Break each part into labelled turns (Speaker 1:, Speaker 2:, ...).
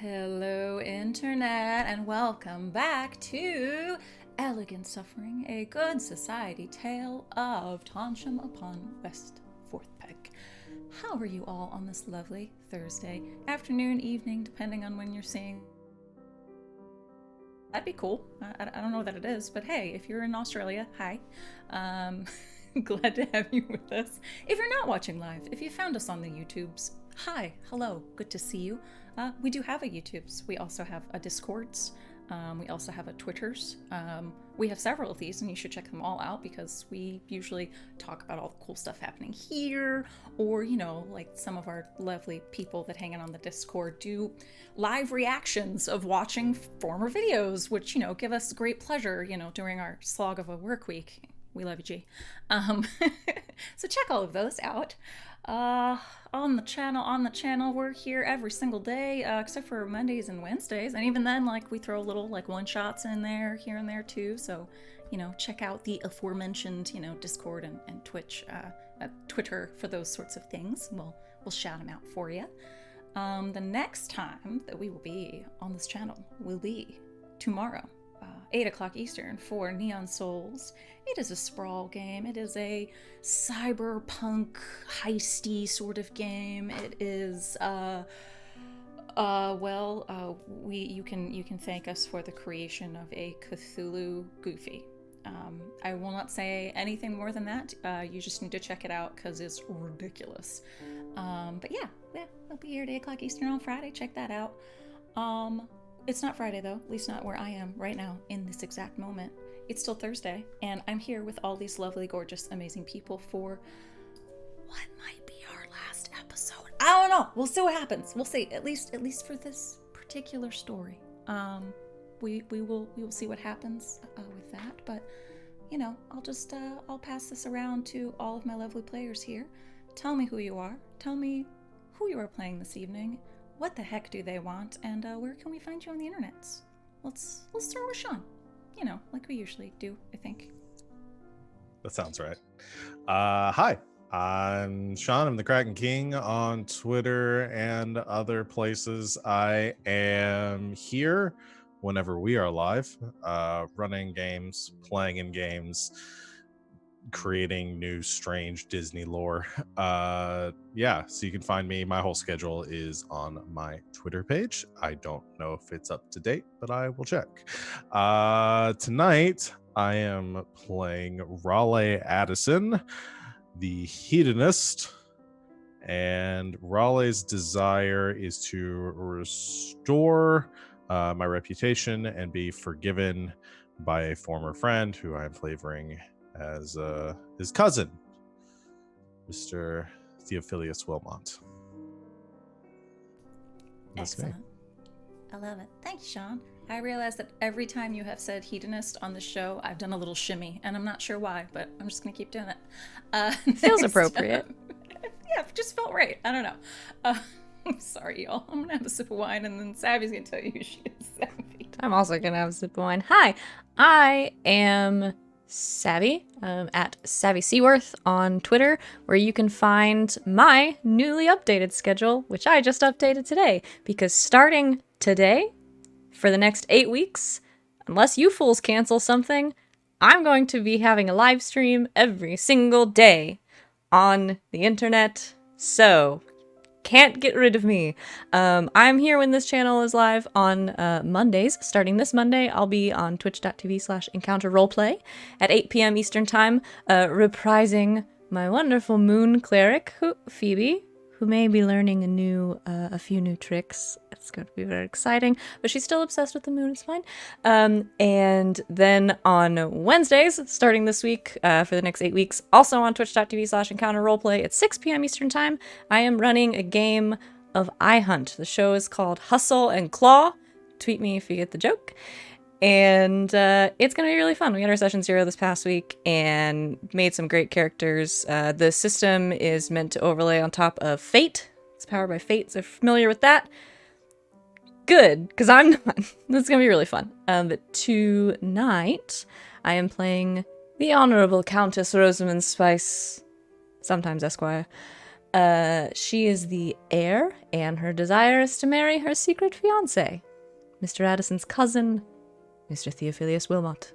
Speaker 1: Hello, Internet, and welcome back to Elegant Suffering, a Good Society Tale of Tonsham upon West Forthpeg. How are you all on this lovely Thursday afternoon, evening, depending on when you're seeing? That'd be cool. I don't know that it is, but hey, if you're in Australia, hi. Glad to have you with us. If you're not watching live, if you found us on the YouTubes, hi, hello, good to see you. We do have a YouTubes. We also have a Discords. We also have a Twitters. We have several of these, and you should check them all out because we usually talk about all the cool stuff happening here, or, you know, like some of our lovely people that hang out on the Discord do live reactions of watching former videos, which, you know, give us great pleasure, you know, during our slog of a work week. We love you, G. So check all of those out. On the channel, we're here every single day, except for Mondays and Wednesdays. And even then, like, we throw little, like, one-shots in there, here and there, too. So, you know, check out the aforementioned, you know, Discord and Twitch, Twitter for those sorts of things. We'll shout them out for you. The next time that we will be on this channel will be tomorrow. 8 o'clock Eastern for Neon Souls. It is a sprawl game. It is a cyberpunk heisty sort of game. It is you can thank us for the creation of a Cthulhu Goofy. I will not say anything more than that. You just need to check it out because it's ridiculous. But yeah, I'll be here at 8 o'clock Eastern on Friday. Check that out. It's not Friday, though, at least not where I am right now in this exact moment. It's still Thursday, and I'm here with all these lovely, gorgeous, amazing people for what might be our last episode. I don't know. We'll see what happens. We'll see. At least for this particular story. We will see what happens with that. But you know, I'll pass this around to all of my lovely players here. Tell me who you are. Tell me who you are playing this evening. What the heck do they want, and where can we find you on the internet? Let's start with Sean. You know, like we usually do, I think.
Speaker 2: That sounds right. Hi, I'm Sean. I'm the Kraken King on Twitter and other places. I am here whenever we are live, running games, playing in games, creating new strange Disney lore. So you can find me. My whole schedule is on my Twitter page. I don't know if it's up to date, but I will check. Tonight I am playing Raleigh Addison, the Hedonist, and Raleigh's desire is to restore my reputation and be forgiven by a former friend who I'm flavoring as his cousin, Mr. Theophilus Wilmot.
Speaker 1: Excellent. I love it. Thank you, Sean. I realize that every time you have said hedonist on the show, I've done a little shimmy, and I'm not sure why, but I'm just going to keep doing it.
Speaker 3: Feels appropriate.
Speaker 1: Yeah, it just felt right. I don't know. I'm sorry, y'all. I'm going to have a sip of wine, and then Savvy's going to tell you who she is, Savvy.
Speaker 3: I'm also going to have a sip of wine. Hi, I am Savvy, at Savvy Seaworth on Twitter, where you can find my newly updated schedule, which I just updated today, because starting today, for the next 8 weeks, unless you fools cancel something, I'm going to be having a live stream every single day on the internet, so can't get rid of me. I'm here when this channel is live on Mondays. Starting this Monday, I'll be on twitch.tv/encounterroleplay at 8 p.m. Eastern Time, reprising my wonderful moon cleric, Phoebe, who may be learning a few new tricks. It's going to be very exciting, but she's still obsessed with the moon. It's fine. And then on Wednesdays, starting this week for the next 8 weeks, also on twitch.tv/encounterroleplay at 6 p.m. Eastern Time, I am running a game of iHunt. The show is called Hustle and Claw. Tweet me if you get the joke. And it's going to be really fun. We had our session 0 this past week and made some great characters. The system is meant to overlay on top of Fate. It's powered by Fate, so if you're familiar with that, good, because I'm not. It's going to be really fun. But tonight, I am playing the Honorable Countess Rosamund Spice, sometimes Esquire, She is the heir, and her desire is to marry her secret fiancé, Mr. Addison's cousin, Mr. Theophilus Wilmot.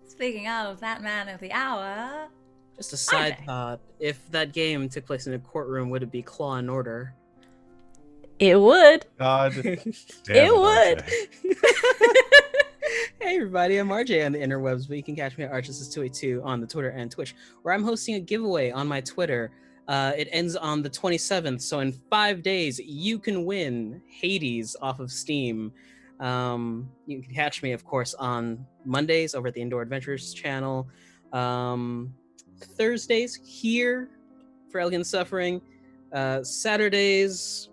Speaker 1: Speaking of that man of the hour,
Speaker 4: Just a side
Speaker 1: RJ.
Speaker 4: thought: if that game took place in a courtroom, would it be Claw and Order?
Speaker 3: It would.
Speaker 2: God damn
Speaker 3: It would.
Speaker 2: RJ.
Speaker 4: Hey everybody, I'm RJ on the interwebs, but you can catch me at Archesses282 on the Twitter and Twitch, where I'm hosting a giveaway on my Twitter. It ends on the 27th, so in 5 days, you can win Hades off of Steam. You can catch me, of course, on Mondays over at the Indoor Adventures channel. Thursdays here for Elegant Suffering. Saturdays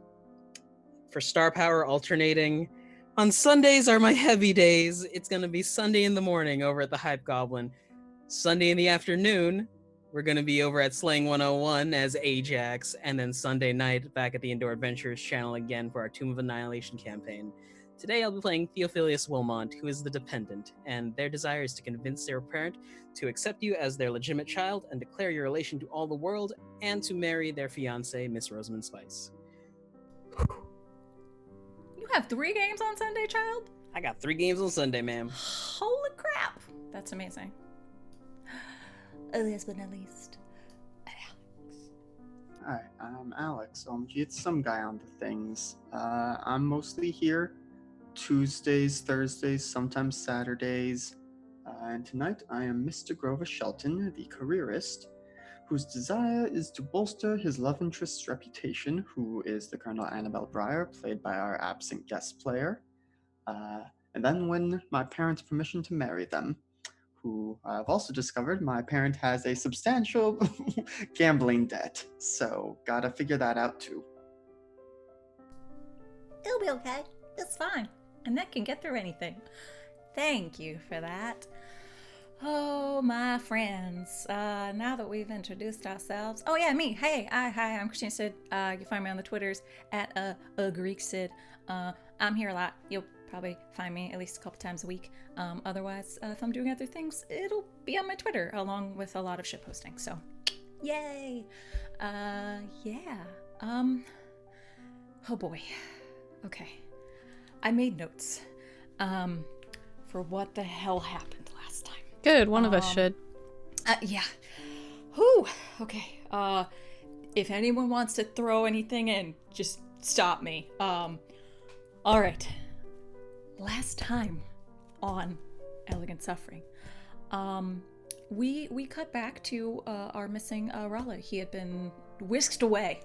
Speaker 4: for Star Power alternating. On Sundays are my heavy days. It's going to be Sunday in the morning over at the Hype Goblin. Sunday in the afternoon, we're going to be over at Slaying 101 as Ajax. And then Sunday night back at the Indoor Adventures channel again for our Tomb of Annihilation campaign. Today I'll be playing Theophilus Wilmot, who is the Dependant, and their desire is to convince their parent to accept you as their legitimate child and declare your relation to all the world, and to marry their fiancée, Miss Rosamund Spice.
Speaker 1: You have 3 games on Sunday, child?
Speaker 4: I got 3 games on Sunday, ma'am.
Speaker 1: Holy crap. That's amazing. Last but not least, Alex.
Speaker 5: Hi, I'm Alex. It's some guy on the things. I'm mostly here Tuesdays, Thursdays, sometimes Saturdays. And tonight I am Mr. Grover Shelton, the Careerist, whose desire is to bolster his love interest's reputation, who is the Colonel Annabelle Breyer, played by our absent guest player, and then win my parents' permission to marry them, who I've also discovered my parent has a substantial gambling debt, so gotta figure that out too.
Speaker 1: It'll be okay. It's fine. Annette can get through anything. Thank you for that. Oh, my friends. Now that we've introduced ourselves. Oh, yeah, me. Hey, hi, I'm Christina Sid. You can find me on the Twitters at a Greek Sid. I'm here a lot. You'll probably find me at least a couple times a week. Otherwise, if I'm doing other things, it'll be on my Twitter along with a lot of shit posting. So, yay. Yeah. Oh boy. Okay. I made notes. For what the hell happened last time.
Speaker 3: Good, one of us should.
Speaker 1: Yeah. Whew. Okay. If anyone wants to throw anything in, just stop me. All right. Last time on Elegant Suffering, we cut back to our missing Raleigh. He had been whisked away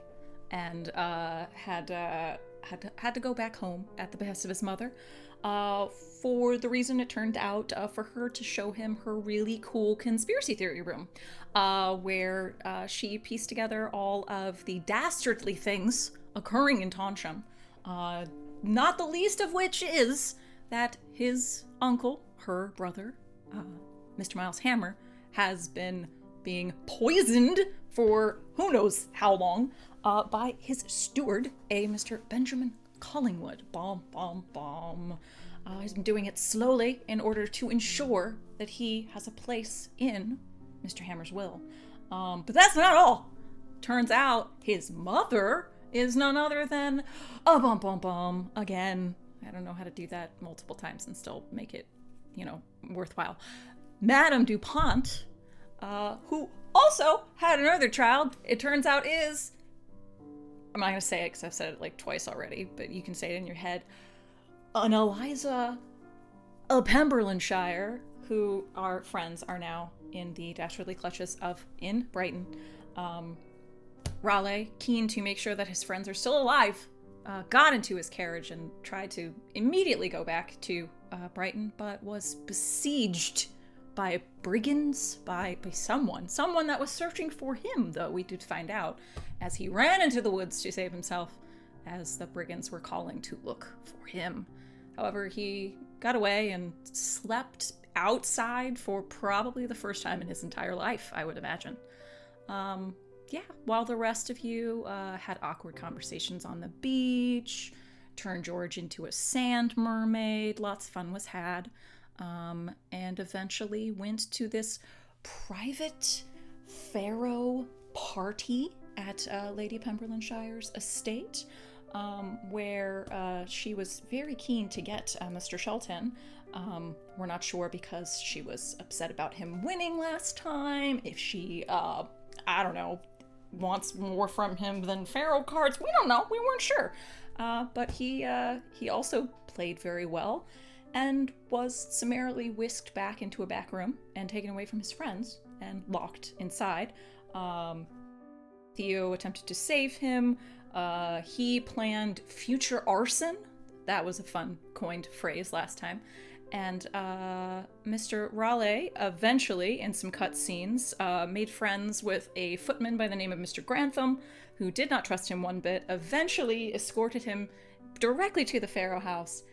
Speaker 1: and had to go back home at the behest of his mother. For the reason it turned out for her to show him her really cool conspiracy theory room, where she pieced together all of the dastardly things occurring in Tonsham, not the least of which is that his uncle, her brother, Mr. Miles Hammer, has been being poisoned for who knows how long by his steward, a Mr. Benjamin Collingwood. He's been doing it slowly in order to ensure that he has a place in Mr. Hammer's will. But that's not all. Turns out his mother is none other than again. I don't know how to do that multiple times and still make it, worthwhile. Madame DuPont, who also had another child, it turns out is, I'm not going to say it because I've said it like twice already, but you can say it in your head, an Eliza of Pemberlandshire, who our friends are now in the dastardly clutches of in Brighton. Raleigh, keen to make sure that his friends are still alive, got into his carriage and tried to immediately go back to Brighton, but was besieged by brigands, by someone that was searching for him, though we did find out, as he ran into the woods to save himself, as the brigands were calling to look for him. However, he got away and slept outside for probably the first time in his entire life, I would imagine. While the rest of you had awkward conversations on the beach, turned George into a sand mermaid, lots of fun was had, and eventually went to this private pharaoh party at Lady Pemberlonshire's estate, where she was very keen to get Mr. Shelton. We're not sure because she was upset about him winning last time, if she, I don't know, wants more from him than Pharaoh cards. We don't know. We weren't sure. But he also played very well and was summarily whisked back into a back room and taken away from his friends and locked inside. Theo attempted to save him. He planned future arson. That was a fun coined phrase last time. And Mr. Raleigh eventually, in some cutscenes, made friends with a footman by the name of Mr. Grantham, who did not trust him one bit, eventually escorted him directly to the Pharaoh house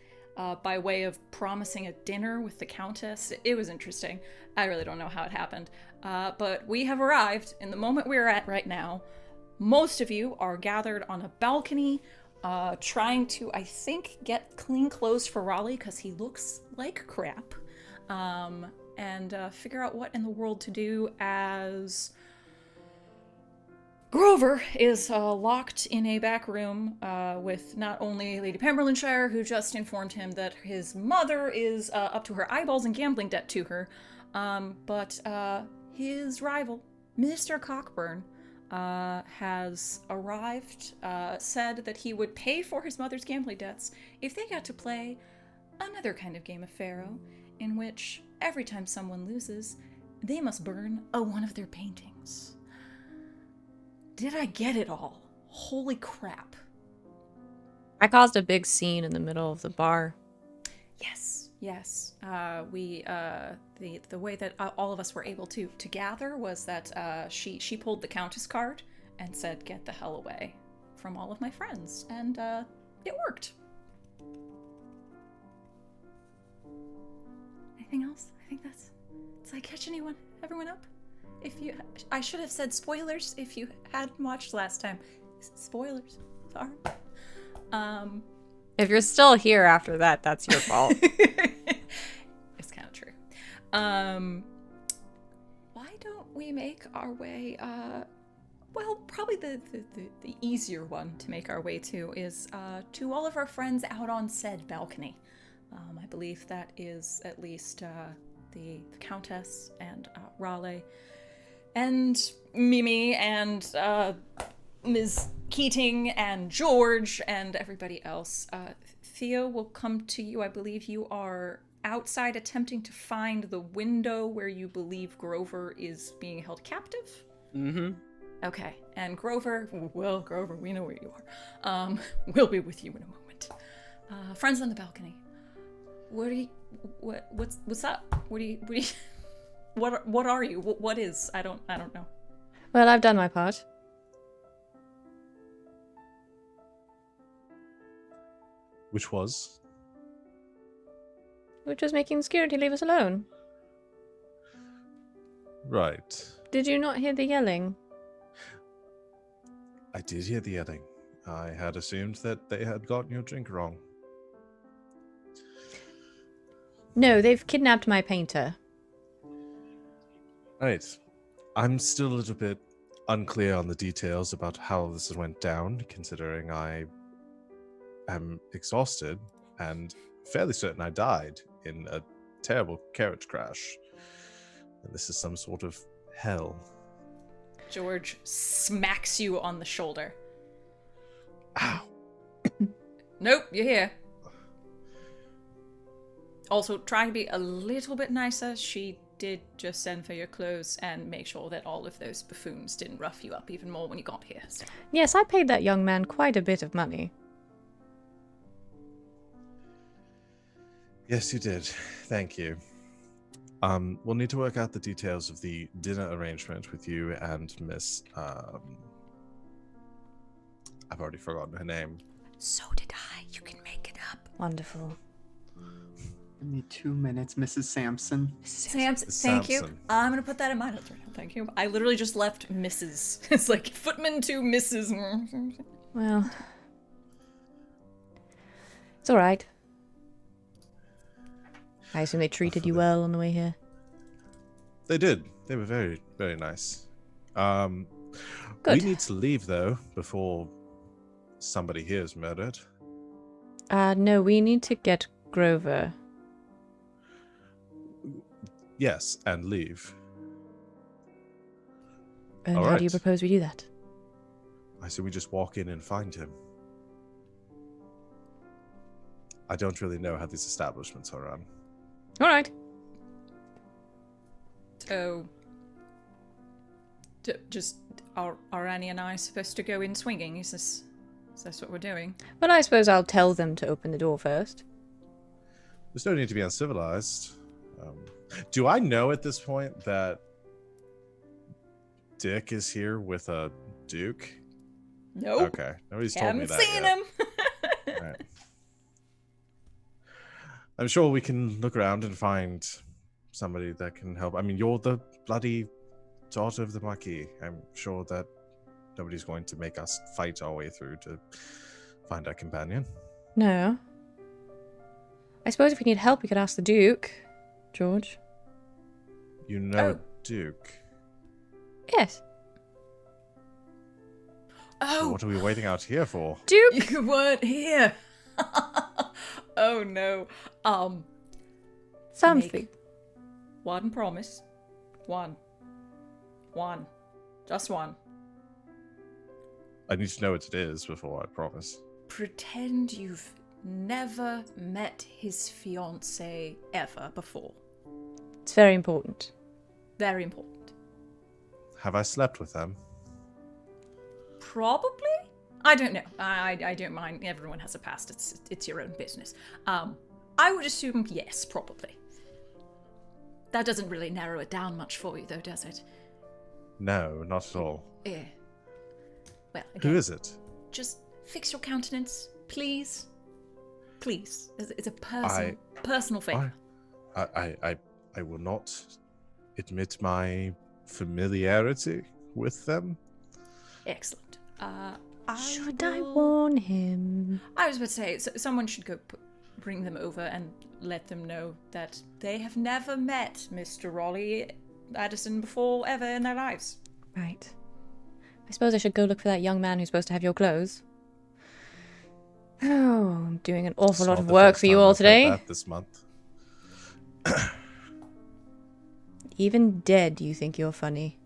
Speaker 1: by way of promising a dinner with the Countess. It was interesting. I really don't know how it happened. But we have arrived in the moment we're at right now. Most of you are gathered on a balcony, trying to, I think, get clean clothes for Raleigh because he looks like crap, and figure out what in the world to do as Grover is locked in a back room with not only Lady Pemberlonsshire, who just informed him that his mother is up to her eyeballs in gambling debt to her, but his rival, Mr. Cockburn, has arrived, said that he would pay for his mother's gambling debts if they got to play another kind of game of Pharaoh, in which every time someone loses, they must burn one of their paintings. Did I get it all? Holy crap.
Speaker 3: I caused a big scene in the middle of the bar.
Speaker 1: Yes. The way that all of us were able to gather was that she pulled the Countess card and said, "Get the hell away from all of my friends," and it worked. Anything else? I think that's. Did I catch everyone up? I should have said spoilers if you hadn't watched last time. Spoilers. Sorry.
Speaker 3: If you're still here after that, that's your fault.
Speaker 1: It's kind of true. Why don't we make our way, well, probably the easier one to make our way to is to all of our friends out on said balcony. I believe that is at least the Countess and Raleigh and Mimi and Ms. Keating and George and everybody else. Theo will come to you. I believe you are outside attempting to find the window where you believe Grover is being held captive.
Speaker 4: Mm-hmm.
Speaker 1: Okay, and Grover, we know where you are. We'll be with you in a moment. Friends on the balcony. What's up? What are you? What is? I don't know.
Speaker 3: Well, I've done my part.
Speaker 2: Which was?
Speaker 3: Which was making security leave us alone.
Speaker 2: Right.
Speaker 3: Did you not hear the yelling?
Speaker 2: I did hear the yelling. I had assumed that they had gotten your drink wrong.
Speaker 3: No, they've kidnapped my painter.
Speaker 2: Right. I'm still a little bit unclear on the details about how this went down, considering I am exhausted and fairly certain I died in a terrible carriage crash. And this is some sort of hell.
Speaker 1: George smacks you on the shoulder.
Speaker 2: Ow.
Speaker 1: Nope, you're here. Also, try to be a little bit nicer. She did just send for your clothes and make sure that all of those buffoons didn't rough you up even more when you got here. So.
Speaker 3: Yes, I paid that young man quite a bit of money.
Speaker 2: Yes, you did. Thank you. We'll need to work out the details of the dinner arrangement with you and Miss, I've already forgotten her name.
Speaker 1: So did I. You can make it up.
Speaker 3: Wonderful.
Speaker 5: Give me 2 minutes, Mrs. Sampson.
Speaker 1: Sampson, thank you. I'm going to put that in my notes right now. Thank you. I literally just left Mrs. It's like footman to Mrs.
Speaker 3: Well, it's all right. I assume they treated you well on the way here.
Speaker 2: They did. They were very, very nice.
Speaker 3: Good.
Speaker 2: We need to leave, though, before somebody here is murdered.
Speaker 3: No, we need to get Grover.
Speaker 2: Yes, and leave.
Speaker 3: And
Speaker 2: All
Speaker 3: how do you
Speaker 2: right.
Speaker 3: propose we do that?
Speaker 2: I say we just walk in and find him. I don't really know how these establishments are run.
Speaker 3: All right.
Speaker 1: So, just are Annie and I supposed to go in swinging? Is this what we're doing?
Speaker 3: Well, I suppose I'll tell them to open the door first.
Speaker 2: There's no need to be uncivilized. Do I know at this point that Dick is here with a Duke?
Speaker 1: Nope.
Speaker 2: Okay. Nobody's told me
Speaker 1: Haven't
Speaker 2: that
Speaker 1: seen
Speaker 2: yet.
Speaker 1: him.
Speaker 2: Right. I'm sure we can look around and find somebody that can help. I mean, you're the bloody daughter of the Marquis. I'm sure that nobody's going to make us fight our way through to find our companion.
Speaker 3: No. I suppose if we need help, we could ask the Duke. George.
Speaker 2: You know
Speaker 1: Oh.
Speaker 2: Duke.
Speaker 3: Yes.
Speaker 1: Oh,
Speaker 2: What are we waiting out here for?
Speaker 3: Duke!
Speaker 1: you weren't here. Oh no.
Speaker 3: Something.
Speaker 1: Make one promise. One. Just one.
Speaker 2: I need to know what it is before I promise.
Speaker 1: Pretend you've never met his fiancée ever before.
Speaker 3: It's very important.
Speaker 1: Very important.
Speaker 2: Have I slept with them?
Speaker 1: Probably? I don't know. I don't mind. Everyone has a past. It's your own business. I would assume yes, probably. That doesn't really narrow it down much for you, though, does it?
Speaker 2: No, not at all.
Speaker 1: Yeah. Well, again,
Speaker 2: Who is it?
Speaker 1: just fix your countenance, please. Please. It's a personal favor.
Speaker 2: I will not admit my familiarity with them.
Speaker 1: Excellent.
Speaker 3: Should I
Speaker 1: will-
Speaker 3: warn him?
Speaker 1: I was about to say, someone should go bring them over and let them know that they have never met Mr. Raleigh Addison before ever in their lives.
Speaker 3: Right. I suppose I should go look for that young man who's supposed to have your clothes. Oh, I'm doing an awful
Speaker 2: It's
Speaker 3: lot
Speaker 2: not
Speaker 3: of
Speaker 2: the
Speaker 3: work
Speaker 2: first
Speaker 3: for you
Speaker 2: time
Speaker 3: all
Speaker 2: I've heard
Speaker 3: today.
Speaker 2: that this month.
Speaker 3: Even dead, you think you're funny.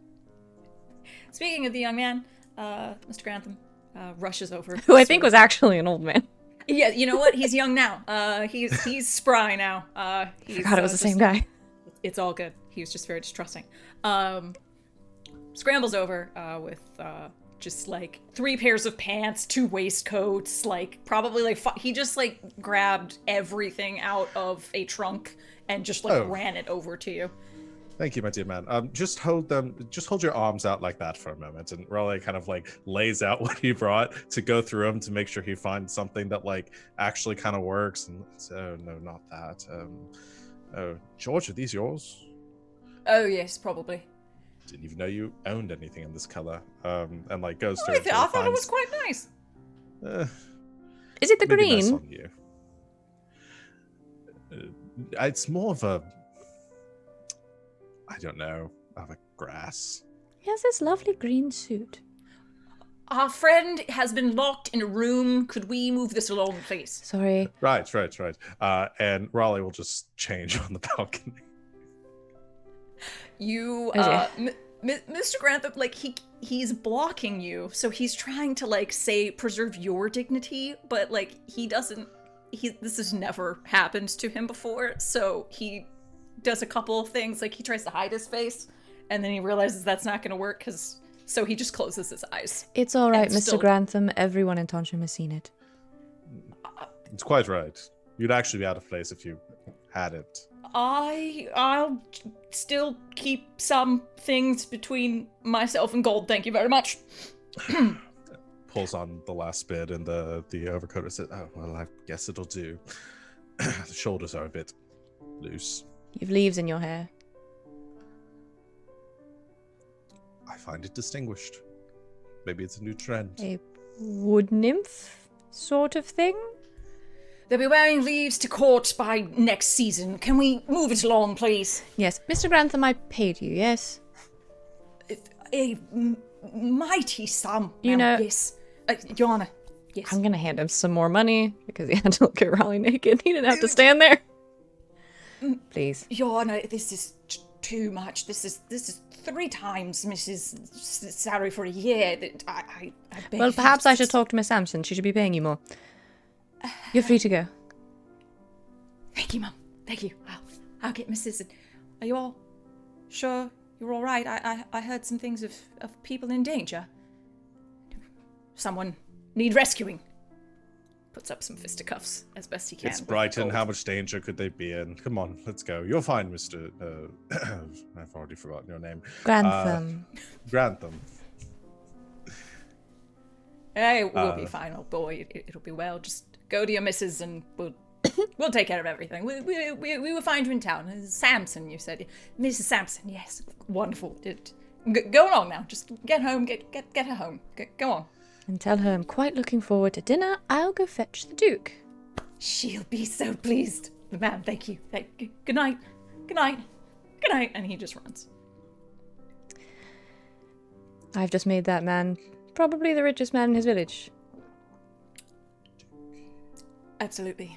Speaker 1: Speaking of the young man, Mr. Grantham rushes over.
Speaker 3: Who I think was actually an old man.
Speaker 1: Yeah, you know what? He's young now. He's spry now. He's,
Speaker 3: Forgot it was the same
Speaker 1: just-
Speaker 3: guy.
Speaker 1: It's all good. He was just very distrusting. Scrambles over with just like 3 pairs of pants, 2 waistcoats, like probably like he just like grabbed everything out of a trunk and just like ran it over to you.
Speaker 2: Thank you, my dear man. Just hold your arms out like that for a moment. And Raleigh kind of like lays out what he brought to go through them to make sure he finds something that like actually kind of works. And oh no, not that. Oh, George, are these yours?
Speaker 1: Oh yes, probably.
Speaker 2: Didn't even know you owned anything in this color. And like goes
Speaker 1: Oh,
Speaker 2: through.
Speaker 1: I thought it was quite nice.
Speaker 3: Is it the
Speaker 2: maybe nice
Speaker 3: green?
Speaker 2: on you. It's more of a, I don't know, of a grass.
Speaker 3: He has this lovely green suit.
Speaker 1: Our friend has been locked in a room. Could we move this along, please?
Speaker 3: Sorry.
Speaker 2: Right. And Raleigh will just change on the balcony.
Speaker 1: You,
Speaker 3: Okay.
Speaker 1: Mr. Grantham, like he's blocking you, so he's trying to like say preserve your dignity, but like he doesn't. This has never happened to him before, so he does a couple of things. Like he tries to hide his face, and then he realizes that's not going to work, so he just closes his eyes.
Speaker 3: It's all right,
Speaker 1: And
Speaker 3: Mr.
Speaker 1: still-
Speaker 3: Grantham. Everyone in Tontram has seen it.
Speaker 2: It's quite right. You'd actually be out of place if you hadn't.
Speaker 1: I'll still keep some things between myself and gold. Thank you very much.
Speaker 2: Pulls on the last bit and the overcoat and says, "Oh well, I guess it'll do." The shoulders are a bit loose.
Speaker 3: You've leaves in your hair.
Speaker 2: I find it distinguished. Maybe it's a new trend.
Speaker 3: A wood nymph sort of thing?
Speaker 1: They'll be wearing leaves to court by next season. Can we move it along, please?
Speaker 3: Yes. Mr. Grantham, I paid you, yes?
Speaker 1: mighty sum.
Speaker 3: You
Speaker 1: now,
Speaker 3: know-
Speaker 1: yes. Your Honor, yes.
Speaker 3: I'm gonna hand him some more money because he had to look at Raleigh naked. He didn't have to stand there. Please.
Speaker 1: Your Honor, this is too much. This is 3 times Mrs. salary for a year. I beg
Speaker 3: Well,
Speaker 1: you,
Speaker 3: perhaps I should talk to Miss Sampson. She should be paying you more. You're free to go.
Speaker 1: Thank you, Mum. Thank you. I'll get Mrs. Are you all sure you're all right? I heard some things of people in danger. Someone need rescuing. Puts up some fisticuffs as best he can.
Speaker 2: It's
Speaker 1: with
Speaker 2: Brighton.
Speaker 1: gold.
Speaker 2: How much danger could they be in? Come on, let's go. You're fine, Mr. I've already forgotten your name.
Speaker 3: Grantham.
Speaker 2: Grantham.
Speaker 1: Hey, we'll be fine, old boy. It'll be well. Just go to your missus and we'll take care of everything. We will find you in town. Samson, you said. Mrs. Sampson, yes. Wonderful. Go along now. Just get home. Get her home. Go on.
Speaker 3: And tell her I'm quite looking forward to dinner. I'll go fetch the Duke.
Speaker 1: She'll be so pleased. Ma'am, thank you. Good night. Good night. Good night. And he just runs.
Speaker 3: I've just made that man probably the richest man in his village.
Speaker 1: Absolutely.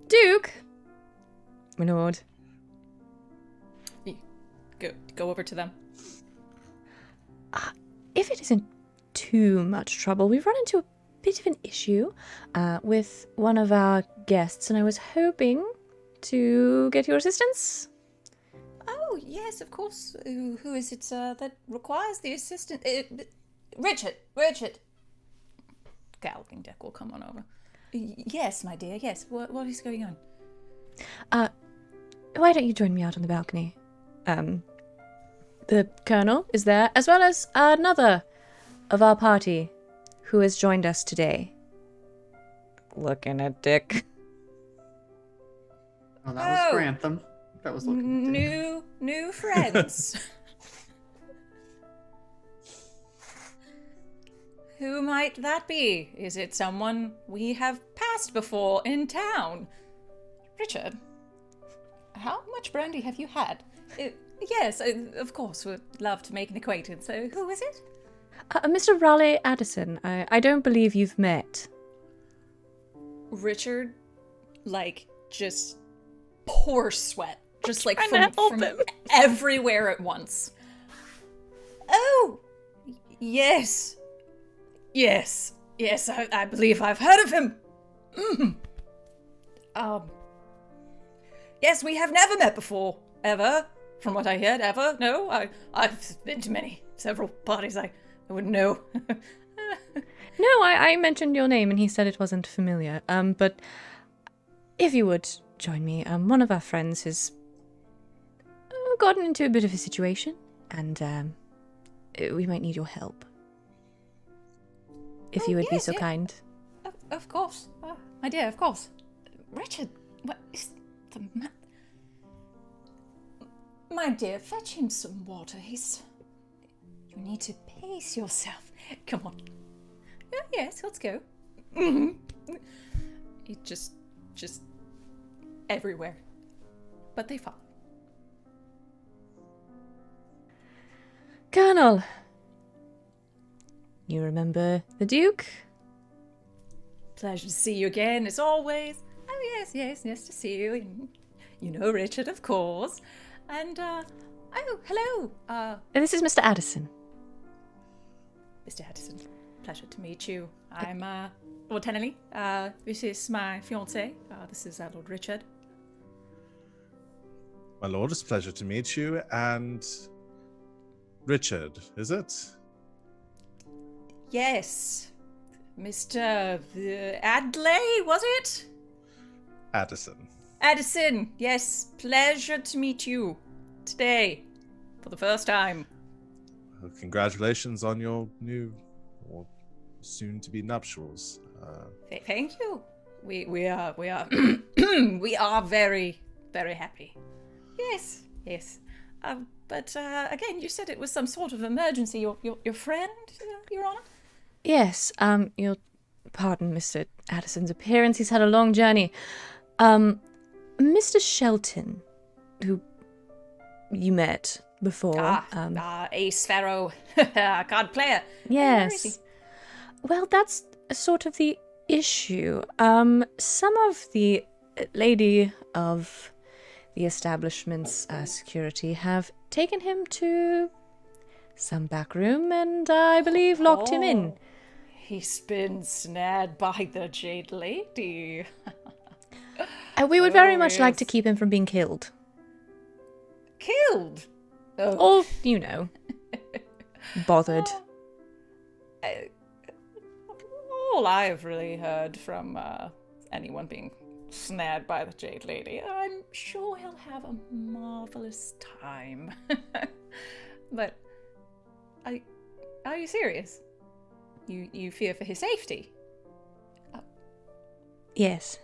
Speaker 3: Duke! My lord.
Speaker 1: Go over to them.
Speaker 3: If it isn't too much trouble, we've run into a bit of an issue with one of our guests, and I was hoping to get your assistance.
Speaker 1: Oh, yes, of course. Who is it that requires the assistance? Richard. Galloping Deck will come on over. Yes, my dear, yes. What is going on?
Speaker 3: Why don't you join me out on the balcony? The Colonel is there, as well as another of our party who has joined us today. Looking at Dick.
Speaker 5: Oh, that was Grantham. That was looking at Dick.
Speaker 1: New friends. Who might that be? Is it someone we have passed before in town? Richard, how much brandy have you had? Yes, of course, would love to make an acquaintance. So, who is it?
Speaker 3: Mr. Raleigh Addison. I don't believe you've met.
Speaker 1: Richard, just pours sweat. Just
Speaker 3: trying to
Speaker 1: from
Speaker 3: help him.
Speaker 1: everywhere at once. Oh, yes. Yes, I believe I've heard of him. Yes, we have never met before, ever. From what I heard, ever. No, I've been to several parties. I wouldn't know.
Speaker 3: No, I mentioned your name and he said it wasn't familiar. But if you would join me, one of our friends has gotten into a bit of a situation, and we might need your help. If you would be so kind.
Speaker 1: Of course. My dear, of course. Richard, what is the matter? My dear, fetch him some water. You need to pace yourself. Come on. Yes, let's go. It just everywhere. But they follow.
Speaker 3: Colonel, you remember the Duke?
Speaker 1: Pleasure to see you again, as always. Oh, yes, to see you. You know Richard, of course. And, hello.
Speaker 3: This is Mr. Addison.
Speaker 1: Mr. Hedonist, pleasure to meet you. I'm, Lord Tennerly. This is my fiancé. This is Lord Richard.
Speaker 2: My lord, it's a pleasure to meet you. And Richard, is it?
Speaker 1: Yes. Mr. Adley, was it?
Speaker 2: Addison.
Speaker 1: Addison, yes. Pleasure to meet you today for the first time.
Speaker 2: Well, congratulations on your new or soon-to-be nuptials.
Speaker 1: Thank you. We are we are very, very happy. Yes. But again, you said it was some sort of emergency. Your friend, Your Honor?
Speaker 3: Yes, you'll pardon Mr. Addison's appearance. He's had a long journey. Mr. Shelton, who you met, before.
Speaker 1: Ace Pharaoh, card player. Where is he?
Speaker 3: Yes. Well, that's sort of the issue. Some of the lady of the establishment's security have taken him to some back room and I believe locked him in.
Speaker 1: He's been snared by the Jade Lady.
Speaker 3: We would very
Speaker 1: Oh,
Speaker 3: much like to
Speaker 1: yes.
Speaker 3: keep him from being killed.
Speaker 1: Killed? Oh.
Speaker 3: Or, you know, bothered.
Speaker 1: All I've really heard from anyone being snared by the Jade Lady, I'm sure he'll have a marvelous time. But are you serious? You fear for his safety?
Speaker 3: Yes.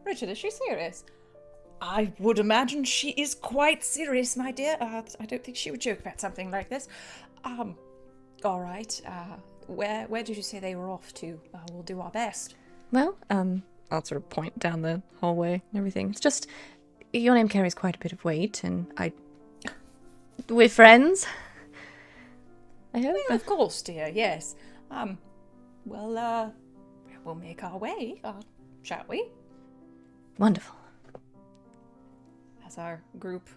Speaker 1: Richard, is she serious? I would imagine she is quite serious, my dear. I don't think she would joke about something like this. All right. Where did you say they were off to? We'll do our best.
Speaker 3: Well, I'll sort of point down the hallway and everything. It's just, your name carries quite a bit of weight, and we're friends. I hope.
Speaker 1: Well, of course, dear, yes. Well, we'll make our way, shall we?
Speaker 3: Wonderful.
Speaker 1: As our group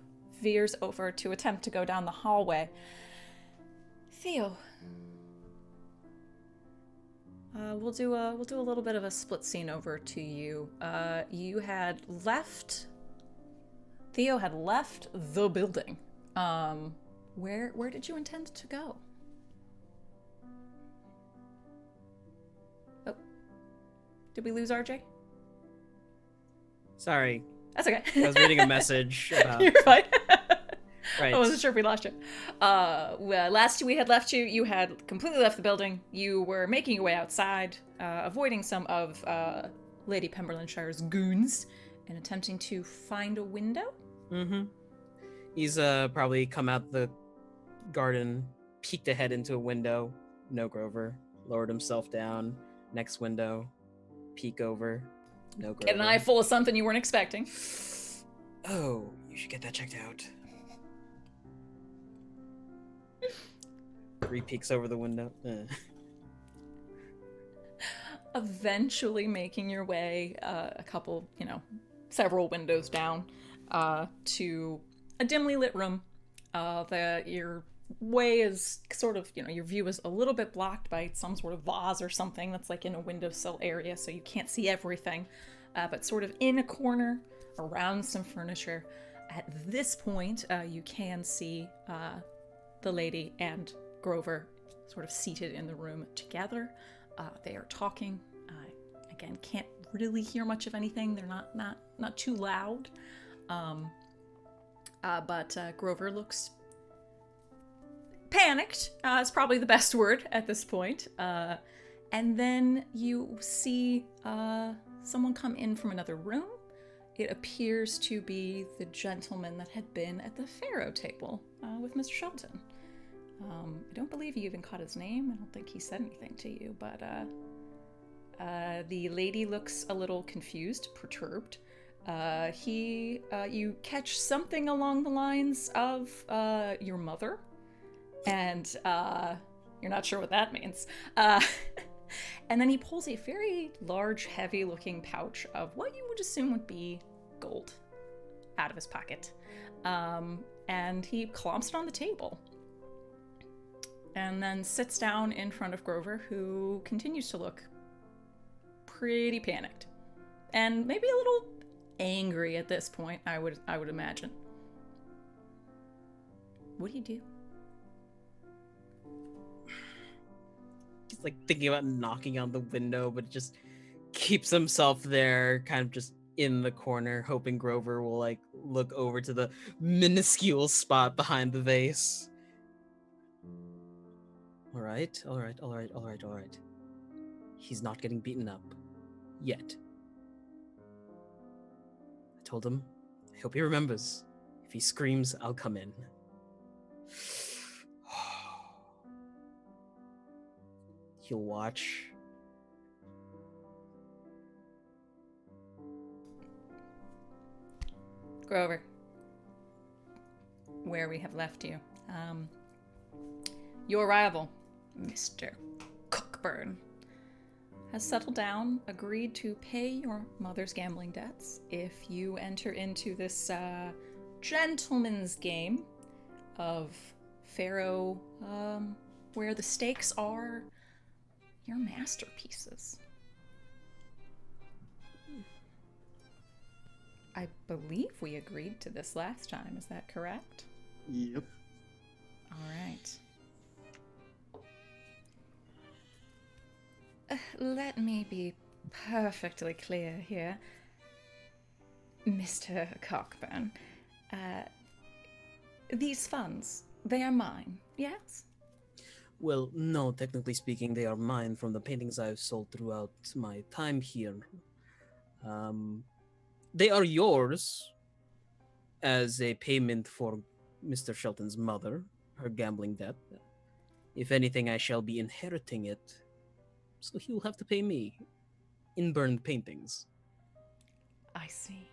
Speaker 1: veers over to attempt to go down the hallway. Theo. We'll do a little bit of a split scene over to you. Theo had left the building. Where did you intend to go? Oh, did we lose RJ?
Speaker 4: Sorry,
Speaker 1: That's okay.
Speaker 4: I was reading a message about.
Speaker 1: You're fine.
Speaker 4: Right.
Speaker 1: I wasn't sure if we lost you. Well, last we had left you, you had completely left the building. You were making your way outside, avoiding some of Lady Pemberlonshire's goons, and attempting to find a window.
Speaker 4: Mm-hmm. He's probably come out the garden, peeked ahead into a window. No Grover. Lowered himself down. Next window. Peek over. No Grover.
Speaker 1: Get an eye full of something you weren't expecting.
Speaker 4: Oh, you should get that checked out. 3 peeks over the window.
Speaker 1: Eventually making your way several windows down to a dimly lit room. Your way is sort of, your view is a little bit blocked by some sort of vase or something that's like in a windowsill area, so you can't see everything. But sort of in a corner, around some furniture. At this point, you can see the lady and Grover sort of seated in the room together. They are talking. Again, can't really hear much of anything. They're not too loud. But Grover looks panicked, is probably the best word at this point. And then you see someone come in from another room. It appears to be the gentleman that had been at the Pharaoh table with Mr. Shelton. I don't believe you even caught his name. I don't think he said anything to you, but the lady looks a little confused, perturbed. You catch something along the lines of your mother, and you're not sure what that means. And then he pulls a very large, heavy-looking pouch of what you would assume would be gold out of his pocket. And he clomps it on the table. And then sits down in front of Grover, who continues to look pretty panicked. And maybe a little angry at this point, I would imagine. What do you do?
Speaker 4: He's like thinking about knocking on the window, but just keeps himself there, kind of just in the corner, hoping Grover will like look over to the minuscule spot behind the vase. All right. He's not getting beaten up. Yet. I told him, I hope he remembers. If he screams, I'll come in. He'll watch.
Speaker 1: Grover. where we have left you. Your rival, Mr. Cockburn, has settled down, agreed to pay your mother's gambling debts if you enter into this gentleman's game of Pharaoh, where the stakes are your masterpieces. I believe we agreed to this last time, is that correct?
Speaker 5: Yep.
Speaker 1: All right. Let me be perfectly clear here, Mr. Cockburn. These funds, they are mine, yes?
Speaker 4: Well, no, technically speaking, they are mine from the paintings I've sold throughout my time here. They are yours as a payment for Mr. Shelton's mother, her gambling debt. If anything, I shall be inheriting it, so he will have to pay me in burned paintings.
Speaker 1: I see.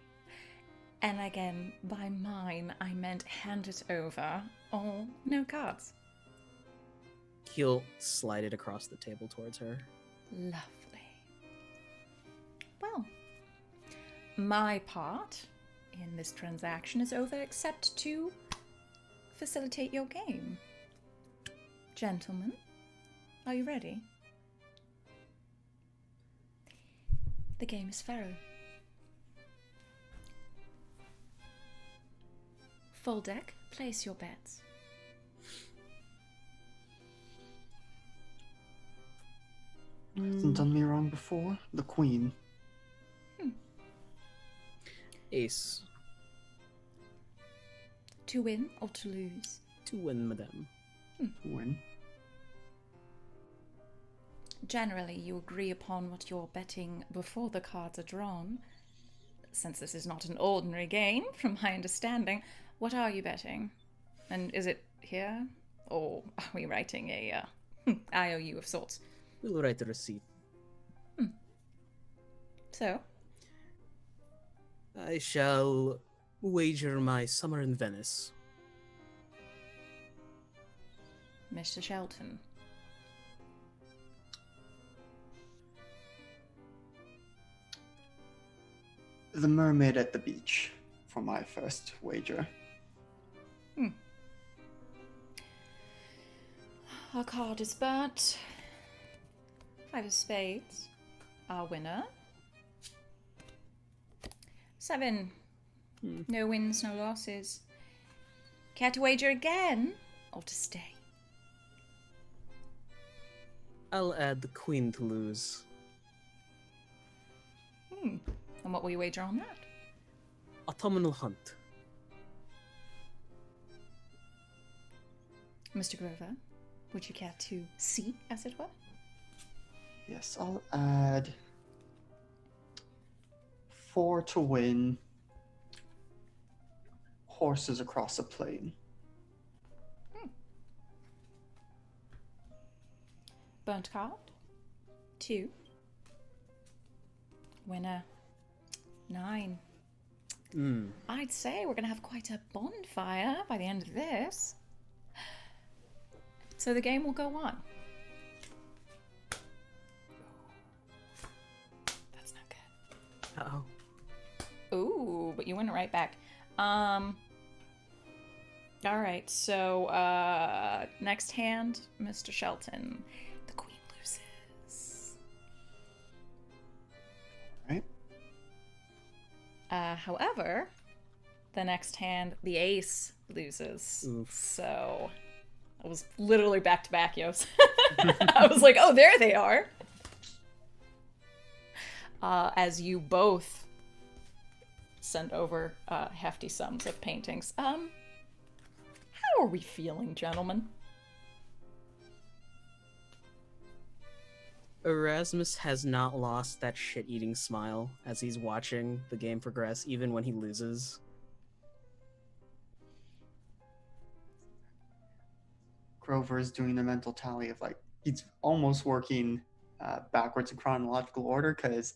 Speaker 1: And again, by mine, I meant hand it over, or no cards.
Speaker 4: He'll slide it across the table towards her.
Speaker 1: Lovely. Well, my part in this transaction is over, except to facilitate your game. Gentlemen, are you ready? The game is Pharaoh. Full deck, place your bets.
Speaker 5: Hasn't done me wrong before. The queen.
Speaker 4: Ace.
Speaker 1: To win or to lose?
Speaker 4: To win, madame.
Speaker 5: Win.
Speaker 1: Generally, you agree upon what you're betting before the cards are drawn. Since this is not an ordinary game, from my understanding, what are you betting? And is it here? Or are we writing a IOU of sorts?
Speaker 4: We'll write the receipt.
Speaker 1: So?
Speaker 4: I shall wager my summer in Venice.
Speaker 1: Mr. Shelton.
Speaker 5: The mermaid at the beach for my first wager.
Speaker 1: Our card is burnt. 5 of spades. Our winner. 7. No wins, no losses. Care to wager again? Or to stay?
Speaker 4: I'll add the queen to lose.
Speaker 1: And what will you wager on that?
Speaker 4: Autumnal hunt.
Speaker 1: Mr. Grover, would you care to see, as it were?
Speaker 5: Yes, I'll add 4 to win. Horses across a plain.
Speaker 1: Burnt card. 2. Winner. 9. I'd say we're going to have quite a bonfire by the end of this. So the game will go on. That's not good.
Speaker 4: Uh-oh.
Speaker 1: Ooh, but you went right back. All right, so next hand, Mr. Shelton. The queen loses.
Speaker 5: Right?
Speaker 1: However, the next hand, the ace loses.
Speaker 4: Oof.
Speaker 1: So I was literally back to back, Yos. I was like, oh, there they are. As you both send over hefty sums of paintings. How are we feeling, gentlemen?
Speaker 4: Erasmus has not lost that shit-eating smile as he's watching the game progress, even when he loses.
Speaker 5: Grover is doing a mental tally of like, he's almost working backwards in chronological order because,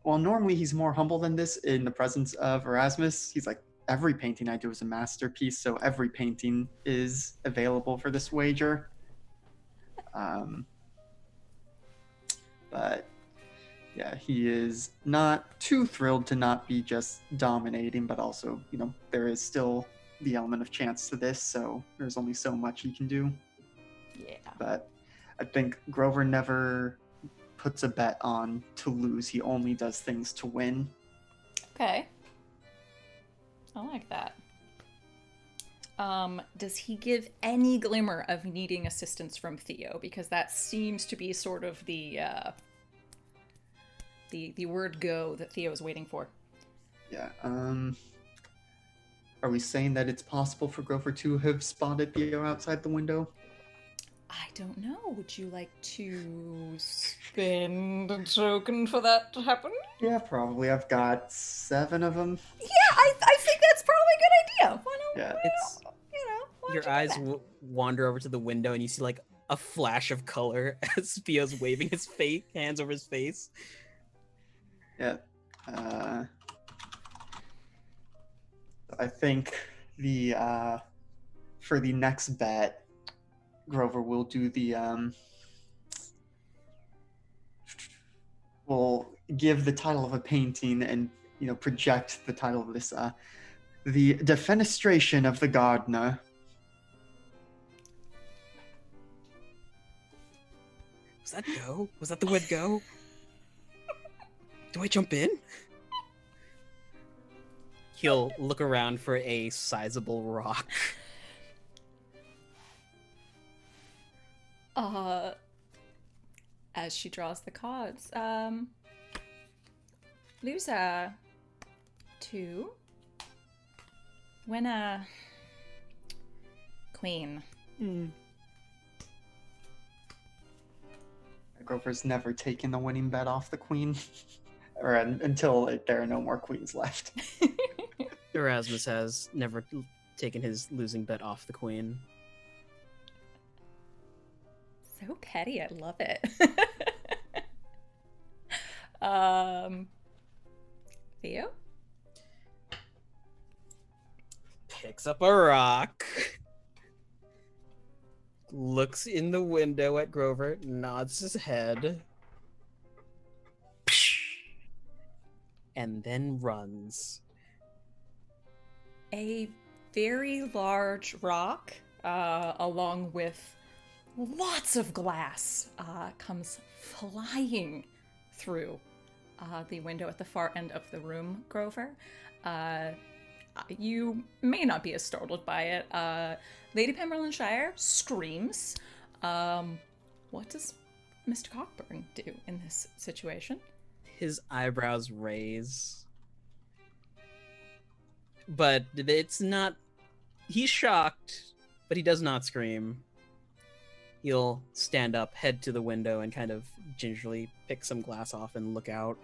Speaker 5: well, normally he's more humble than this in the presence of Erasmus. He's like, every painting I do is a masterpiece, so every painting is available for this wager. But yeah, he is not too thrilled to not be just dominating, but also, there is still the element of chance to this, so there's only so much he can do.
Speaker 1: Yeah.
Speaker 5: But I think Grover never puts a bet on to lose. He only does things to win.
Speaker 1: Okay. I like that. Does he give any glimmer of needing assistance from Theo? Because that seems to be sort of the word go that Theo is waiting for.
Speaker 5: Yeah. Are we saying that it's possible for Grover to have spotted Theo outside the window?
Speaker 1: I don't know. Would you like to spend a token for that to happen?
Speaker 5: Yeah, probably. I've got 7 of them.
Speaker 1: Yeah, I think that's probably a good idea. Why don't,
Speaker 5: Yeah.
Speaker 4: It's
Speaker 1: why
Speaker 4: your
Speaker 1: don't you
Speaker 4: eyes
Speaker 1: do that?
Speaker 4: wander over to the window and you see like a flash of color as Theo's waving his hands over his face.
Speaker 5: Yeah. I think for the next bet, Grover will do will give the title of a painting and project the title of this the defenestration of the gardener.
Speaker 4: Was that go? Was that the word go? Do I jump in? He'll look around for a sizable rock.
Speaker 1: As she draws the cards, lose 2. Win a queen.
Speaker 5: Grover's never taken the winning bet off the queen, or until there are no more queens left.
Speaker 4: Erasmus has never taken his losing bet off the queen.
Speaker 1: So petty, I love it. Theo?
Speaker 4: Picks up a rock. Looks in the window at Grover, nods his head. And then runs.
Speaker 1: A very large rock, along with lots of glass, comes flying through the window at the far end of the room, Grover. You may not be as startled by it. Lady Pemberley screams. What does Mr. Cockburn do in this situation?
Speaker 4: His eyebrows raise. But it's not... He's shocked, but he does not scream. He'll stand up, head to the window, and kind of gingerly pick some glass off and look out.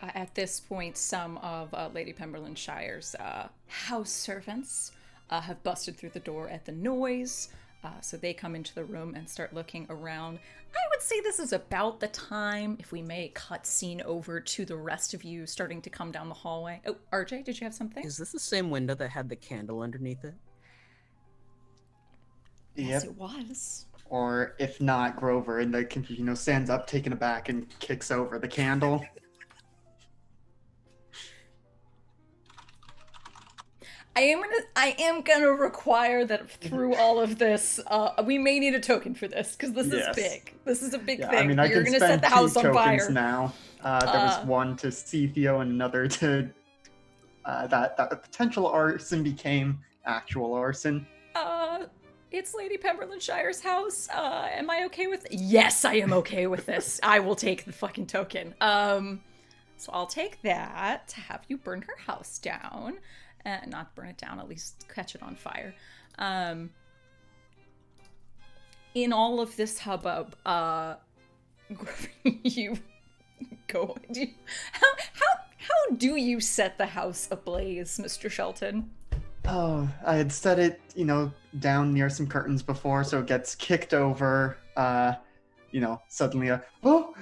Speaker 1: At this point, some of Lady Pemberley's house servants have busted through the door at the noise, so they come into the room and start looking around. I would say this is about the time, if we may cut scene over to the rest of you starting to come down the hallway. Oh, RJ, did you have something?
Speaker 4: Is this the same window that had the candle underneath it?
Speaker 1: Yes, it was.
Speaker 5: Or if not, Grover in the confusion, stands up, taken aback, and kicks over the candle.
Speaker 1: I am gonna require that through all of this, we may need a token for this, because this is big. This is a big thing.
Speaker 5: I mean, I
Speaker 1: You're
Speaker 5: can
Speaker 1: gonna set
Speaker 5: spend
Speaker 1: the
Speaker 5: two
Speaker 1: house on
Speaker 5: tokens
Speaker 1: fire.
Speaker 5: now. There was one to see Theo and another to that the potential arson became actual arson.
Speaker 1: It's Lady Pemberley's house. Am I okay with it? Yes, I am okay with this. I will take the fucking token. So I'll take that to have you burn her house down. Not burn it down, at least catch it on fire. In all of this hubbub, you go. How do you set the house ablaze, Mr. Shelton?
Speaker 5: Oh, I had set it, down near some curtains before, so it gets kicked over. Suddenly oh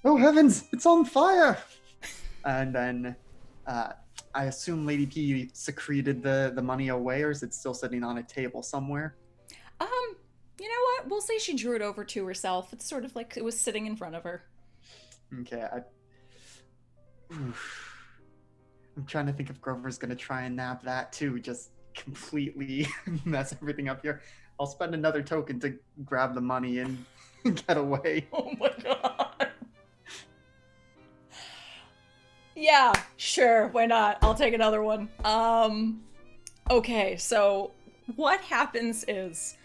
Speaker 5: heavens, it's on fire! And then I assume Lady P secreted the money away, or is it still sitting on a table somewhere?
Speaker 1: You know what? We'll say she drew it over to herself. It's sort of like it was sitting in front of her.
Speaker 5: Okay, I'm trying to think if Grover's gonna try and nab that too, just completely mess everything up here. I'll spend another token to grab the money and get away.
Speaker 1: Oh my god. Yeah, sure, why not? I'll take another one. Okay, so what happens is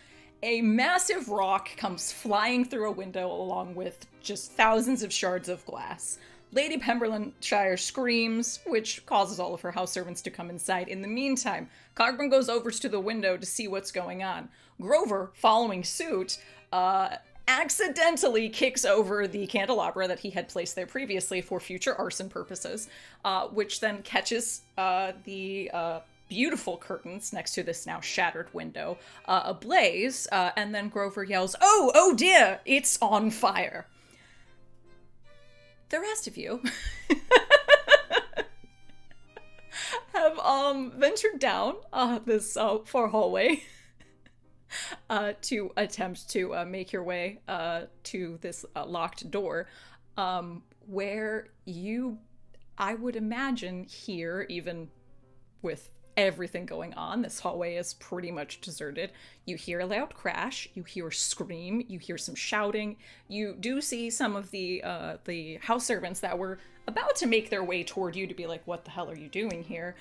Speaker 1: a massive rock comes flying through a window along with just thousands of shards of glass. Lady Pemberleshire screams, which causes all of her house servants to come inside. In the meantime, Cogburn goes over to the window to see what's going on. Grover, following suit, accidentally kicks over the candelabra that he had placed there previously for future arson purposes, which then catches the beautiful curtains next to this now shattered window ablaze, and then Grover yells, oh dear, it's on fire. The rest of you have ventured down this far hallway to attempt to make your way to this locked door, where you, I would imagine here, even with everything going on, this hallway is pretty much deserted. You hear a loud crash, you hear a scream, you hear some shouting. You do see some of the house servants that were about to make their way toward you to be like, what the hell are you doing here?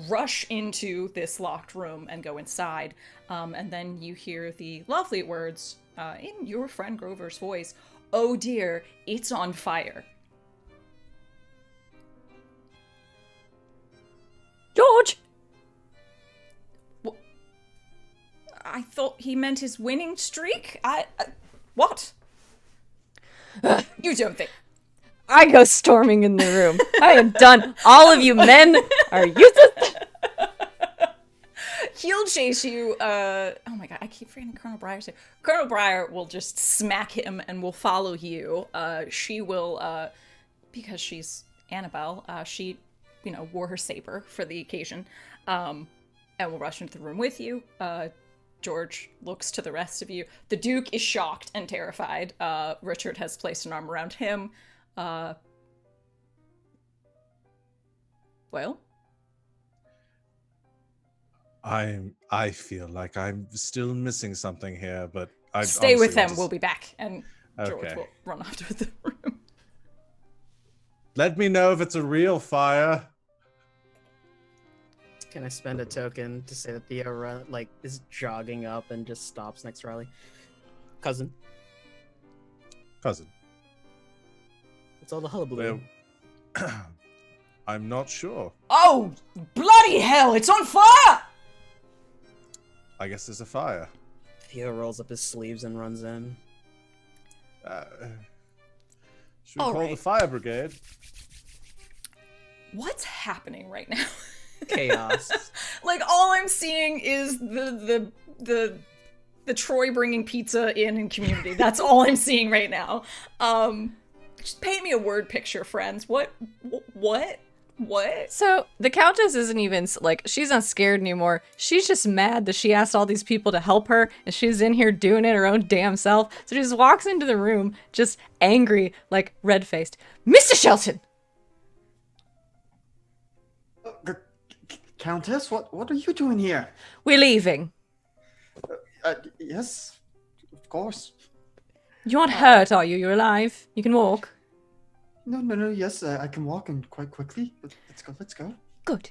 Speaker 1: Rush into this locked room and go inside. And then you hear the lovely words in your friend Grover's voice, oh dear, it's on fire.
Speaker 3: George!
Speaker 1: I thought he meant his winning streak? What? You don't think...
Speaker 3: I go storming in the room. I am done. All of you men are useless.
Speaker 1: He'll chase you. Oh my god, I keep forgetting Colonel Briar's name. Colonel Briar will just smack him and will follow you. She will, because she's Annabelle, she, wore her saber for the occasion, and will rush into the room with you. George looks to the rest of you. The Duke is shocked and terrified. Richard has placed an arm around him. Well?
Speaker 2: I feel like I'm still missing something here, but I
Speaker 1: stay with them. We'll be back. And George
Speaker 2: Okay.
Speaker 1: will run off to the room.
Speaker 2: Let me know if it's a real fire.
Speaker 4: Can I spend a token to say that Theo is jogging up and just stops next to Riley? Cousin,
Speaker 2: Cousin.
Speaker 4: what's all the hullabaloo?
Speaker 2: Well, I'm not sure.
Speaker 1: Oh, bloody hell, it's on fire!
Speaker 2: I guess there's a fire.
Speaker 4: Theo rolls up his sleeves and runs in.
Speaker 2: Should we
Speaker 1: All
Speaker 2: call
Speaker 1: right.
Speaker 2: the fire brigade?
Speaker 1: What's happening right now?
Speaker 4: Chaos.
Speaker 1: Like, all I'm seeing is the Troy bringing pizza in Community. That's all I'm seeing right now. Just paint me a word picture, friends. What?
Speaker 3: So the Countess isn't even, she's not scared anymore. She's just mad that she asked all these people to help her, and she's in here doing it her own damn self. So she just walks into the room, just angry, red-faced. Mr. Shelton!
Speaker 5: Countess, what are you doing here?
Speaker 3: We're leaving.
Speaker 5: Yes, of course.
Speaker 3: You aren't hurt, are you? You're alive. You can walk.
Speaker 5: No, yes, I can walk and quite quickly. Let's go.
Speaker 3: Good.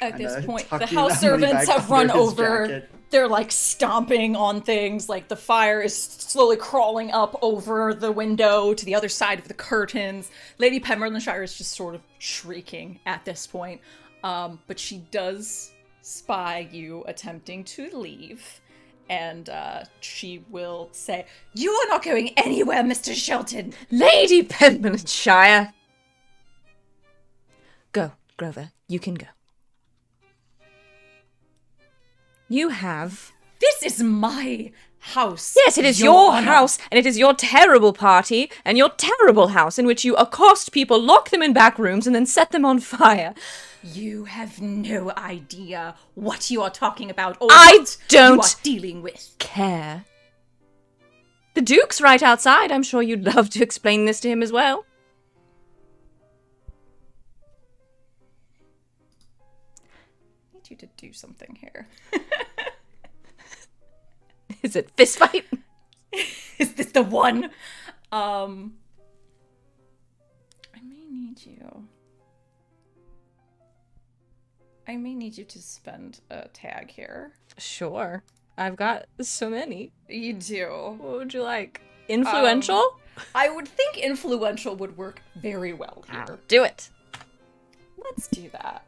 Speaker 1: At this point, the
Speaker 5: tucking
Speaker 1: house
Speaker 5: that money
Speaker 1: servants
Speaker 5: bag
Speaker 1: have run
Speaker 5: under his
Speaker 1: over.
Speaker 5: jacket.
Speaker 1: They're stomping on things. The fire is slowly crawling up over the window to the other side of the curtains. Lady Pemberleshire is just sort of shrieking at this point. But she does spy you attempting to leave. And she will say, "You are not going anywhere, Mr. Shelton."
Speaker 3: Lady Pemberleshire! Go, Grover. You can go. You have...
Speaker 1: This is my house.
Speaker 3: Yes, it is your house, and it is your terrible party, and your terrible house in which you accost people, lock them in back rooms, and then set them on fire.
Speaker 1: You have no idea what you are talking about or
Speaker 3: I
Speaker 1: what
Speaker 3: don't
Speaker 1: you are dealing with.
Speaker 3: care. The Duke's right outside. I'm sure you'd love to explain this to him as well.
Speaker 1: I need you to do something here.
Speaker 3: Is it fist fight?
Speaker 1: Is this the one? I may need you to spend a tag here.
Speaker 3: Sure. I've got so many.
Speaker 1: You do.
Speaker 3: What would you like? Influential?
Speaker 1: I would think influential would work very well here.
Speaker 3: I'll do it.
Speaker 1: Let's do that.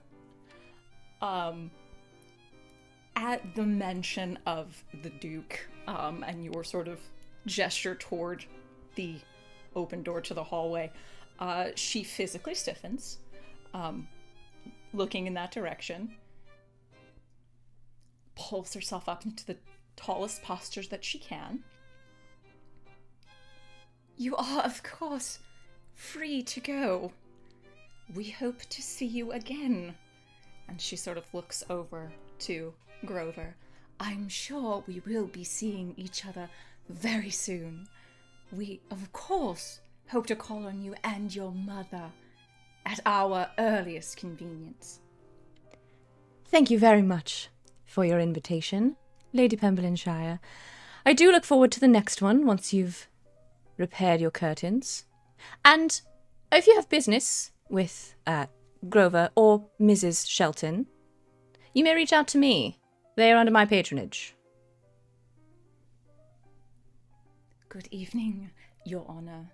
Speaker 1: At the mention of the Duke, and your sort of gesture toward the open door to the hallway, she physically stiffens, looking in that direction, pulls herself up into the tallest postures that she can. You are, of course, free to go. We hope to see you again. And she sort of looks over to Grover. I'm sure we will be seeing each other very soon. We, of course, hope to call on you and your mother at our earliest convenience.
Speaker 3: Thank you very much for your invitation, Lady Pemberleyshire. I do look forward to the next one once you've repaired your curtains. And if you have business with Grover or Mrs. Shelton, you may reach out to me. They are under my patronage.
Speaker 1: Good evening, Your Honor.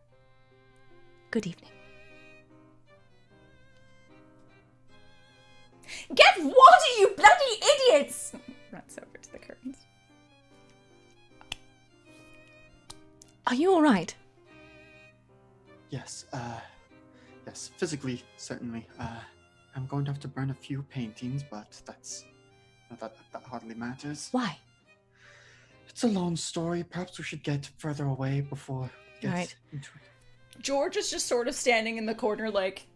Speaker 3: Good evening.
Speaker 1: Get water, you bloody idiots! Runs over to the curtains.
Speaker 3: Are you all right?
Speaker 5: Yes, yes, physically, certainly. I'm going to have to burn a few paintings, but that hardly matters.
Speaker 3: Why?
Speaker 5: It's a long story. Perhaps we should get further away before we get
Speaker 3: Right.
Speaker 5: into it.
Speaker 1: George is just sort of standing in the corner like,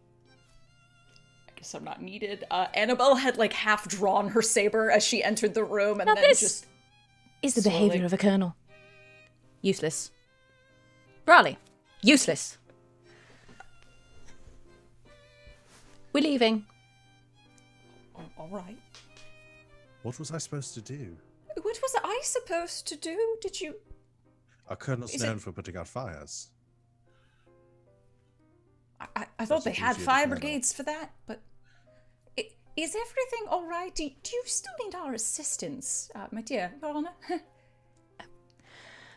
Speaker 1: I guess I'm not needed. Annabelle had like half drawn her saber as she entered the room, and
Speaker 3: Now
Speaker 1: then
Speaker 3: this
Speaker 1: just
Speaker 3: is the
Speaker 1: slowly-
Speaker 3: behavior of a colonel. Useless. Raleigh. Useless. We're leaving.
Speaker 1: All right.
Speaker 2: What was I supposed to do?
Speaker 1: What was I supposed to do? Did you...
Speaker 2: Our colonel's
Speaker 1: Is
Speaker 2: known
Speaker 1: it-
Speaker 2: for putting out fires.
Speaker 1: I thought they
Speaker 2: That's
Speaker 1: had
Speaker 2: easier to
Speaker 1: fire
Speaker 2: plan on.
Speaker 1: brigades for that, but... Is everything all right? Do you still need our assistance, my dear Your Honor?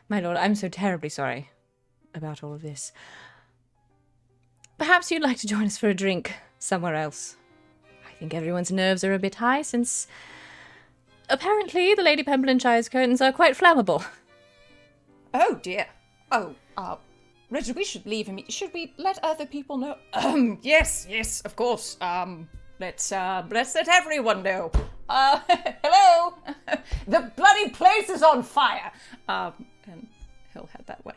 Speaker 3: My lord, I'm so terribly sorry about all of this. Perhaps you'd like to join us for a drink somewhere else. I think everyone's nerves are a bit high since apparently the Lady Pemberleynshire's curtains are quite flammable.
Speaker 1: Oh dear. Oh, Richard, we should leave him. Should we let other people know? Yes, of course. Let's let everyone know. Hello! The bloody place is on fire! And he'll head that way.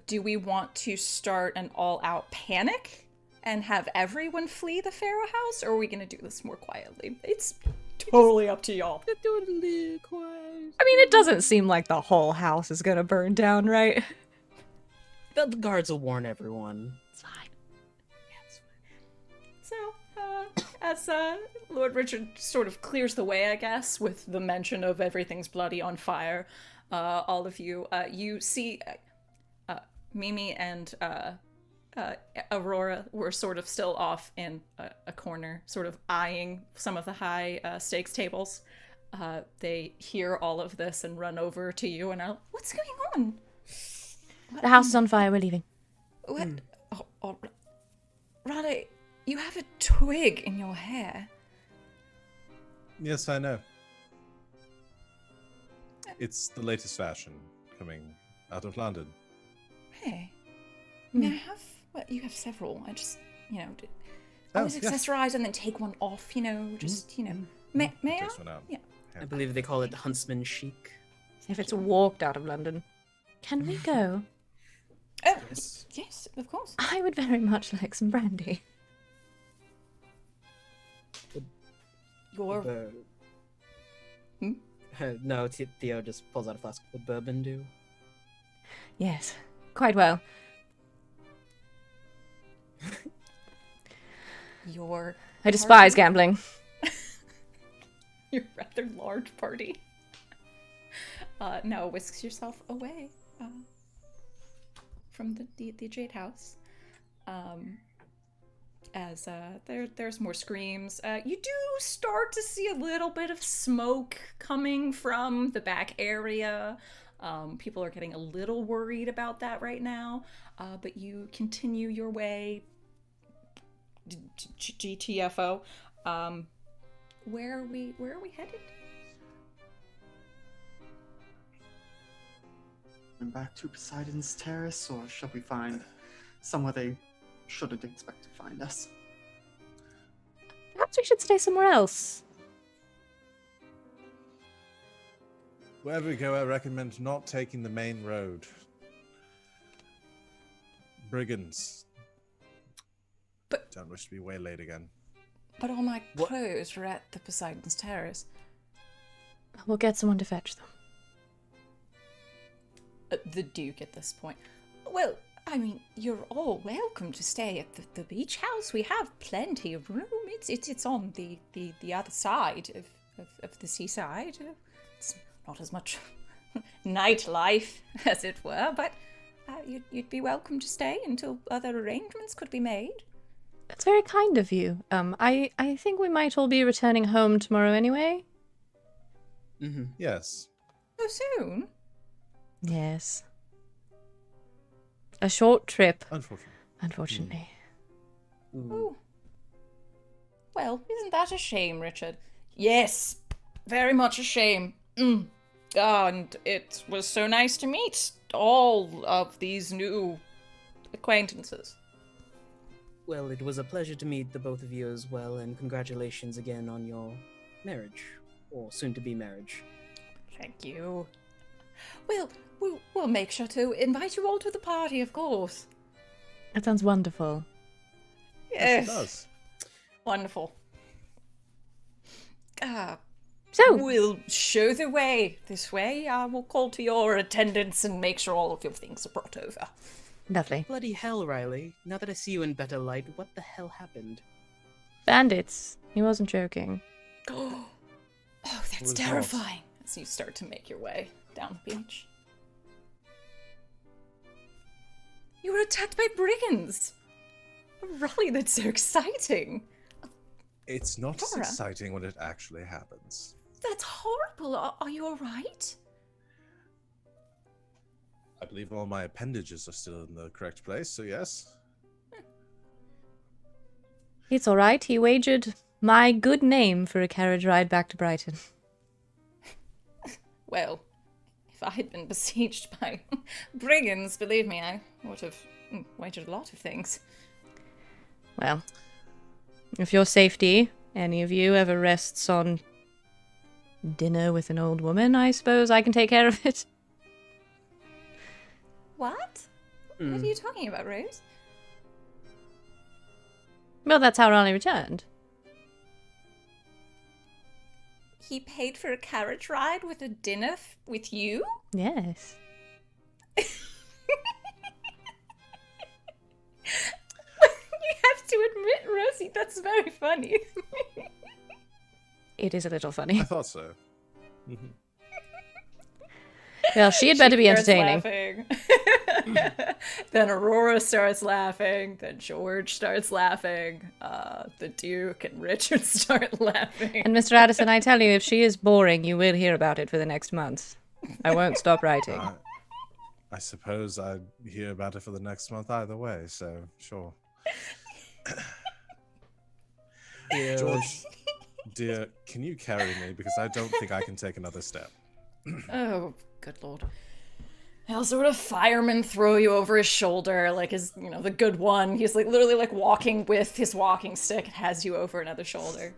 Speaker 1: Do we want to start an all-out panic and have everyone flee the Pharaoh house, or are we gonna do this more quietly? It's totally up to y'all.
Speaker 3: I mean, it doesn't seem like the whole house is gonna burn down, right?
Speaker 4: The guards will warn everyone.
Speaker 3: It's fine.
Speaker 1: So, as Lord Richard sort of clears the way, I guess, with the mention of everything's bloody on fire, all of you, you see Mimi and Aurora were sort of still off in a corner, sort of eyeing some of the high stakes tables. They hear all of this and run over to you and are like, what's going on?
Speaker 3: The house is on fire, we're leaving.
Speaker 1: What? Oh, Raleigh, you have a twig in your hair.
Speaker 2: Yes, I know. It's the latest fashion coming out of London.
Speaker 1: Hey, may I have? Well, you have several. I just, always
Speaker 2: yes.
Speaker 1: accessorize and then take one off. Just, May I?
Speaker 2: Takes one out.
Speaker 1: Yeah.
Speaker 4: I believe they call it huntsman chic.
Speaker 3: If it's walked out of London. Can we go?
Speaker 1: Oh,
Speaker 4: Yes.
Speaker 1: Yes, of course.
Speaker 3: I would very much like some brandy.
Speaker 1: Your Hmm?
Speaker 4: No, Theo just pulls out a flask. Would bourbon do?
Speaker 3: Yes, quite well.
Speaker 1: your
Speaker 3: I despise
Speaker 1: party-
Speaker 3: gambling.
Speaker 1: Your rather large party. Now whisks yourself away from the Jade House. As there's more screams. You do start to see a little bit of smoke coming from the back area. People are getting a little worried about that right now. But you continue your way. GTFO. Where are we headed?
Speaker 5: And back to Poseidon's Terrace, or shall we find somewhere they shouldn't expect to find us?
Speaker 3: Perhaps we should stay somewhere else.
Speaker 2: Wherever we go, I recommend not taking the main road. Brigands.
Speaker 1: But-
Speaker 2: Don't wish to be waylaid again.
Speaker 1: But all my clothes were at the Poseidon's Terrace.
Speaker 3: We'll get someone to fetch them.
Speaker 1: The Duke at this point. Well, I mean, you're all welcome to stay at the beach house. We have plenty of room. It's on the other side of the seaside. It's not as much nightlife, as it were, but you'd be welcome to stay until other arrangements could be made.
Speaker 3: That's very kind of you. I think we might all be returning home tomorrow anyway.
Speaker 4: Mm-hmm.
Speaker 2: Yes.
Speaker 1: So soon?
Speaker 3: Yes. A short trip,
Speaker 2: Unfortunately.
Speaker 3: unfortunately.
Speaker 1: Oh. Well, isn't that a shame, Richard? Yes, very much a shame. And it was so nice to meet all of these new acquaintances.
Speaker 4: Well, it was a pleasure to meet the both of you as well, and congratulations again on your marriage, or soon-to-be marriage.
Speaker 1: Thank you. Well, we'll make sure to invite you all to the party, of course.
Speaker 3: That sounds wonderful.
Speaker 2: Yes, it does.
Speaker 1: Wonderful.
Speaker 3: So,
Speaker 1: We'll show the way this way. We'll call to your attendants and make sure all of your things are brought over.
Speaker 3: lovely.
Speaker 4: Bloody hell, Riley. Now that I see you in better light, what the hell happened?
Speaker 3: Bandits. He wasn't joking.
Speaker 1: Oh, that's
Speaker 2: was
Speaker 1: terrifying. As you start to make your way down the beach. You were attacked by brigands! Raleigh, that's so exciting!
Speaker 2: It's not as
Speaker 1: Dora?
Speaker 2: exciting when it actually happens.
Speaker 1: That's horrible! Are you alright?
Speaker 2: I believe all my appendages are still in the correct place, so yes.
Speaker 3: It's all right. He wagered my good name for a carriage ride back to Brighton.
Speaker 1: Well, if I had been besieged by brigands, believe me, I would have wagered a lot of things.
Speaker 3: Well, if your safety, any of you, ever rests on dinner with an old woman, I suppose I can take care of it.
Speaker 1: What? What are you talking about, Rose?
Speaker 3: Well, that's how Raleigh returned.
Speaker 1: He paid for a carriage ride with a dinner with you?
Speaker 3: Yes.
Speaker 1: You have to admit, Rosie, that's very funny.
Speaker 3: It is a little funny.
Speaker 2: I thought so.
Speaker 3: Well, she had better be
Speaker 1: Starts
Speaker 3: entertaining.
Speaker 1: laughing. Then Aurora starts laughing. Then George starts laughing. The Duke and Richard start laughing.
Speaker 3: And Mr. Addison, I tell you, if she is boring, you will hear about it for the next month. I won't stop writing.
Speaker 2: I suppose I'd hear about it for the next month either way, so sure. George, dear, can you carry me? Because I don't think I can take another step.
Speaker 1: Oh, good lord. He'll sort of fireman throw you over his shoulder, like his, the good one. He's like literally like walking with his walking stick and has you over another shoulder.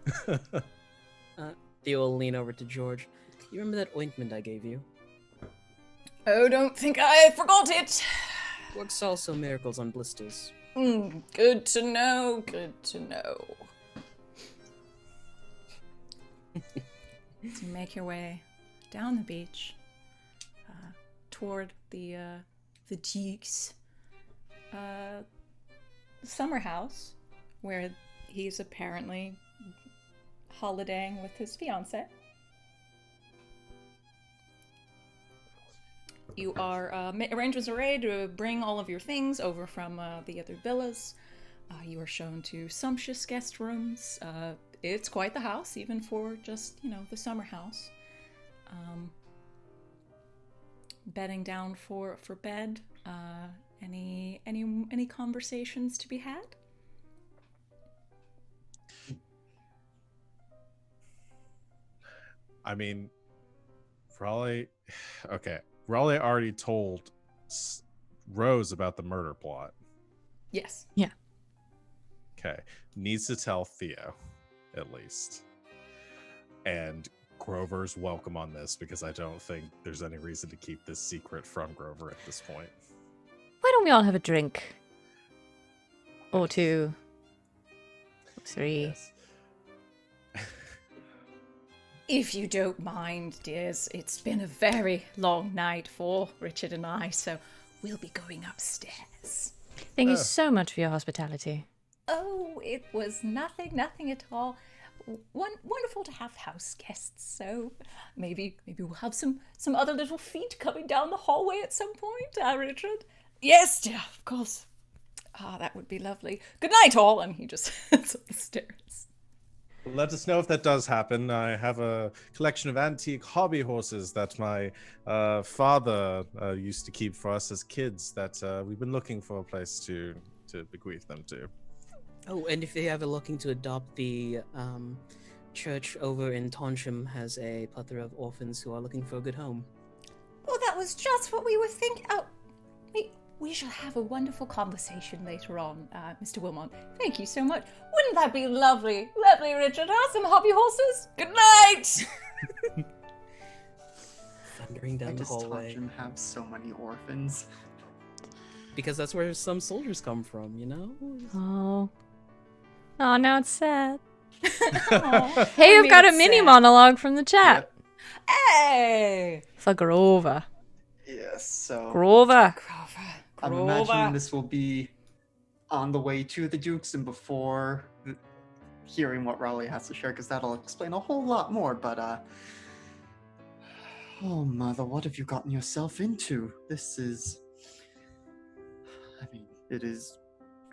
Speaker 4: Theo will lean over to George. You remember that ointment I gave you?
Speaker 1: Oh, don't think I forgot it.
Speaker 4: Works also miracles on blisters.
Speaker 1: Good to know, good to know. So you make your way down the beach toward the Duke's summer house, where he's apparently holidaying with his fiancée. You are arrangements are made to bring all of your things over from the other villas. You are shown to sumptuous guest rooms. It's quite the house, even for just, the summer house. Bedding down for bed. Any conversations to be had?
Speaker 2: I mean, Raleigh. Okay, Raleigh already told Rose about the murder plot.
Speaker 1: Yes.
Speaker 3: Yeah.
Speaker 2: Okay, needs to tell Theo, at least. And Grover's welcome on this, because I don't think there's any reason to keep this secret from Grover at this point.
Speaker 3: Why don't we all have a drink? Or two. Or three.
Speaker 2: Yes.
Speaker 1: If you don't mind, dears, it's been a very long night for Richard and I, so we'll be going upstairs.
Speaker 3: Thank you so much for your hospitality.
Speaker 1: Oh, it was nothing at all. Wonderful to have house guests, so maybe we'll have some other little feet coming down the hallway at some point, Richard? Yes, dear, of course. That would be lovely. Good night, all, and he just heads up the stairs.
Speaker 2: Let us know if that does happen. I have a collection of antique hobby horses that my father used to keep for us as kids that we've been looking for a place to bequeath them to.
Speaker 4: Oh, and if you're ever looking to adopt, the church over in Tonsham has a plethora of orphans who are looking for a good home.
Speaker 1: Well, that was just what we were thinking. Oh, we shall have a wonderful conversation later on, Mr. Wilmot. Thank you so much. Wouldn't that be lovely? Lovely, Richard. Some hobby horses? Good night!
Speaker 4: Thundering down the hallway.
Speaker 5: Tonsham have so many orphans.
Speaker 4: Because that's where some soldiers come from,
Speaker 3: Oh. Oh, now it's sad.
Speaker 1: Aw.
Speaker 3: Hey,
Speaker 1: I
Speaker 3: we've
Speaker 1: mean,
Speaker 3: got a
Speaker 1: it's
Speaker 3: mini
Speaker 1: sad.
Speaker 3: monologue from the chat.
Speaker 1: Hey!
Speaker 3: For Grover.
Speaker 5: Yes, so
Speaker 3: Grover.
Speaker 5: I'm imagining this will be on the way to the Dukes and before hearing what Raleigh has to share, because that'll explain a whole lot more, but oh mother, what have you gotten yourself into? This is, I mean, it is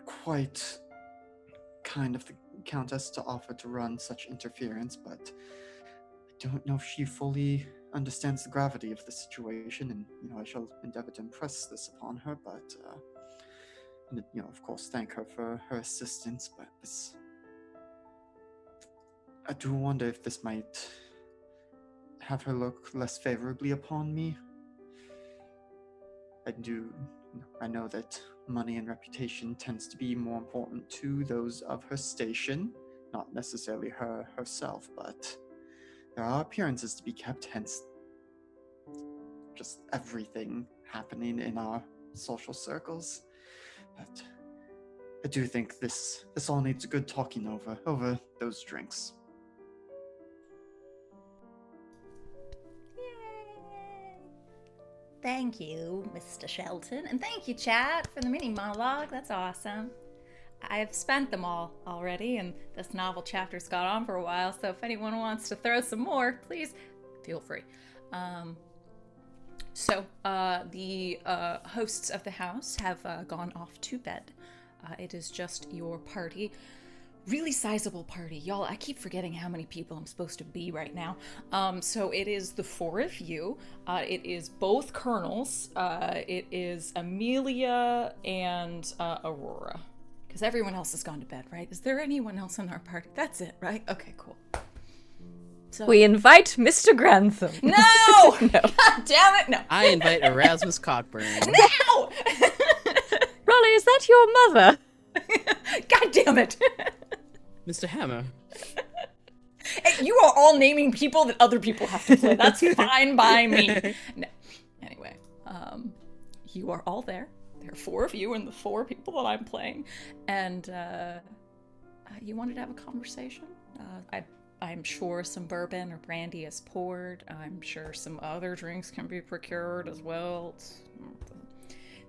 Speaker 5: quite kind of the Countess to offer to run such interference, but I don't know if she fully understands the gravity of the situation, and I shall endeavor to impress this upon her, but and, of course thank her for her assistance, but this, I do wonder if this might have her look less favorably upon me. I know that money and reputation tends to be more important to those of her station, not necessarily her herself, but there are appearances to be kept, hence just everything happening in our social circles. But I do think this all needs a good talking over those drinks.
Speaker 1: Thank you, Mr. Shelton, and thank you, chat, for the mini monologue. That's awesome. I've spent them all already, and this novel chapter's gone on for a while, so if anyone wants to throw some more, please feel free. So the hosts of the house have gone off to bed. It is just your party. Really sizable party. Y'all, I keep forgetting how many people I'm supposed to be right now. So it is the four of you. It is both colonels. It is Amelia and Aurora. Because everyone else has gone to bed, right? Is there anyone else in our party? That's it, right? Okay, cool. So...
Speaker 3: We invite Mr. Grantham.
Speaker 1: No!
Speaker 3: No.
Speaker 1: God damn it, no.
Speaker 4: I invite Erasmus Cockburn.
Speaker 1: No!
Speaker 3: Raleigh, is that your mother?
Speaker 1: God damn it.
Speaker 4: Mr. Hammer.
Speaker 1: Hey, you are all naming people that other people have to play. That's fine by me. No. Anyway, you are all there. are 4 of you and the 4 people that I'm playing, and you wanted to have a conversation. I'm sure some bourbon or brandy is poured. I'm sure some other drinks can be procured as well.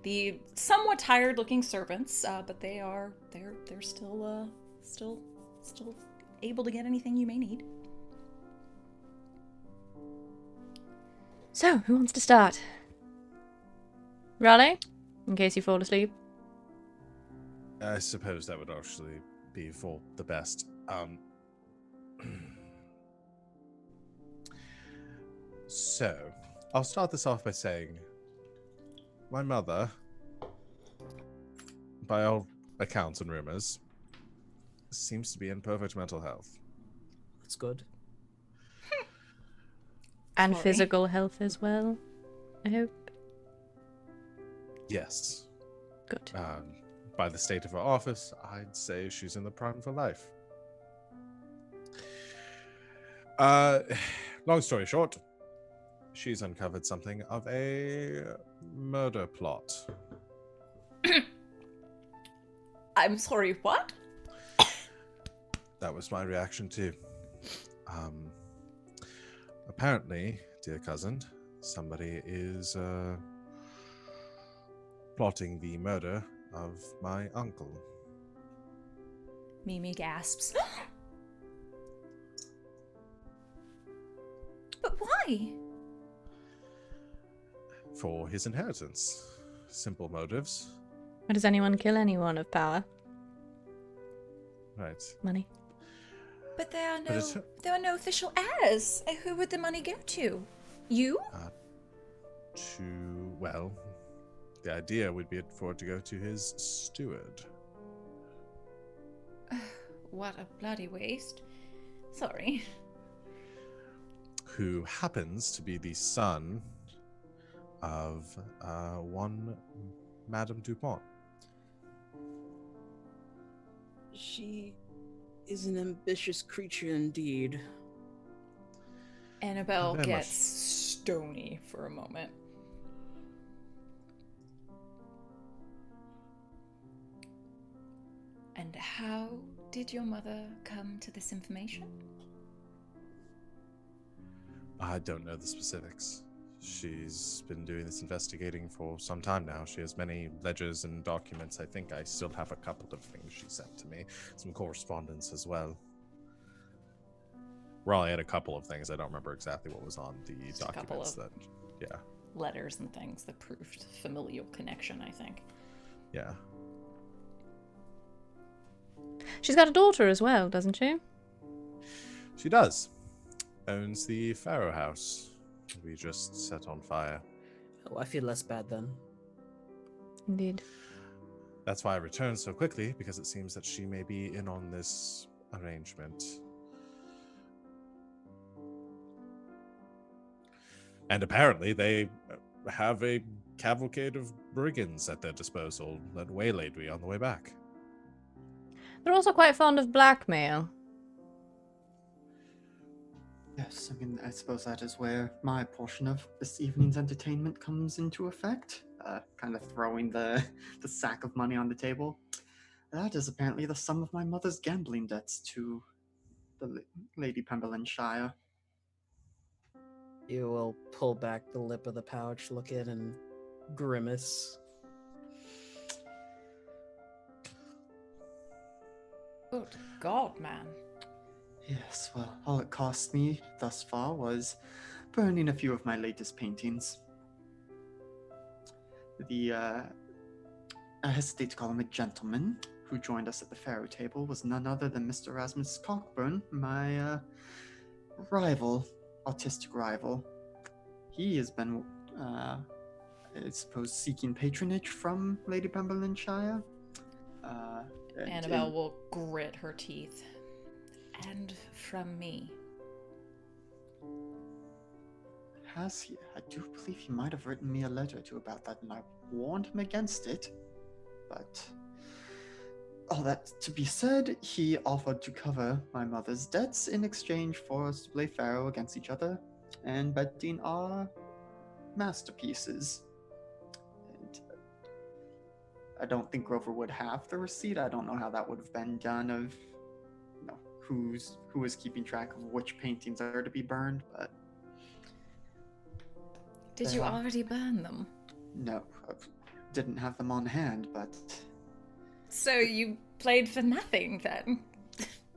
Speaker 1: The somewhat tired-looking servants, but they're still able to get anything you may need.
Speaker 3: So, who wants to start? Raleigh, in case you fall asleep.
Speaker 2: I suppose that would actually be for the best. So, I'll start this off by saying, my mother, by all accounts and rumors, seems to be in perfect mental health.
Speaker 4: That's good.
Speaker 3: And
Speaker 1: Sorry.
Speaker 3: physical health as well, I hope.
Speaker 2: Yes.
Speaker 3: Good.
Speaker 2: By the state of her office, I'd say she's in the prime of her life. Long story short, she's uncovered something of a murder plot.
Speaker 1: I'm sorry, what?
Speaker 2: That was my reaction too. Apparently, dear cousin, somebody is plotting the murder of my uncle.
Speaker 1: Mimi gasps. But why?
Speaker 2: For his inheritance. Simple motives.
Speaker 3: Why does anyone kill anyone of power?
Speaker 2: Right.
Speaker 3: Money.
Speaker 1: But there are
Speaker 2: But
Speaker 1: no official heirs. Who would the money go to? You?
Speaker 2: Well, the idea would be for it to go to his steward.
Speaker 1: What a bloody waste. Sorry.
Speaker 2: Who happens to be the son of one Madame Dupont.
Speaker 4: She is an ambitious creature indeed.
Speaker 1: Annabelle
Speaker 2: Very
Speaker 1: gets
Speaker 2: much.
Speaker 1: stony for a moment. And how did your mother come to this information?
Speaker 2: I don't know the specifics. She's been doing this investigating for some time now. She has many ledgers and documents. I think I still have a couple of things she sent to me. Some correspondence as well. Raleigh had a couple of things. I don't remember exactly what was on the
Speaker 1: Just a couple
Speaker 2: documents
Speaker 1: of-
Speaker 2: yeah.
Speaker 1: Letters and things that proved familial connection, I think.
Speaker 2: Yeah.
Speaker 3: She's got a daughter as well, doesn't she?
Speaker 2: She does. Owns the Pharaoh house. We just set on fire.
Speaker 4: Oh, I feel less bad then.
Speaker 3: Indeed.
Speaker 2: That's why I returned so quickly, because it seems that she may be in on this arrangement. And apparently they have a cavalcade of brigands at their disposal that waylaid me on the way back.
Speaker 3: They're also quite fond of blackmail.
Speaker 5: Yes, I mean, I suppose that is where my portion of this evening's entertainment comes into effect. Kind of throwing the sack of money on the table. That is apparently the sum of my mother's gambling debts to the Lady Pemberley-shire.
Speaker 4: You will pull back the lip of the pouch, look at and grimace.
Speaker 1: Good God, man.
Speaker 5: Yes, well, all it cost me thus far was burning a few of my latest paintings. I hesitate to call him a gentleman who joined us at the Pharaoh table was none other than Mr. Erasmus Cockburn, my rival, autistic rival. He has been, I suppose, seeking patronage from Lady Pemberley-shire.
Speaker 1: Annabelle will grit her teeth. And from me.
Speaker 5: Has he? I do believe he might have written me a letter to about that, and I warned him against it. But all that to be said, he offered to cover my mother's debts in exchange for us to play Pharaoh against each other and betting our masterpieces. And I don't think Grover would have the receipt. I don't know how that would have been done of, who is keeping track of which paintings are to be burned, but...
Speaker 1: Did you already burn them?
Speaker 5: No, I didn't have them on hand, but...
Speaker 1: So you played for nothing then?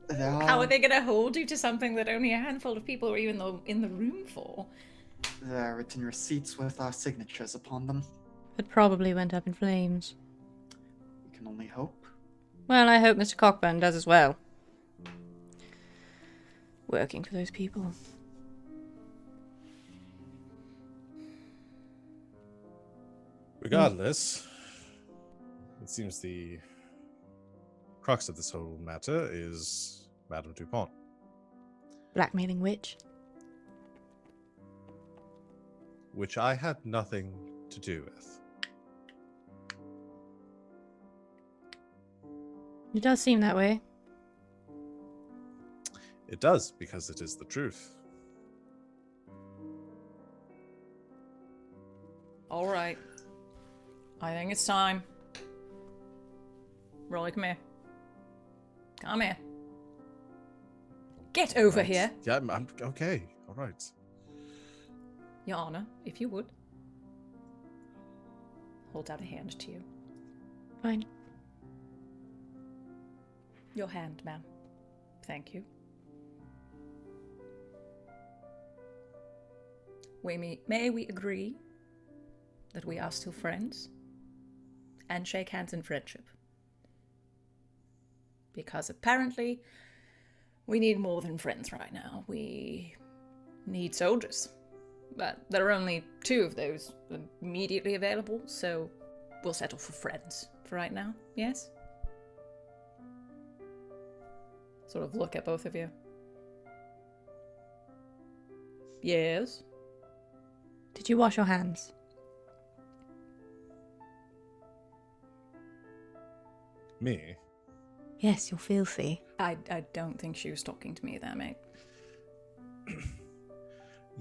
Speaker 5: They're
Speaker 1: How are they going to hold you to something that only a handful of people are even in the room for?
Speaker 5: They're written receipts with our signatures upon them.
Speaker 3: It probably went up in flames.
Speaker 5: We can only hope.
Speaker 3: Well, I hope Mr. Cockburn does as well. Working for those people.
Speaker 2: Regardless, it seems the crux of this whole matter is Madame Dupont.
Speaker 3: Blackmailing witch.
Speaker 2: Which I had nothing to do with.
Speaker 3: It does seem that way.
Speaker 2: It does, because it is the truth.
Speaker 1: All right. I think it's time. Raleigh, come here. Come here. Get over
Speaker 2: Right.
Speaker 1: here.
Speaker 2: Yeah, I'm okay. All right.
Speaker 1: Your Honor, if you would. Hold out a hand to you.
Speaker 3: Fine.
Speaker 1: Your hand, ma'am. Thank you. May we agree that we are still friends and shake hands in friendship? Because apparently we need more than friends right now. We need soldiers. But there are only 2 of those immediately available, so we'll settle for friends for right now, yes? Sort of look at both of you. Yes?
Speaker 3: Did you wash your hands?
Speaker 2: Me?
Speaker 3: Yes, you're filthy.
Speaker 1: I don't think she was talking to me there, mate.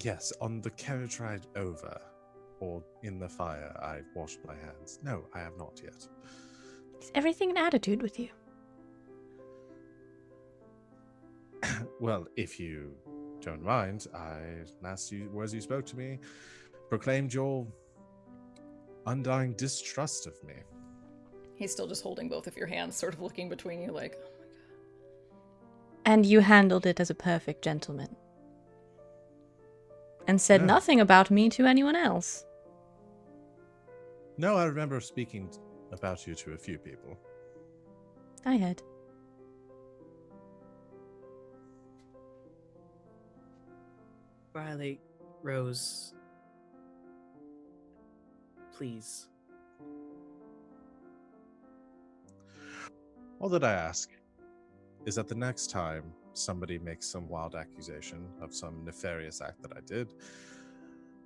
Speaker 2: Yes, on the carriage ride over, or in the fire, I washed my hands. No, I have not yet.
Speaker 3: Is everything an attitude with you?
Speaker 2: Well, if you don't mind, last words you spoke to me proclaimed your undying distrust of me.
Speaker 1: He's still just holding both of your hands, sort of looking between you like, oh my god.
Speaker 3: And you handled it as a perfect gentleman. And said
Speaker 2: No.
Speaker 3: nothing about me to anyone else.
Speaker 2: No, I remember speaking about you to a few people.
Speaker 3: I heard.
Speaker 4: Riley, Rose, please.
Speaker 2: All that I ask is that the next time somebody makes some wild accusation of some nefarious act that I did,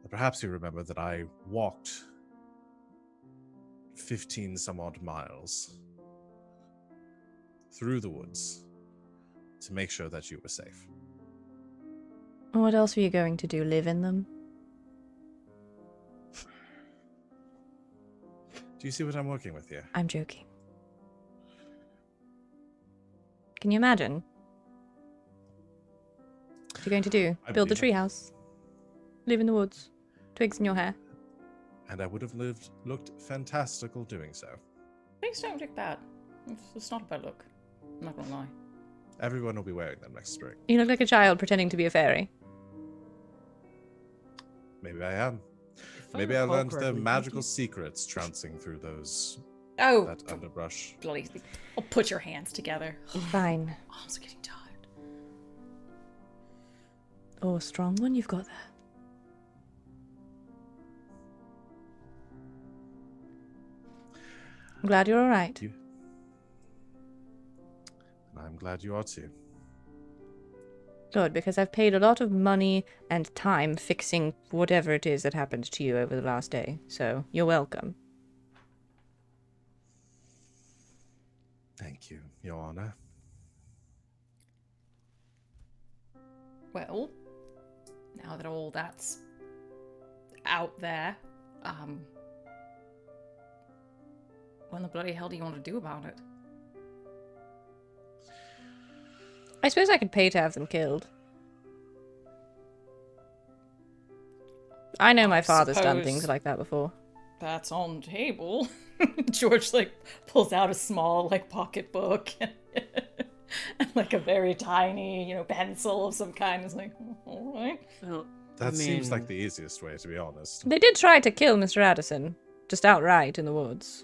Speaker 2: that perhaps you remember that I walked 15 some odd miles through the woods to make sure that you were safe.
Speaker 3: What else were you going to do? Live in them?
Speaker 2: Do you see what I'm working with here?
Speaker 3: I'm joking. Can you imagine? What are you going to do?
Speaker 2: I
Speaker 3: Build the
Speaker 2: believe it.
Speaker 3: treehouse? Live in the woods? Twigs in your hair?
Speaker 2: And I would have looked fantastical doing so.
Speaker 1: Please don't look bad. It's not a bad look. I'm not gonna lie.
Speaker 2: Everyone will be wearing them next spring.
Speaker 3: You look like a child pretending to be a fairy.
Speaker 2: Maybe I am.
Speaker 4: If
Speaker 2: Maybe I
Speaker 4: recall
Speaker 2: learned the
Speaker 4: correctly,
Speaker 2: magical secrets trouncing through that
Speaker 1: Oh,
Speaker 2: underbrush.
Speaker 1: bloody. I'll put your hands together.
Speaker 3: Fine.
Speaker 1: Arms are getting tired.
Speaker 3: Oh, a strong one you've got there. I'm glad you're alright.
Speaker 2: And I'm glad you are too.
Speaker 3: Good, because I've paid a lot of money and time fixing whatever it is that happened to you over the last day, so you're welcome.
Speaker 2: Thank you, Your Honor.
Speaker 1: Well, now that all that's What in the bloody hell do you want to do about it?
Speaker 3: I suppose I could pay to have them killed. I know my father's done
Speaker 1: suppose-
Speaker 3: things like that before.
Speaker 1: That's on the table. George, like, pulls out a small, like, pocketbook and like, a very tiny, pencil of some kind. It's like, all right.
Speaker 4: Well,
Speaker 2: That seems like
Speaker 4: mean,
Speaker 2: the easiest way, to be honest.
Speaker 3: They did try to kill Mr. Addison, just outright in the woods.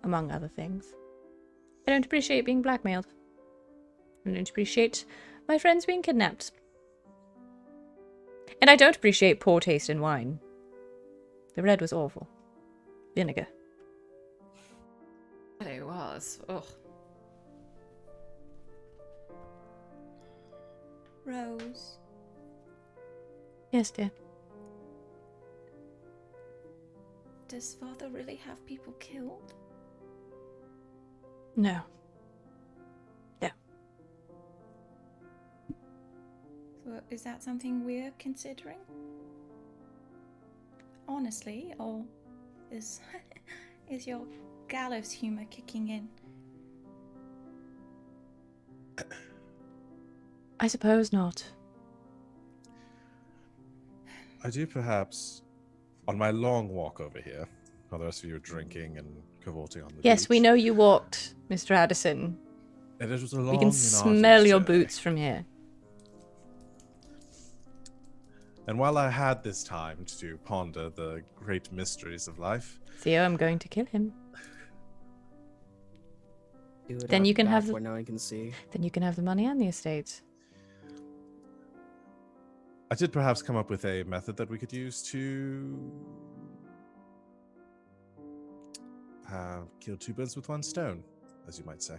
Speaker 3: Among other things. I don't appreciate being blackmailed. I don't appreciate my friends being kidnapped. And I don't appreciate poor taste in wine. The red was awful. Vinegar.
Speaker 1: But it was. Ugh. Rose.
Speaker 3: Yes, dear.
Speaker 1: Does father really have people killed?
Speaker 3: No. No.
Speaker 1: So is that something we're considering? Honestly, or is is your gallows humor kicking in?
Speaker 3: I suppose not.
Speaker 2: I do perhaps, on my long walk over here, while the rest of you are drinking and cavorting on the
Speaker 3: Yes,
Speaker 2: beach.
Speaker 3: we know you walked, Mr. Addison.
Speaker 2: And it was a long
Speaker 3: We can
Speaker 2: and
Speaker 3: smell
Speaker 2: arduous
Speaker 3: your
Speaker 2: journey.
Speaker 3: boots from here.
Speaker 2: And while I had this time to ponder the great mysteries of life,
Speaker 3: Theo, I'm going to kill him.
Speaker 4: do it
Speaker 3: Then
Speaker 4: out
Speaker 3: you can
Speaker 4: back
Speaker 3: have the-
Speaker 4: where no one can see.
Speaker 3: Then you can have the money and the estate.
Speaker 2: I did perhaps come up with a method that we could use to kill two birds with one stone, as you might say.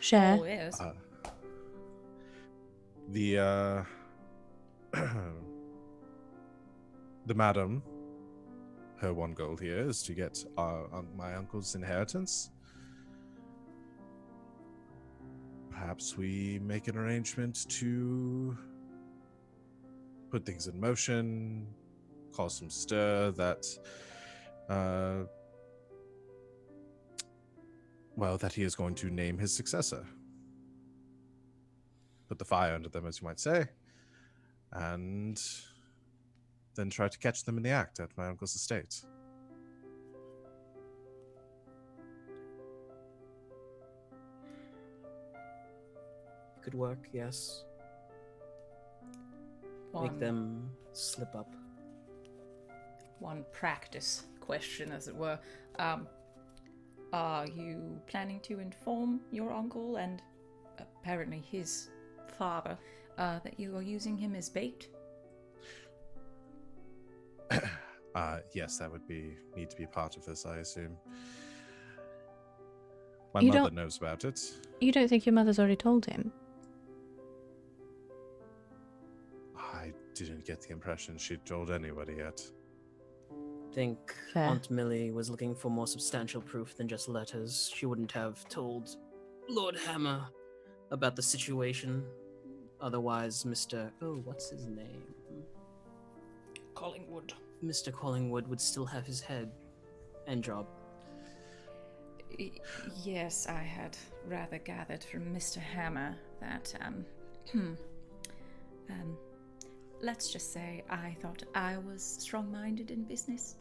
Speaker 3: Share.
Speaker 1: Oh, yes.
Speaker 2: The the madam, her one goal here is to get my uncle's inheritance. Perhaps we make an arrangement to put things in motion, cause some stir that, that he is going to name his successor. Put the fire under them, as you might say, and then try to catch them in the act at my uncle's estate.
Speaker 4: Could work, yes. Make
Speaker 1: One-
Speaker 4: them slip up.
Speaker 1: One practice question, as it were. Are you planning to inform your uncle and apparently his father that you are using him as bait?
Speaker 2: Yes, that would need to be part of this, I assume. My
Speaker 3: You
Speaker 2: mother
Speaker 3: don't-
Speaker 2: knows about it.
Speaker 3: You don't think your mother's already told him?
Speaker 2: I didn't get the impression she'd told anybody yet.
Speaker 4: Think
Speaker 3: Fair.
Speaker 4: Aunt Millie was looking for more substantial proof than just letters. She wouldn't have told Lord Hammer about the situation. Otherwise, Mr. Oh, what's his name?
Speaker 1: Collingwood.
Speaker 4: Mr. Collingwood would still have his head and job.
Speaker 1: Yes, I had rather gathered from Mr. Hammer that, let's just say I thought I was strong-minded in business.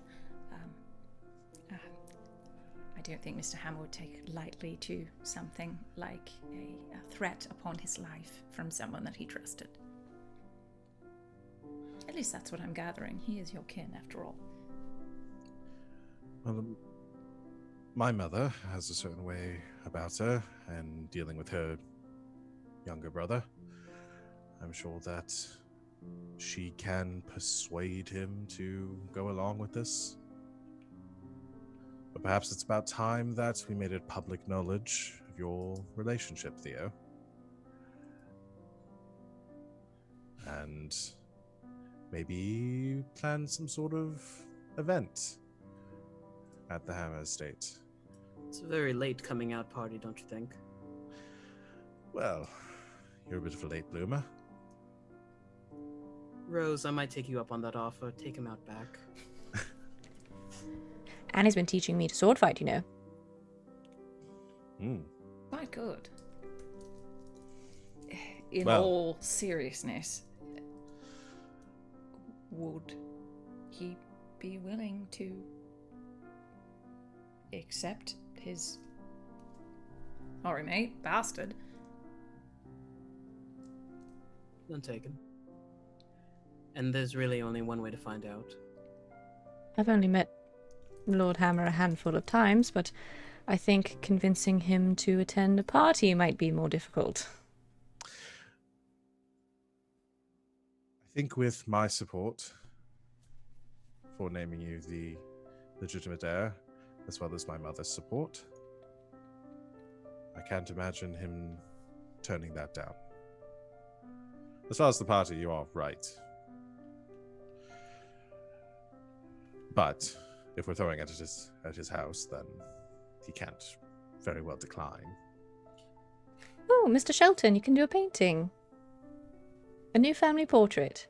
Speaker 1: I don't think Mr. Hammer would take lightly to something like a threat upon his life from someone that he trusted. At least that's what I'm gathering. He is your kin, after all.
Speaker 2: Well, my mother has a certain way about her and dealing with her younger brother. I'm sure that she can persuade him to go along with this. But perhaps it's about time that we made it public knowledge of your relationship, Theo. And maybe plan some sort of event at the Hammer Estate.
Speaker 4: It's a very late coming out party, don't you think?
Speaker 2: Well, you're a bit of a late bloomer.
Speaker 4: Rose, I might take you up on that offer. Take him out back.
Speaker 3: Annie's been teaching me to sword fight, you know.
Speaker 1: Quite good. In
Speaker 2: Well-
Speaker 1: all seriousness, would he be willing to accept his sorry mate, bastard?
Speaker 4: None taken. And there's really only one way to find out.
Speaker 3: I've only met Lord Hammer a handful of times, but I think convincing him to attend a party might be more difficult.
Speaker 2: I think with my support for naming you the legitimate heir, as well as my mother's support, I can't imagine him turning that down. As far as the party, you are right. But if we're throwing it at his house, then he can't very well decline.
Speaker 3: Oh, Mr. Shelton, you can do a painting. A new family portrait.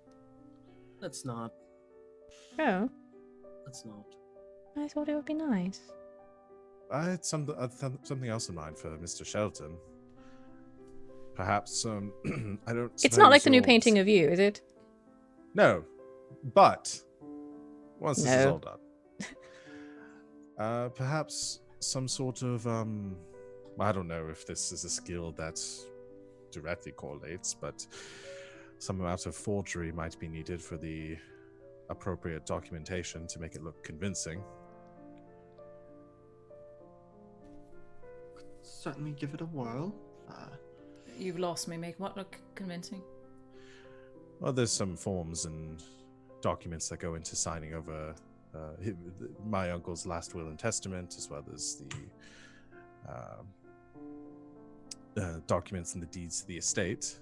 Speaker 4: Let's not.
Speaker 3: Oh,
Speaker 4: Let's not.
Speaker 3: I thought it would be nice.
Speaker 2: I had something else in mind for Mr. Shelton. Perhaps I don't.
Speaker 3: It's not like
Speaker 2: suppose
Speaker 3: the new
Speaker 2: yours-
Speaker 3: painting of you, is it?
Speaker 2: No, but once this is
Speaker 3: No.
Speaker 2: all done, perhaps some sort of I don't know if this is a skill that directly correlates, but some amount of forgery might be needed for the appropriate documentation to make it look convincing.
Speaker 5: Certainly give it a whirl.
Speaker 1: You've lost me. Make what look convincing?
Speaker 2: Well, there's some forms and documents that go into signing over my uncle's last will and testament, as well as the documents and the deeds to the estate.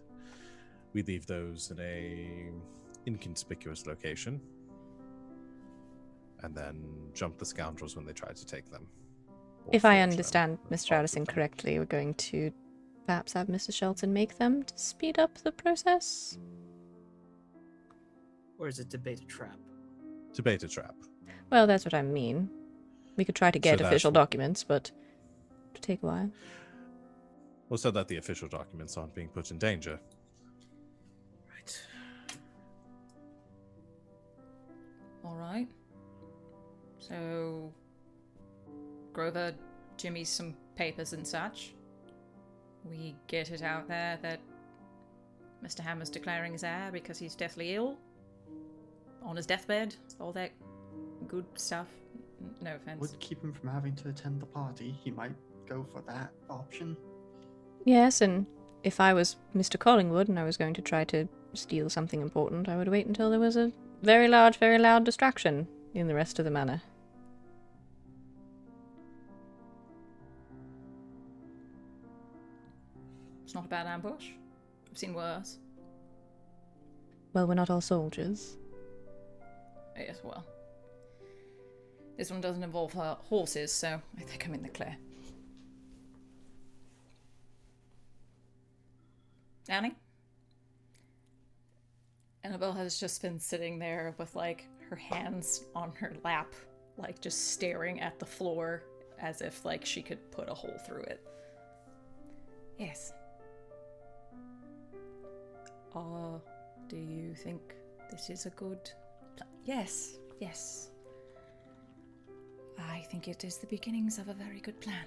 Speaker 2: We leave those in a inconspicuous location, and then jump the scoundrels when they try to take them. Or
Speaker 3: If I
Speaker 2: forge them,
Speaker 3: understand
Speaker 2: or
Speaker 3: Mr.
Speaker 2: alter
Speaker 3: Addison
Speaker 2: them.
Speaker 3: correctly, we're going to perhaps have Mr. Shelton make them to speed up the process?
Speaker 4: Or is it to bait a trap?
Speaker 2: To bait a trap.
Speaker 3: Well, that's what I mean. We could try to get
Speaker 2: that's
Speaker 3: official
Speaker 2: what-
Speaker 3: documents, but it would take a while.
Speaker 2: Well, so that the official documents aren't being put in danger.
Speaker 4: Right.
Speaker 1: All right. So, Grover, Jimmy's some papers and such. We get it out there that Mr. Hammer's declaring his heir because he's deathly ill. On his deathbed. All that good stuff. No offense.
Speaker 5: Would keep him from having to attend the party. He might go for that option.
Speaker 3: Yes, and if I was Mr. Collingwood and I was going to try to steal something important, I would wait until there was a very large, very loud distraction in the rest of the manor.
Speaker 1: It's not a bad ambush. I've seen worse.
Speaker 3: Well, we're not all soldiers.
Speaker 1: Yes, well. This one doesn't involve horses, so I think I'm in the clear. Annie? Annabelle has just been sitting there with, like, her hands on her lap, like, just staring at the floor as if, like, she could put a hole through it. Yes. Do you think this is a good plan? Yes, yes. I think it is the beginnings of a very good plan.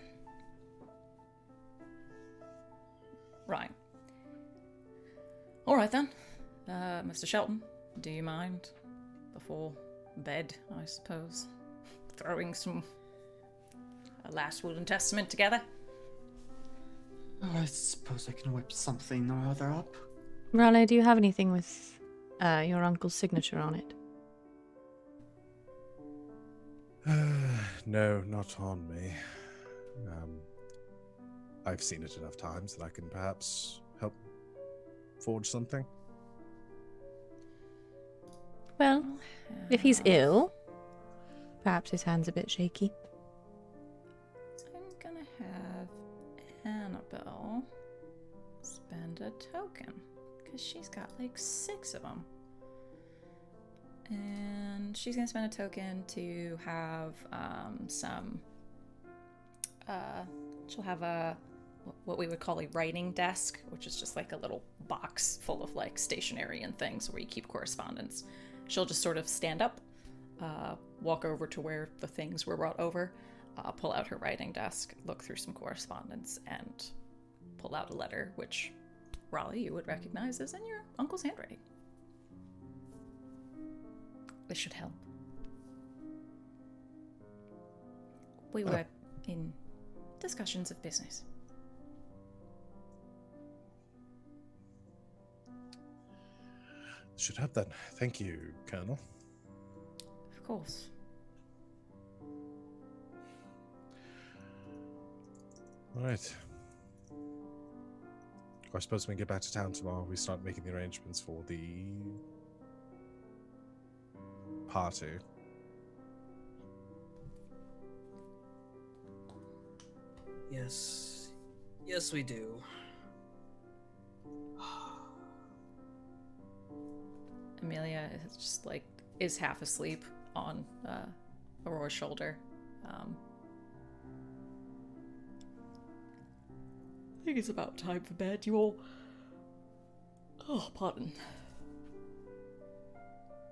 Speaker 1: Right. All right then. Mr. Shelton, do you mind, before bed, I suppose, throwing a last will and testament together?
Speaker 5: Oh, I suppose I can whip something or other up.
Speaker 3: Raleigh, do you have anything with your uncle's signature on it?
Speaker 2: No, not on me. I've seen it enough times that I can perhaps help forge something.
Speaker 3: Well, if he's ill, perhaps his hand's a bit shaky.
Speaker 1: I'm gonna have Annabelle spend a token, because she's got like 6 of them. And she's gonna spend a token to have she'll have what we would call a writing desk, which is just like a little box full of like stationery and things where you keep correspondence. She'll just sort of stand up, walk over to where the things were brought over, pull out her writing desk, look through some correspondence, and pull out a letter, which Raleigh, you would recognize as in your uncle's handwriting. This should help. We were in discussions of business.
Speaker 2: Should help then. Thank you, Colonel.
Speaker 1: Of course.
Speaker 2: All right. I suppose when we get back to town tomorrow, we start making the arrangements for the party.
Speaker 4: Yes. Yes, we do.
Speaker 1: Amelia is just like is half asleep on Aurora's shoulder. I think it's about time for bed. You all. Oh, pardon.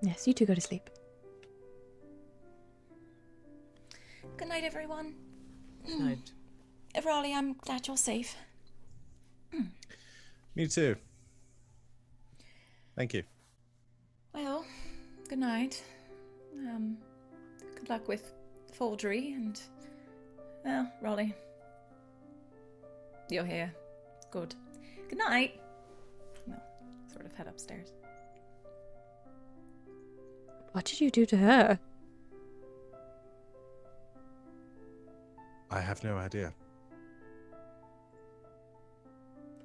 Speaker 3: Yes, you two go to sleep.
Speaker 1: Good night, everyone.
Speaker 4: Night.
Speaker 1: Raleigh, I'm glad you're safe.
Speaker 2: Me too. Thank you.
Speaker 1: Well, good night. Good luck with forgery and, well, Raleigh, you're here. Good. Good night. Well, sort of head upstairs.
Speaker 3: What did you do to her?
Speaker 2: I have no idea.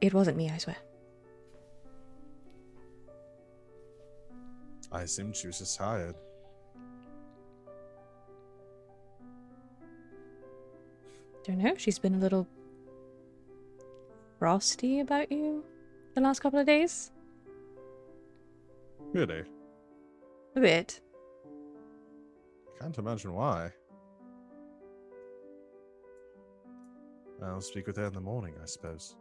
Speaker 3: It wasn't me, I swear.
Speaker 2: I assumed she was just tired.
Speaker 3: Don't know, she's been a little frosty about you the last couple of days.
Speaker 2: Really?
Speaker 3: A bit.
Speaker 2: Can't imagine why. I'll speak with her in the morning, I suppose.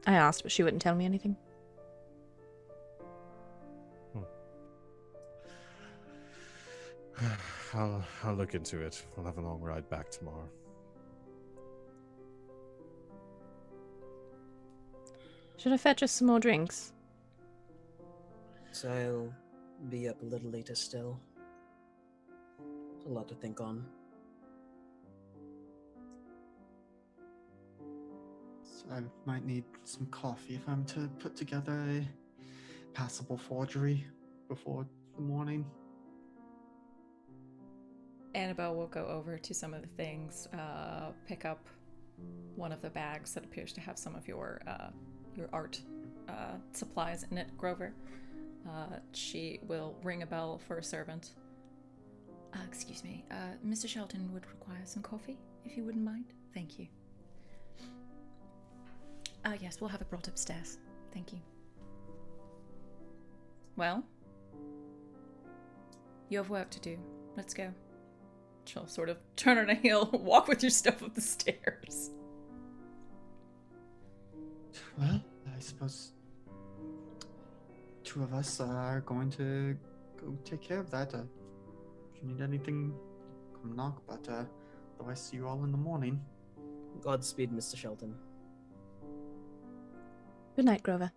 Speaker 3: I asked, but she wouldn't tell me anything.
Speaker 2: I'll look into it. We'll have a long ride back tomorrow.
Speaker 3: Should I fetch us some more drinks?
Speaker 4: So I'll be up a little later still. There's a lot to think on.
Speaker 5: So I might need some coffee if I'm to put together a passable forgery before the morning.
Speaker 1: Annabelle will go over to some of the things, pick up one of the bags that appears to have some of your art supplies in it, Grover. She will ring a bell for a servant. Excuse me, Mr. Shelton would require some coffee, if you wouldn't mind. Thank you. Yes, we'll have it brought upstairs. Thank you. Well, you have work to do. Let's go. She'll sort of turn on a heel, walk with your stuff up the stairs.
Speaker 5: Well, I suppose two of us are going to go take care of that. If you need anything, come knock, but otherwise see you all in the morning.
Speaker 4: Godspeed, Mr. Shelton.
Speaker 3: Good night, Grover.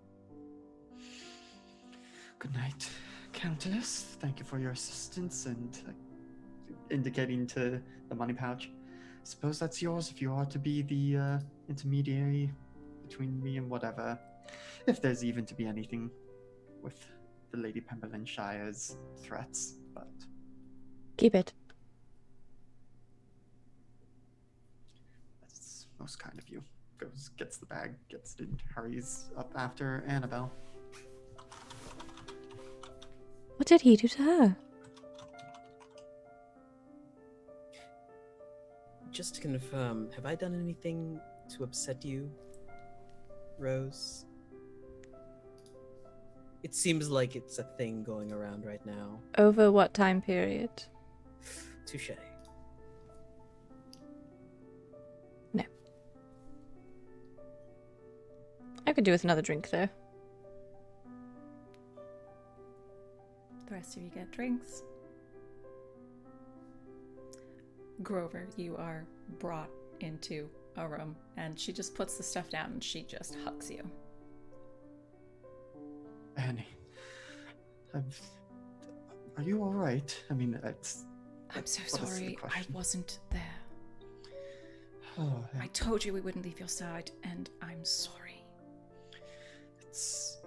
Speaker 5: Good night, Countess. Thank you for your assistance and indicating to the money pouch. Suppose that's yours if you are to be the intermediary between me and whatever. If there's even to be anything with the Lady Pemberlin Shire's threats, but...
Speaker 3: Keep it.
Speaker 5: That's most kind of you. Goes, gets the bag, gets it, hurries up after Annabelle.
Speaker 3: What did he do to her?
Speaker 4: Just to confirm, have I done anything to upset you, Rose? It seems like it's a thing going around right now.
Speaker 3: Over what time period?
Speaker 4: Touche.
Speaker 3: No. I could do with another drink, though.
Speaker 1: The rest of you get drinks. Grover, you are brought into a room, and she just puts the stuff down and she just hugs you.
Speaker 5: Annie, are you all right? I mean, it's.
Speaker 1: I'm so
Speaker 5: what is the
Speaker 1: sorry, I
Speaker 5: question?
Speaker 1: wasn't there.
Speaker 5: Oh,
Speaker 1: I told you we wouldn't leave your side, and I'm sorry.
Speaker 5: It's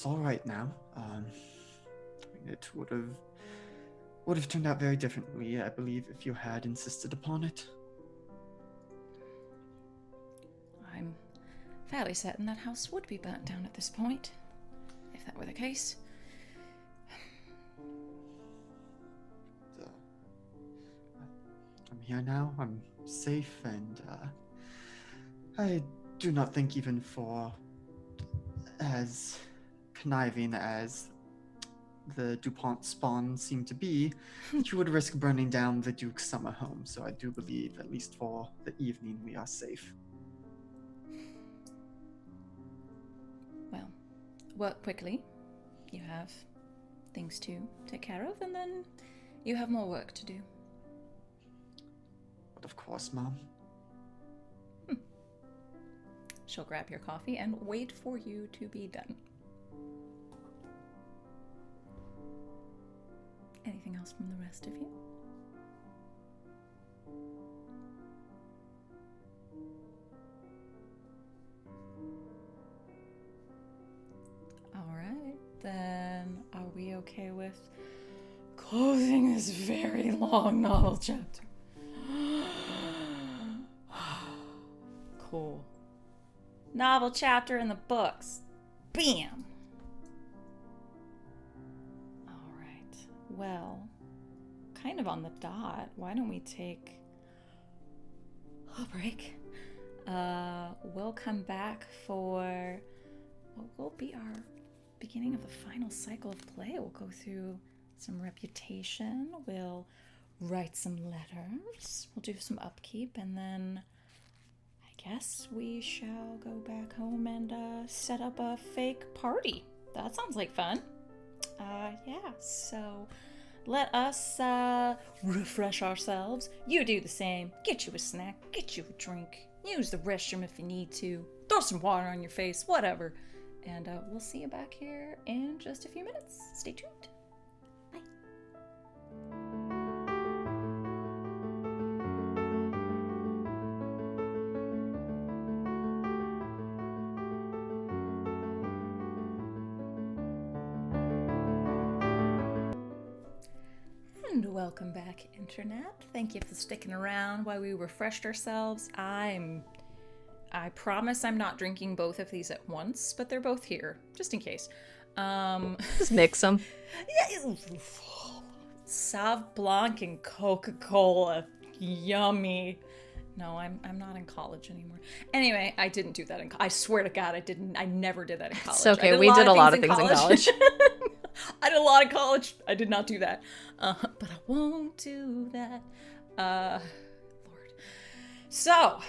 Speaker 5: all right now. I mean, it would have turned out very differently, I believe, if you had insisted upon it.
Speaker 1: I'm fairly certain that house would be burnt down at this point, if that were the case.
Speaker 5: I'm here now. I'm safe, and I do not think, even for as conniving as the DuPont spawn seem to be, that you would risk burning down the Duke's summer home. So I do believe, at least for the evening, we are safe.
Speaker 1: Well, work quickly. You have things to take care of, and then you have more work to do.
Speaker 5: But of course, Mom.
Speaker 1: She'll grab your coffee and wait for you to be done. Anything else from the rest of you? Alright, then are we okay with closing this very long novel chapter? Cool. Novel chapter in the books. Bam! Alright, well, kind of on the dot. Why don't we take a break? We'll come back for what will be our beginning of the final cycle of play. We'll go through some reputation, we'll write some letters, we'll do some upkeep, and then I guess we shall go back home and set up a fake party. That sounds like fun. Yeah, so let us refresh ourselves. You do the same. Get you a snack, get you a drink, use the restroom if you need to, throw some water on your face, whatever. And we'll see you back here in just a few minutes. Stay tuned. Bye. And welcome back, Internet. Thank you for sticking around while we refreshed ourselves. I promise I'm not drinking both of these at once, but they're both here, just in case.
Speaker 3: Just mix them.
Speaker 1: Yeah, Sauv Blanc and Coca-Cola. Yummy. No, I'm not in college anymore. Anyway, I didn't do that in college. I swear to God, I never did that in college.
Speaker 3: It's okay, we did a lot of things in college.
Speaker 1: I did a lot in college. I did not do that. But I won't do that. Lord. So,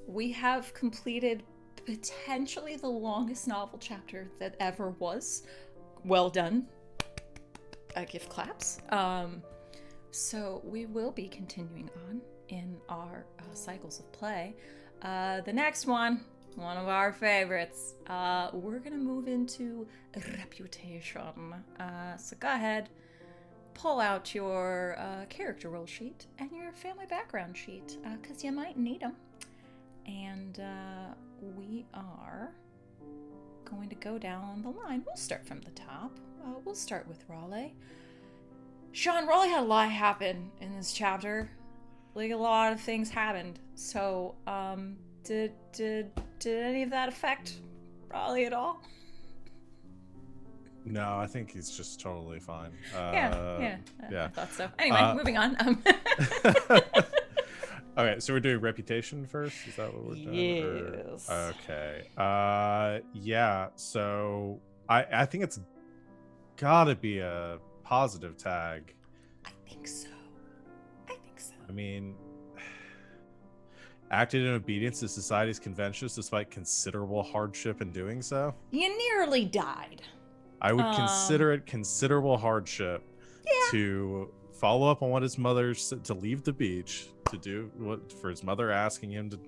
Speaker 1: we have completed potentially the longest novel chapter that ever was. Well done. I give claps. So we will be continuing on in our cycles of play. The next one of our favorites, we're gonna move into reputation. So go ahead, pull out your character role sheet and your family background sheet, because you might need them. And we are going to go down the line. We'll start from the top. We'll start with Raleigh. Sean, Raleigh had a lot happen in this chapter. Like, a lot of things happened. So, did any of that affect Raleigh at all?
Speaker 2: No, I think he's just totally fine.
Speaker 1: Yeah.
Speaker 2: yeah.
Speaker 1: I thought so. Anyway, moving on.
Speaker 2: Okay, so we're doing reputation first. Is that what we're doing?
Speaker 1: Yes.
Speaker 2: Okay. Yeah. So I think it's gotta be a positive tag.
Speaker 1: I think so.
Speaker 2: I mean, acted in obedience to society's conventions despite considerable hardship in doing so.
Speaker 1: You nearly died.
Speaker 2: I would consider it considerable hardship to follow up on what his mother said, to leave the beach, to do what for his mother asking him to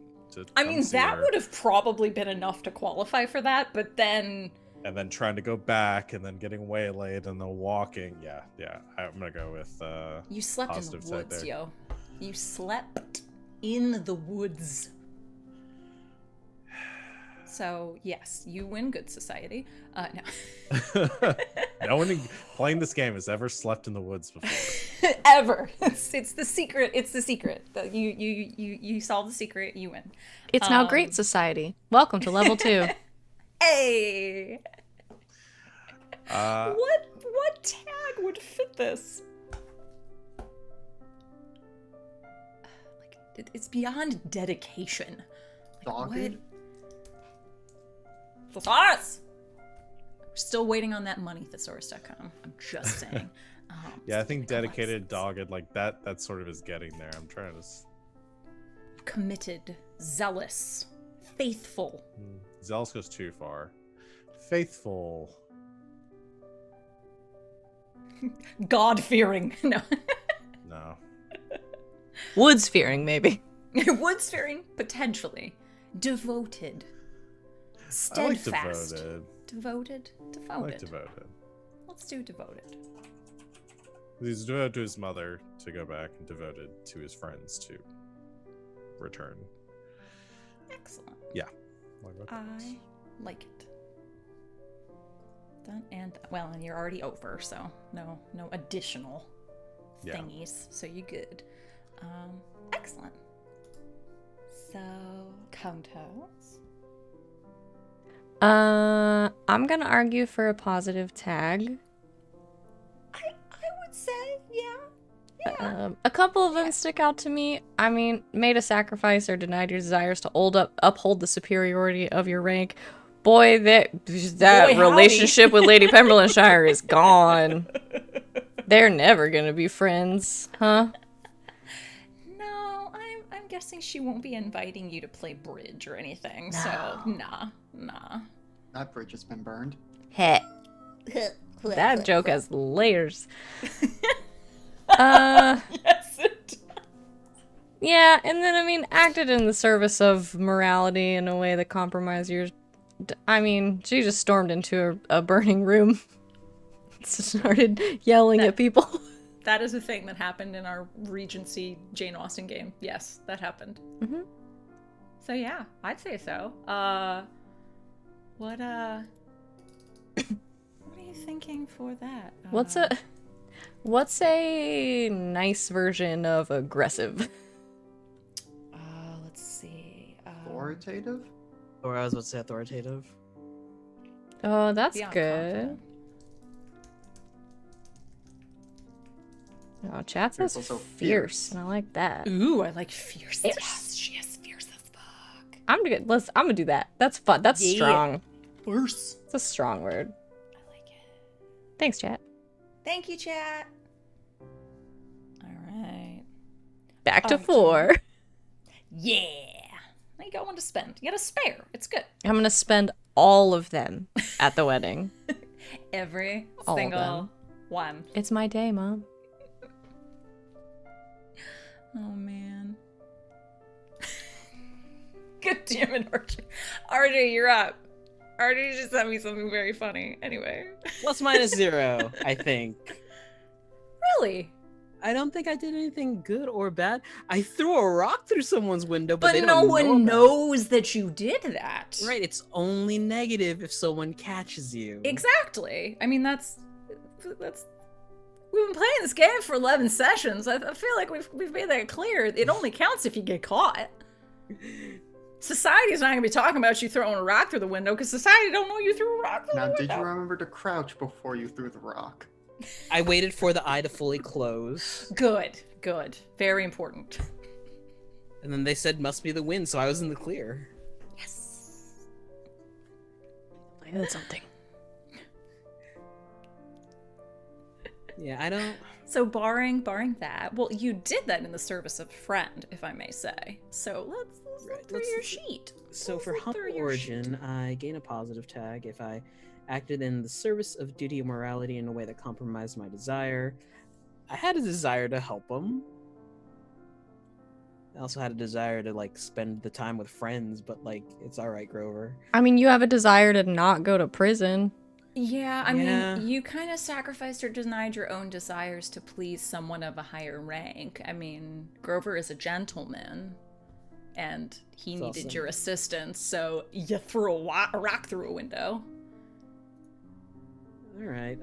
Speaker 1: I
Speaker 2: come
Speaker 1: mean,
Speaker 2: see
Speaker 1: that
Speaker 2: her,
Speaker 1: would have probably been enough to qualify for that, but then...
Speaker 2: and then trying to go back and then getting waylaid and then walking. Yeah. I'm gonna go with
Speaker 1: You slept in the
Speaker 2: positive tag
Speaker 1: woods,
Speaker 2: there.
Speaker 1: yo. You slept in the woods. So, yes, you win good society. No.
Speaker 2: No one playing this game has ever slept in the woods before.
Speaker 1: Ever. It's the secret. It's the secret. You solve the secret, you win.
Speaker 3: It's now great society. Welcome to level 2.
Speaker 1: Hey!
Speaker 2: Uh,
Speaker 1: What tag would fit this? Like, it's beyond dedication. Like,
Speaker 5: Dogged?
Speaker 1: Thesaurus! We're still waiting on that money, thesaurus.com. I'm just saying.
Speaker 2: yeah, I think dedicated, dogged, like that sort of is getting there. I'm trying to.
Speaker 1: Committed, zealous, faithful.
Speaker 2: Zealous goes too far. Faithful.
Speaker 1: God-fearing. No.
Speaker 2: No.
Speaker 3: Woods fearing, maybe.
Speaker 1: Woods-fearing, potentially. Devoted.
Speaker 2: I like
Speaker 1: Steadfast.
Speaker 2: devoted.
Speaker 1: Devoted.
Speaker 2: I like devoted.
Speaker 1: Let's do devoted.
Speaker 2: He's devoted to his mother to go back and devoted to his friends to return.
Speaker 1: Excellent.
Speaker 2: Yeah.
Speaker 1: I like it. Done and well, and you're already over, so no additional thingies. So you good. Excellent. So Countess.
Speaker 3: I'm gonna argue for a positive tag.
Speaker 1: I would say, yeah.
Speaker 3: A couple of them stick out to me. I mean, made a sacrifice or denied your desires to uphold the superiority of your rank. Boy, that
Speaker 1: Boy,
Speaker 3: relationship with Lady Pemberleyshire is gone. They're never gonna be friends, huh?
Speaker 1: No, I'm guessing she won't be inviting you to play bridge or anything.
Speaker 3: No.
Speaker 1: So nah.
Speaker 5: That bridge has been burned.
Speaker 3: Heh. That joke has layers.
Speaker 1: Yes, it does.
Speaker 3: Yeah, and then, I mean, acted in the service of morality in a way that compromised yours. I mean, she just stormed into a burning room. Started yelling at people.
Speaker 1: That is a thing that happened in our Regency Jane Austen game. Yes, that happened.
Speaker 3: Mm-hmm.
Speaker 1: So yeah, I'd say so. What are you thinking for that?
Speaker 3: What's a nice version of aggressive?
Speaker 1: Let's see.
Speaker 5: Authoritative?
Speaker 4: Or I was about to say authoritative.
Speaker 3: Oh, that's
Speaker 1: Beyond
Speaker 3: good.
Speaker 1: confident.
Speaker 3: Oh, chat says
Speaker 5: There's also
Speaker 3: fierce, and I like that.
Speaker 1: Ooh, I like fierce.
Speaker 3: Fierce.
Speaker 1: Yes, she is fierce as fuck.
Speaker 3: I'm gonna do that. That's fun. That's
Speaker 1: Yeah.
Speaker 3: strong.
Speaker 1: Fierce.
Speaker 3: It's a strong word.
Speaker 1: I like it.
Speaker 3: Thanks, chat.
Speaker 1: Thank you, chat. All right.
Speaker 3: Back to
Speaker 1: Alright,
Speaker 3: 4.
Speaker 1: Yeah. Now you got one to spend. You got a spare. It's good.
Speaker 3: I'm gonna spend all of them at the wedding.
Speaker 1: Every
Speaker 3: All of
Speaker 1: single
Speaker 3: them.
Speaker 1: one.
Speaker 3: It's my day, Mom.
Speaker 1: Oh man. God damn it, RJ. RJ, you're up. RJ just sent me something very funny. Anyway.
Speaker 4: Plus minus 0, I think.
Speaker 1: Really?
Speaker 4: I don't think I did anything good or bad. I threw a rock through someone's window, but they
Speaker 1: no
Speaker 4: don't know
Speaker 1: one
Speaker 4: about
Speaker 1: knows that you did that.
Speaker 4: it. Right, it's only negative if someone catches you.
Speaker 1: Exactly. I mean, that's we've been playing this game for 11 sessions. I feel like we've made that clear. It only counts if you get caught. Society's not gonna be talking about you throwing a rock through the window because society don't know you threw a rock through
Speaker 5: Now,
Speaker 1: the
Speaker 5: did
Speaker 1: window.
Speaker 5: you remember to crouch before you threw the rock?
Speaker 4: I waited for the eye to fully close,
Speaker 1: Good. Very important.
Speaker 4: and then they said must be the wind, so I was in the clear.
Speaker 1: Yes.
Speaker 3: I heard something.
Speaker 4: Yeah, I don't.
Speaker 1: So barring that, well, you did that in the service of a friend, if I may say. So let's look through your sheet.
Speaker 4: So
Speaker 1: Let's
Speaker 4: for
Speaker 1: look
Speaker 4: humble
Speaker 1: through your
Speaker 4: origin, I gain a positive tag if I acted in the service of duty or morality in a way that compromised my desire. I had a desire to help him. I also had a desire to like spend the time with friends, but like it's all right, Grover.
Speaker 3: I mean, you have a desire to not go to prison.
Speaker 1: Yeah, I
Speaker 4: Yeah.
Speaker 1: mean, you kind of sacrificed or denied your own desires to please someone of a higher rank. I mean, Grover is a gentleman, and he
Speaker 4: It's
Speaker 1: needed
Speaker 4: awesome.
Speaker 1: your assistance, so you threw a rock through a window.
Speaker 4: All right.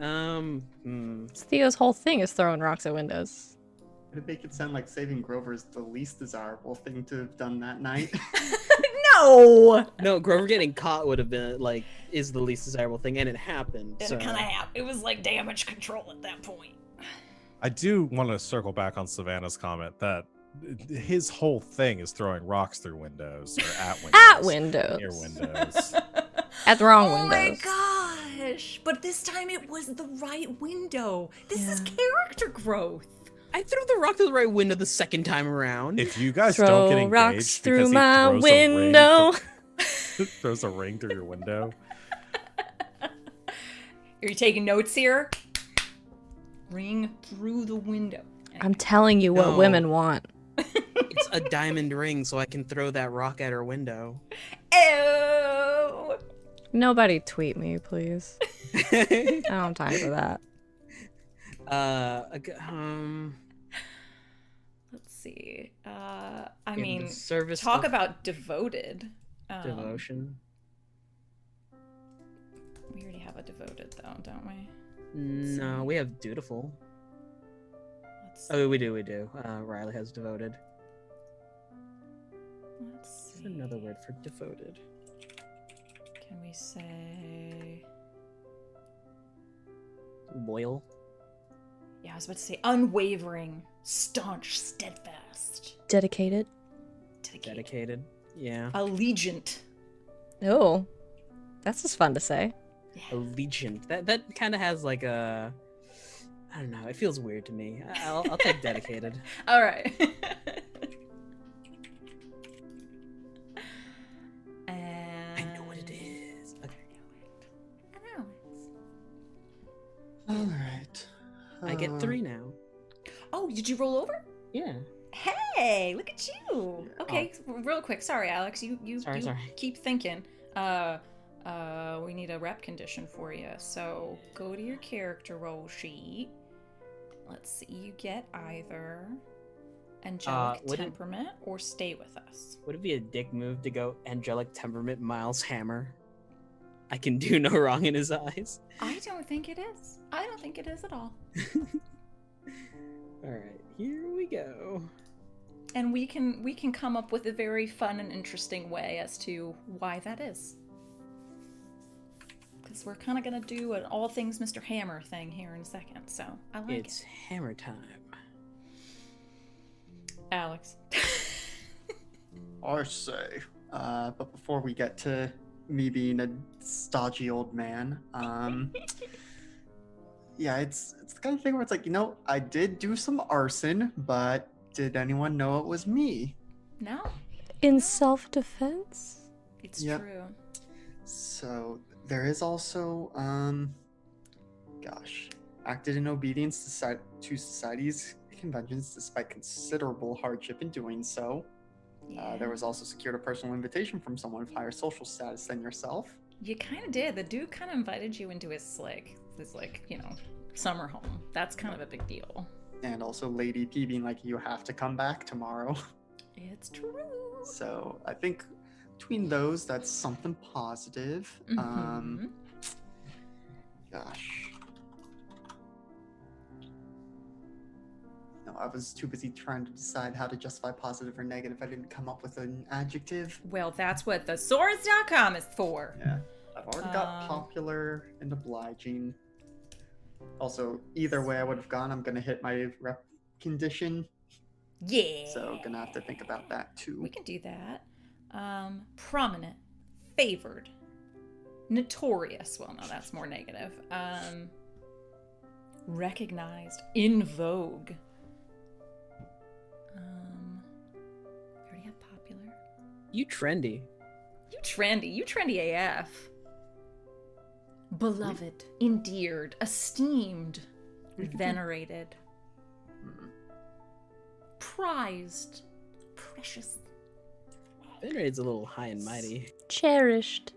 Speaker 3: Theo's whole thing is throwing rocks at windows.
Speaker 5: It'd make it sound like saving Grover is the least desirable thing to have done that night.
Speaker 1: No!
Speaker 4: No, Grover getting caught would have been like is the least desirable thing, and it happened.
Speaker 1: It
Speaker 4: So.
Speaker 1: kind of happened. It was like damage control at that point.
Speaker 2: I do want to circle back on Savannah's comment that his whole thing is throwing rocks through windows or at windows.
Speaker 3: At windows.
Speaker 2: Near windows.
Speaker 3: At the wrong
Speaker 1: Oh
Speaker 3: windows.
Speaker 1: my gosh! But this time it was the right window. This is character growth.
Speaker 4: I threw the rock through the right window the second time around.
Speaker 2: If you guys
Speaker 3: Throw
Speaker 2: don't get engaged
Speaker 3: rocks through
Speaker 2: because he
Speaker 3: my
Speaker 2: throws
Speaker 3: window.
Speaker 2: throws a ring through your window.
Speaker 1: Are you taking notes here? Ring through the window.
Speaker 3: I'm telling you what
Speaker 4: No.
Speaker 3: women want.
Speaker 4: It's a diamond ring, so I can throw that rock at her window.
Speaker 1: Ew!
Speaker 3: Nobody tweet me, please. I don't have time for that.
Speaker 1: Let's see. I
Speaker 4: in
Speaker 1: mean,
Speaker 4: the service
Speaker 1: talk
Speaker 4: of
Speaker 1: about devoted.
Speaker 4: devotion.
Speaker 1: We already have a devoted, though, don't we?
Speaker 4: No, we have dutiful.
Speaker 1: Let's
Speaker 4: Oh, we do. Riley has devoted.
Speaker 1: Let's
Speaker 4: What's
Speaker 1: see.
Speaker 4: another word for devoted?
Speaker 1: Can we say?
Speaker 4: Loyal.
Speaker 1: Yeah, I was about to say unwavering, staunch, steadfast,
Speaker 3: Dedicated.
Speaker 4: Dedicated. Yeah.
Speaker 1: allegiant.
Speaker 3: Oh, that's just fun to say.
Speaker 4: Allegiant. That kind of has like a. I don't know. It feels weird to me. I'll take dedicated.
Speaker 1: All right. And
Speaker 4: I know what it is. Okay.
Speaker 1: I know.
Speaker 5: All right.
Speaker 4: I get 3 now.
Speaker 1: Oh, did you roll over?
Speaker 4: Yeah.
Speaker 1: Hey, look at you.
Speaker 5: Yeah.
Speaker 1: Okay, real quick. Sorry, Alex. You
Speaker 4: Sorry.
Speaker 1: keep thinking. We need a rep condition for you. So go to your character roll sheet. Let's see. You get either angelic
Speaker 4: would it-
Speaker 1: temperament or stay with us.
Speaker 4: Would it be a dick move to go angelic temperament Miles Hammer? I can do no wrong in his eyes.
Speaker 1: I don't think it is. I don't think it is at all.
Speaker 4: All right, here we go.
Speaker 1: And we can come up with a very fun and interesting way as to why that is. Because we're kind of gonna do an all things Mr. Hammer thing here in a second. So I like
Speaker 4: It's hammer time.
Speaker 1: Alex.
Speaker 5: I say. But before we get to me being a stodgy old man, yeah, it's the kind of thing where it's like, I did do some arson, but did anyone know it was me?
Speaker 1: No,
Speaker 3: In self-defense?
Speaker 1: it's
Speaker 5: Yep.
Speaker 1: true.
Speaker 5: So there is also, acted in obedience to society's conventions despite considerable hardship in doing so.
Speaker 1: Yeah.
Speaker 5: There was also secured a personal invitation from someone of higher social status than yourself.
Speaker 1: You kind of did. The dude kind of invited you into his summer home. That's kind of a big deal.
Speaker 5: And also Lady P being like, you have to come back tomorrow.
Speaker 1: It's true.
Speaker 5: So I think between those, that's something positive.
Speaker 1: Mhm.
Speaker 5: Gosh. No, I was too busy trying to decide how to justify positive or negative. I didn't come up with an adjective.
Speaker 1: Well, that's what thesaurus.com is for.
Speaker 5: Yeah. I've already got
Speaker 1: Um,
Speaker 5: popular and obliging. Also, either way I would have gone, I'm going to hit my rep condition.
Speaker 1: Yeah.
Speaker 5: So gonna have to think about that too.
Speaker 1: We can do that. Prominent, favored, notorious. Well, no, that's more negative. recognized, in vogue. We already have popular.
Speaker 4: You trendy.
Speaker 1: You trendy AF. Beloved, endeared, esteemed, venerated, prized, precious,
Speaker 4: Venerated's a little high and mighty.
Speaker 3: Cherished.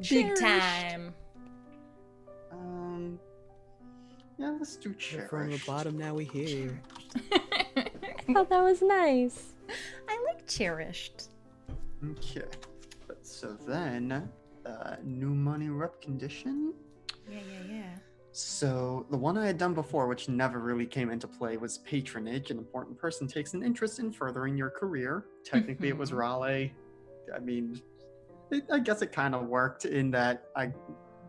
Speaker 1: big time.
Speaker 5: Yeah, let's do
Speaker 4: We're from the
Speaker 5: cherished.
Speaker 4: bottom, now we here.
Speaker 3: I thought that was nice.
Speaker 1: I like cherished.
Speaker 5: Okay. So then, new money rep condition.
Speaker 1: Yeah.
Speaker 5: So the one I had done before, which never really came into play, was patronage. An important person takes an interest in furthering your career. Technically, it was
Speaker 1: Mhm.
Speaker 5: Raleigh. I mean, I guess it kind of worked in that I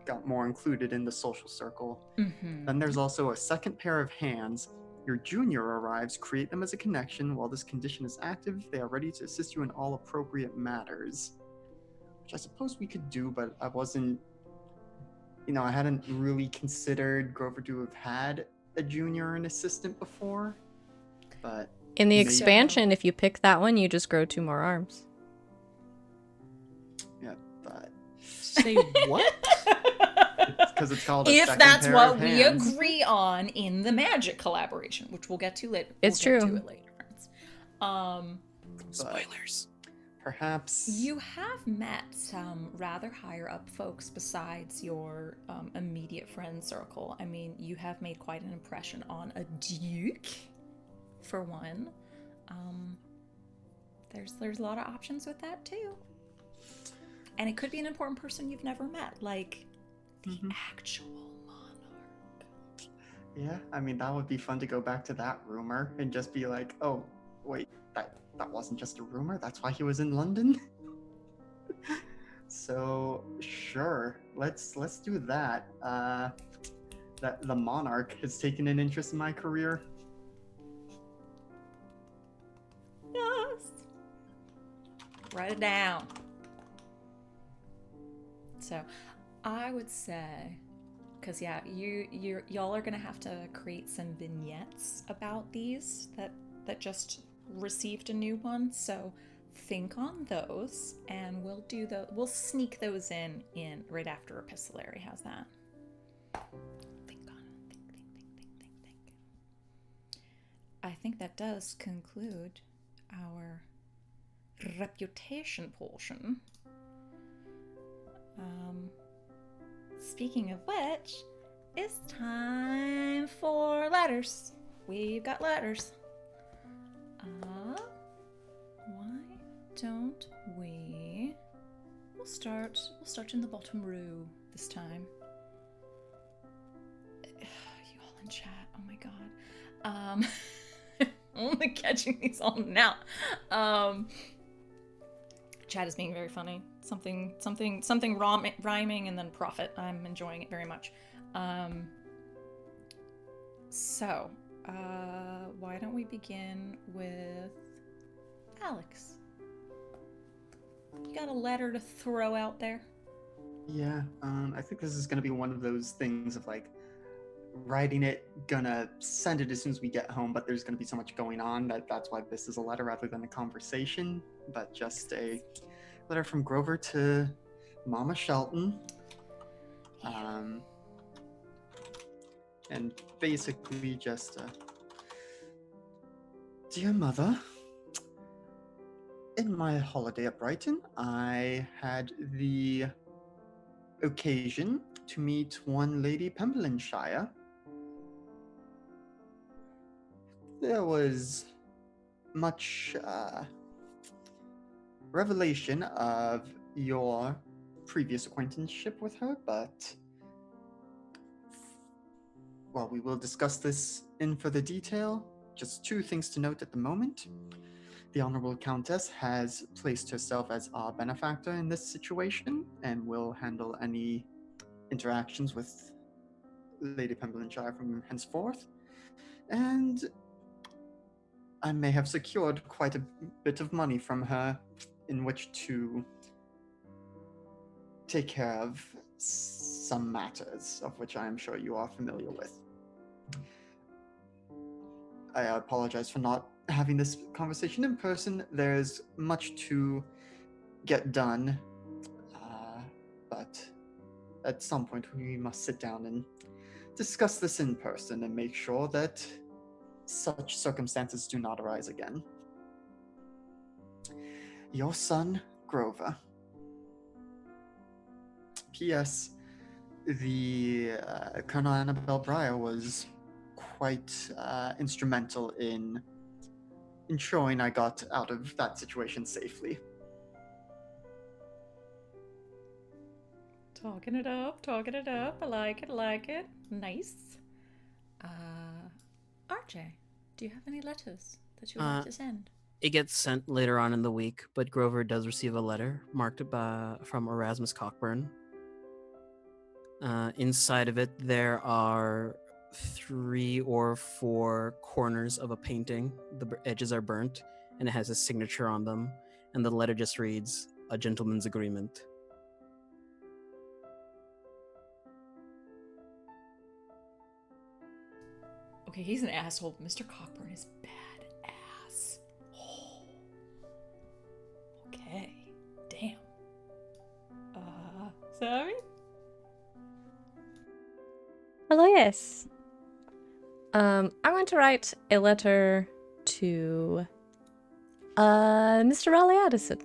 Speaker 5: got more included in the social circle.
Speaker 1: Mm-hmm.
Speaker 5: Then there's also a second pair of hands. Your junior arrives, create them as a connection. While this condition is active, they are ready to assist you in all appropriate matters. Which I suppose we could do, but I wasn't, I hadn't really considered Grover to have had a junior or an assistant before. But
Speaker 3: In the
Speaker 5: Maybe.
Speaker 3: expansion, if you pick that one, you just grow 2 more arms.
Speaker 5: yeah, but
Speaker 4: Say what?
Speaker 5: because it's called a
Speaker 1: If
Speaker 5: second
Speaker 1: that's
Speaker 5: pair
Speaker 1: what
Speaker 5: of
Speaker 1: we
Speaker 5: hands.
Speaker 1: agree on in the magic collaboration, which we'll get to later.
Speaker 3: It's
Speaker 1: We'll get
Speaker 3: true.
Speaker 1: to it later, friends.
Speaker 4: Spoilers.
Speaker 5: Perhaps
Speaker 1: You have met some rather higher up folks besides your immediate friend circle. I mean, you have made quite an impression on a duke, for one. There's a lot of options with that too. And it could be an important person you've never met, like the actual monarch.
Speaker 5: Yeah, I mean, that would be fun to go back to that rumor and just be like, oh, wait, that wasn't just a rumor? That's why he was in London? So, sure, let's do that. That the monarch has taken an interest in my career.
Speaker 1: Yes. Write it down. So, I would say, because yeah, y'all are gonna have to create some vignettes about these that just received a new one. So think on those, and we'll sneak those in right after epistolary. How's that? Think on it. Think. I think that does conclude our reputation portion. Speaking of which, it's time for letters. We've got letters. Why don't we? We'll start in the bottom row this time. You all in chat? Oh my god. Only catching these all now. Chat is being very funny. Something rhyming and then profit. I'm enjoying it very much. So, why don't we begin with Alex? You got a letter to throw out there?
Speaker 5: Yeah, I think this is gonna be one of those things of like writing it, gonna send it as soon as we get home, but there's gonna be so much going on that's why this is a letter rather than a conversation, but just a letter from Grover to Mama Shelton. And basically just Dear Mother, in my holiday at Brighton, I had the occasion to meet one Lady Pemberlenshire. There was much revelation of your previous acquaintanceship with her, but well, we will discuss this in further detail. Just 2 things to note at the moment. The Honorable Countess has placed herself as our benefactor in this situation and will handle any interactions with Lady Pemberlenshire from henceforth. And I may have secured quite a bit of money from her in which to take care of some matters of which I am sure you are familiar with. I apologize for not having this conversation in person. There's much to get done, but at some point we must sit down and discuss this in person and make sure that such circumstances do not arise again. Your son, Grover. P.S. The Colonel Annabelle Breyer was quite instrumental in ensuring I got out of that situation safely.
Speaker 1: Talking it up. I like it. Nice. RJ, do you have any letters that you would like to send?
Speaker 4: It gets sent later on in the week, but Grover does receive a letter marked from Erasmus Cockburn. Inside of it, there are 3 or 4 corners of a painting. The edges are burnt, and it has a signature on them. And the letter just reads, "A gentleman's agreement."
Speaker 1: Okay, he's an asshole. Mr. Cockburn is badass. Oh. Okay. Damn. Sorry?
Speaker 3: Hello, yes. I'm going to write a letter to Mr. Raleigh Addison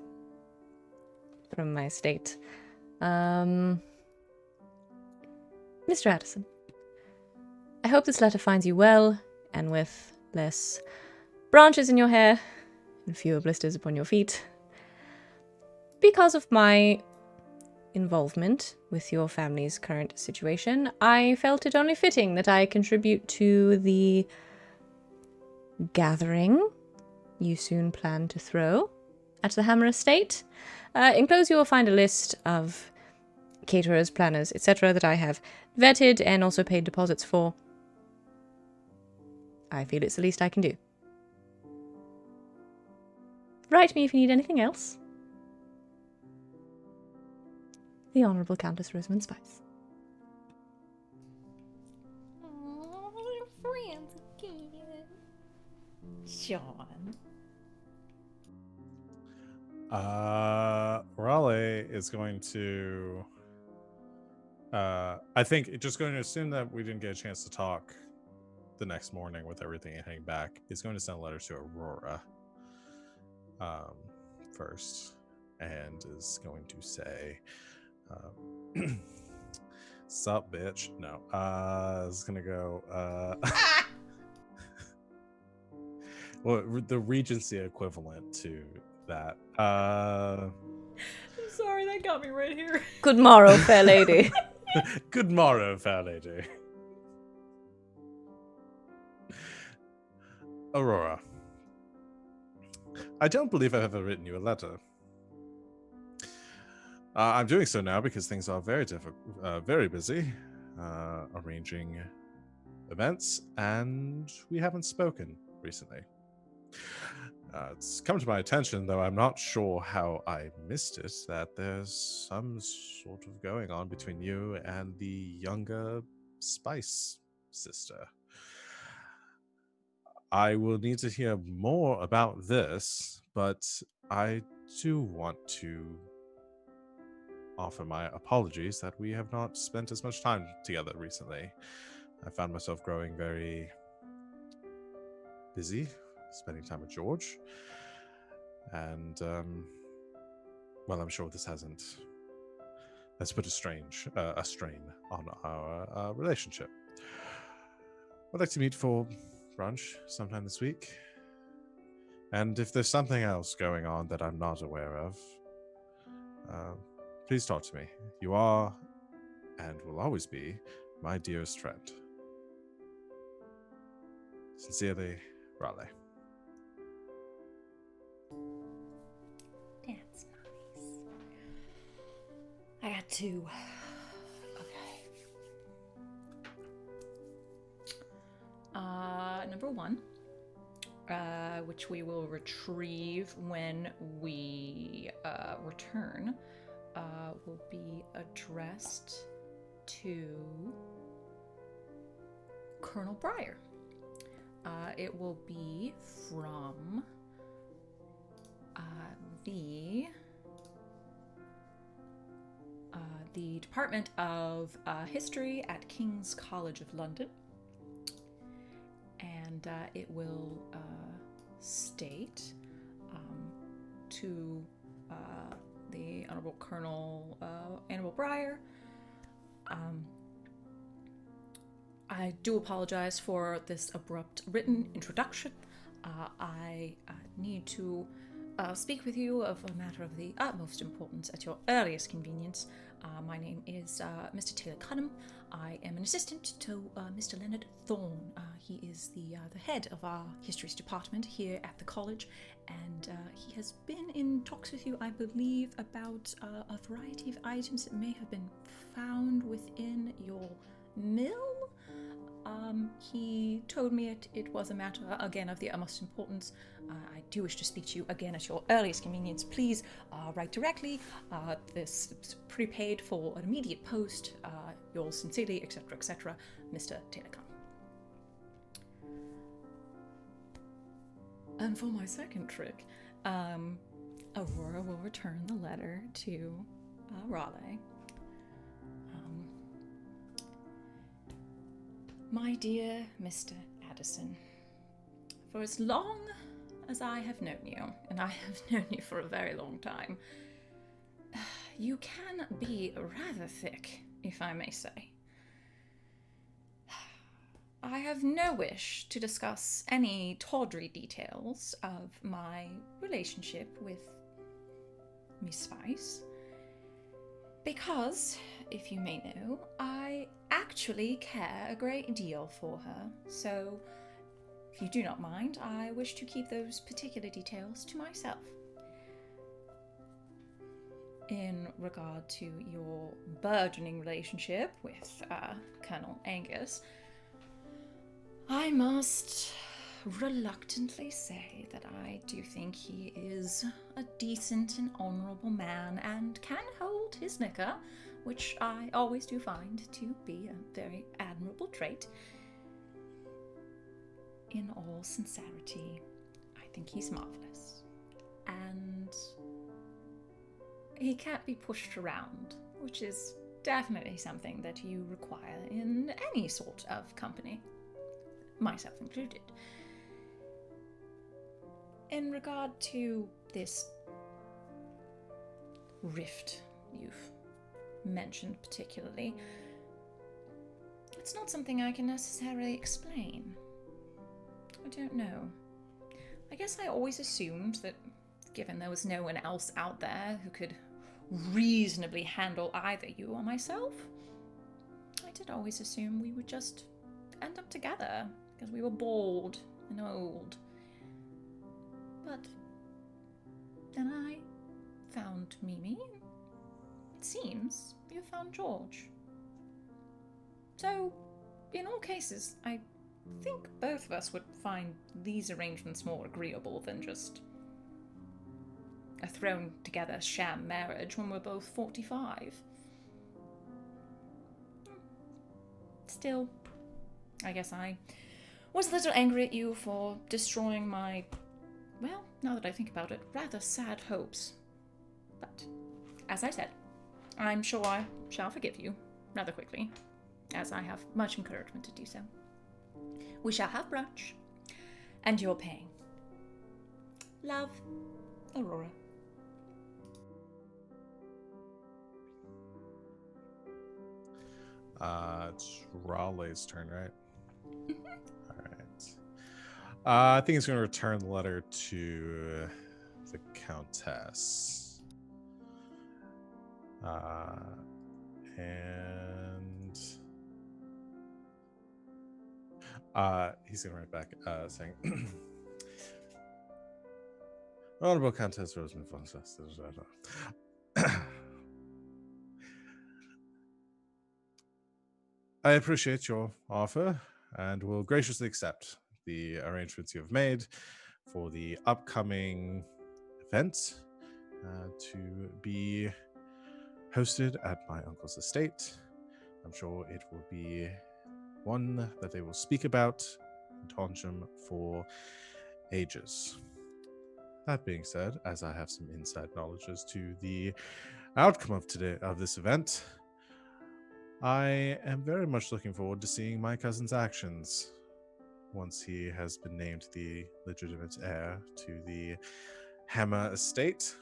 Speaker 3: from my estate. Mr. Addison, I hope this letter finds you well and with less branches in your hair and fewer blisters upon your feet. Because of my involvement with your family's current situation, I felt it only fitting that I contribute to the gathering you soon plan to throw at the Hammer Estate. Enclosed you will find a list of caterers, planners, etc. that I have vetted and also paid deposits for. I feel it's the least I can do. Write me if you need anything else. The Honourable Countess Rosamund Spice.
Speaker 1: Oh, they're friends again. Sean.
Speaker 2: Raleigh is going to I think just going to assume that we didn't get a chance to talk the next morning with everything heading back. Is going to send letters to Aurora first, and is going to say sup bitch. No, it's gonna go well, the Regency equivalent to that.
Speaker 1: I'm sorry, that got me right here.
Speaker 3: Good morrow, fair lady.
Speaker 2: Good morrow, fair lady. Aurora, I don't believe I've ever written you a letter. I'm doing so now because things are very busy, arranging events, and we haven't spoken recently. It's come to my attention, though I'm not sure how I missed it, that there's some sort of going on between you and the younger Spice sister. I will need to hear more about this, but I do want to offer my apologies that we have not spent as much time together recently. I found myself growing very busy, spending time with George, and well, I'm sure this has put a strain on our relationship. I'd like to meet for brunch sometime this week, and if there's something else going on that I'm not aware of, please talk to me. You are, and will always be, my dearest friend. Sincerely, Raleigh.
Speaker 1: That's nice. I got 2. Okay. Number 1, which we will retrieve when we return, will be addressed to Colonel Briar. It will be from the Department of History at King's College of London, and it will state to the Honorable Colonel Annabelle Briar. I do apologize for this abrupt written introduction. I need to speak with you of a matter of the utmost importance at your earliest convenience. My name is Mr. Taylor Cunham. I am an assistant to Mr. Leonard Thorne. He is the head of our histories department here at the college, and he has been in talks with you, I believe, about a variety of items that may have been found within your mill. He told me it was a matter, again, of the utmost importance. I do wish to speak to you again at your earliest convenience. Please write directly. This is prepaid for an immediate post. Yours sincerely, etc., Mr. Taylor Khan. And for my second trick, Aurora will return the letter to Raleigh. My dear Mr. Addison, for as long as I have known you, and I have known you for a very long time, you can be rather thick, if I may say. I have no wish to discuss any tawdry details of my relationship with Miss Spice, because, if you may know, I actually care a great deal for her, so if you do not mind, I wish to keep those particular details to myself. In regard to your burgeoning relationship with Colonel Angus, I must reluctantly say that I do think he is a decent and honourable man and can hold his liquor, which I always do find to be a very admirable trait. In all sincerity, I think he's marvellous. And he can't be pushed around, which is definitely something that you require in any sort of company, myself included. In regard to this rift you've mentioned particularly, it's not something I can necessarily explain. I don't know. I guess I always assumed that, given there was no one else out there who could reasonably handle either you or myself, I did always assume we would just end up together, because we were bald and old. But then I found Mimi. It seems you found George. So, in all cases, I think both of us would find these arrangements more agreeable than just a thrown together sham marriage when we're both 45. Still, I guess I was a little angry at you for destroying my, well, now that I think about it, rather sad hopes. But, as I said, I'm sure I shall forgive you rather quickly, as I have much encouragement to do so. We shall have brunch, and you're paying. Love, Aurora.
Speaker 2: It's Raleigh's turn, right? All right. I think he's going to return the letter to the Countess. And he's going to write back saying, Honorable Countess Rosamund von I appreciate your offer and will graciously accept the arrangements you have made for the upcoming event to be hosted at my uncle's estate. I'm sure it will be one that they will speak about in tangent for ages. That being said, as I have some inside knowledge as to the outcome of this event, I am very much looking forward to seeing my cousin's actions once he has been named the legitimate heir to the Hammer estate.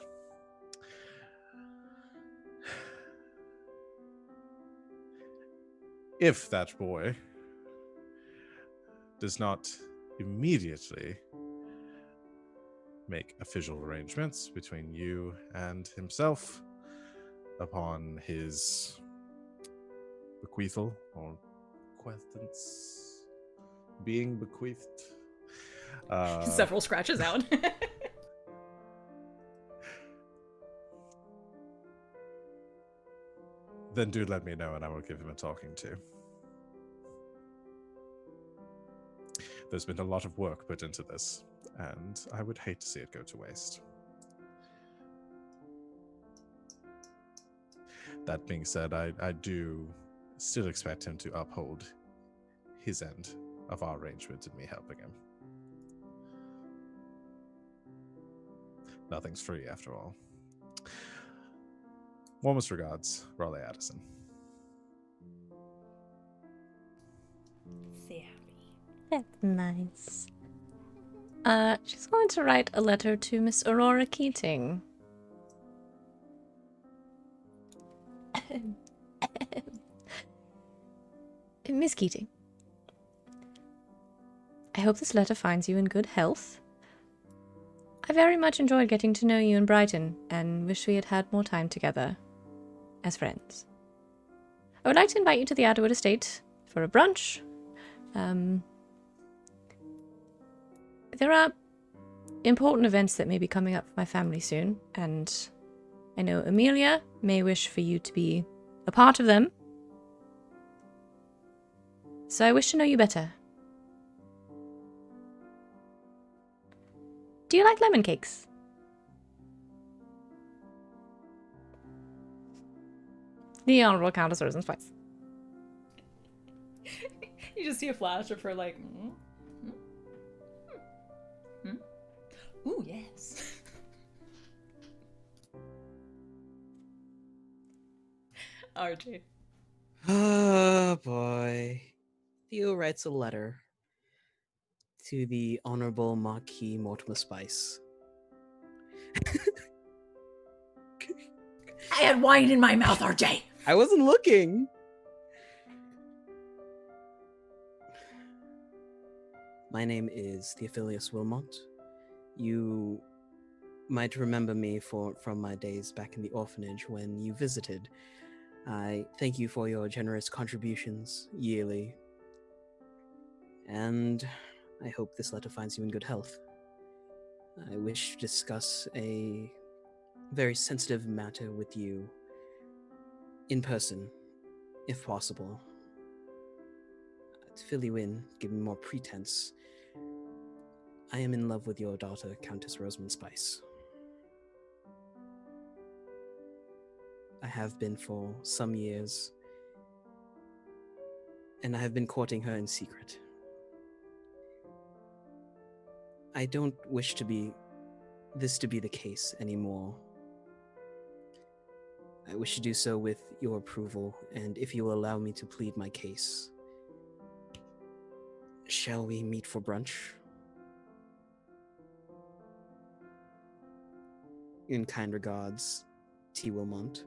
Speaker 2: If that boy does not immediately make official arrangements between you and himself upon his bequeathal or bequeathance being bequeathed.
Speaker 1: Several scratches out.
Speaker 2: Then do let me know and I will give him a talking to. There's been a lot of work put into this, and I would hate to see it go to waste. That being said, I do still expect him to uphold his end of our arrangement and me helping him. Nothing's free after all. Warmest regards, Raleigh Addison.
Speaker 3: That's nice. She's going to write a letter to Miss Aurora Keating. Miss Keating, I hope this letter finds you in good health. I very much enjoyed getting to know you in Brighton and wish we had had more time together as friends. I would like to invite you to the Adderwood estate for a brunch. There are important events that may be coming up for my family soon, and I know Amelia may wish for you to be a part of them. So I wish to know you better. Do you like lemon cakes? The Honorable Countess Rosamund Spice.
Speaker 1: You just see a flash of her like, ooh, yes. RJ.
Speaker 4: Oh boy. Theo writes a letter to the Honorable Marquis Mortimer Spice.
Speaker 1: I had wine in my mouth, RJ.
Speaker 4: I wasn't looking. My name is Theophilus Wilmot. You might remember me from my days back in the orphanage when you visited. I thank you for your generous contributions yearly. And I hope this letter finds you in good health. I wish to discuss a very sensitive matter with you in person, if possible. To fill you in, give me more pretense, I am in love with your daughter, Countess Rosamund Spice. I have been for some years, and I have been courting her in secret. I don't wish this to be the case anymore. I wish to do so with your approval, and if you will allow me to plead my case. Shall we meet for brunch? In kind regards, T. Wilmont.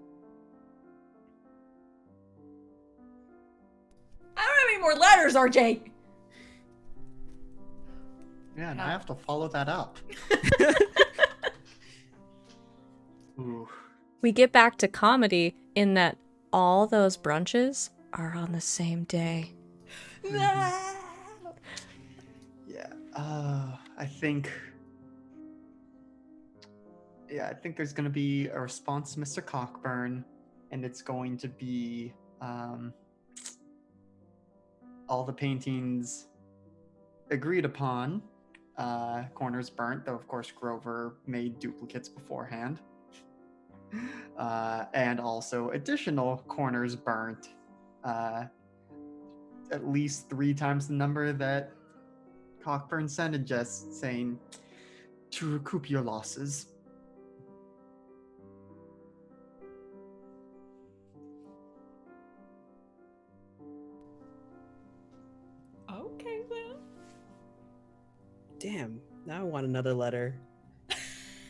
Speaker 1: I don't have any more letters, RJ.
Speaker 5: Yeah, and I have to follow that up. Ooh.
Speaker 3: We get back to comedy in that all those brunches are on the same day.
Speaker 5: Yeah, I think there's going to be a response to Mr. Cockburn, and it's going to be all the paintings agreed upon, corners burnt, though of course Grover made duplicates beforehand, and also additional corners burnt, at least 3 times the number that Cockburn sent, and just saying, to recoup your losses.
Speaker 1: Okay, then.
Speaker 4: Damn, now I want another letter.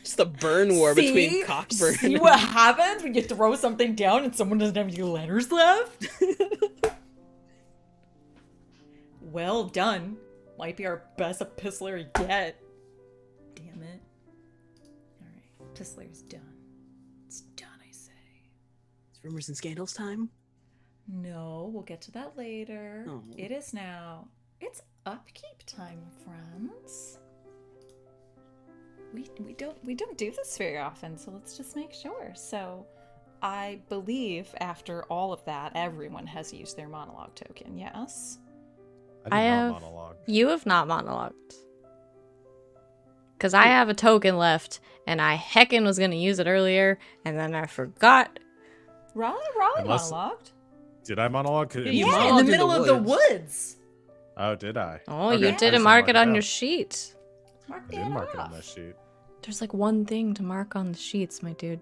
Speaker 4: Just the burn war between Cockburn.
Speaker 1: See what happens when you throw something down and someone doesn't have any letters left? Well done. Might be our best epistolary yet. Damn it. Alright, epistolary's done. It's done, I say.
Speaker 4: It's rumors and scandals time.
Speaker 1: No, we'll get to that later.
Speaker 4: Oh.
Speaker 1: It is now. It's upkeep time, friends. We don't do this very often, so let's just make sure. So, I believe after all of that, everyone has used their monologue token. Yes.
Speaker 2: I did not
Speaker 3: have.
Speaker 2: monologue.
Speaker 3: You have not monologued. Because I have a token left, and I heckin' was gonna use it earlier, and then I forgot.
Speaker 1: Raleigh
Speaker 2: Unless-
Speaker 1: monologued.
Speaker 2: Did I monologue?
Speaker 4: Yeah, you
Speaker 1: Yeah, in
Speaker 4: monologued
Speaker 1: the
Speaker 4: in the
Speaker 1: middle of the
Speaker 4: woods.
Speaker 1: woods.
Speaker 2: Oh, did I?
Speaker 3: Oh,
Speaker 2: Okay,
Speaker 3: you
Speaker 2: I
Speaker 3: didn't
Speaker 2: just
Speaker 3: mark it on
Speaker 2: down.
Speaker 3: your sheet.
Speaker 1: Mark
Speaker 2: I
Speaker 1: that
Speaker 2: did mark it on
Speaker 1: off.
Speaker 2: my sheet.
Speaker 3: There's like one thing to mark on the sheets, my dude.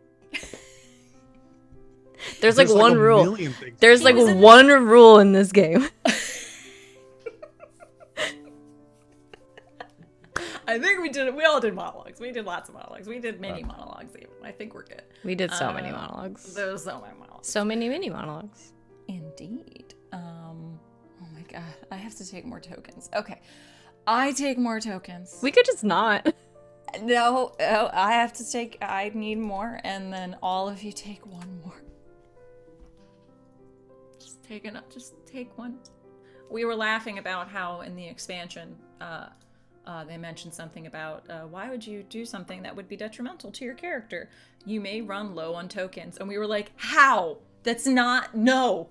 Speaker 3: There's like one
Speaker 2: a
Speaker 3: rule.
Speaker 2: million things
Speaker 3: There's
Speaker 2: to
Speaker 3: like
Speaker 2: do.
Speaker 1: was in-
Speaker 3: one rule in this game.
Speaker 1: I think we all did monologues. We did lots of monologues. We did mini monologues even. I think we're good.
Speaker 3: We did so many monologues.
Speaker 1: There's so many monologues.
Speaker 3: So many mini monologues.
Speaker 1: Indeed. Oh my god. I have to take more tokens. Okay. I take more tokens.
Speaker 3: We could just not.
Speaker 1: No, I need more, and then all of you take one more. Just take one. We were laughing about how in the expansion, they mentioned something about why would you do something that would be detrimental to your character? You may run low on tokens. And we were like, how? That's not, no,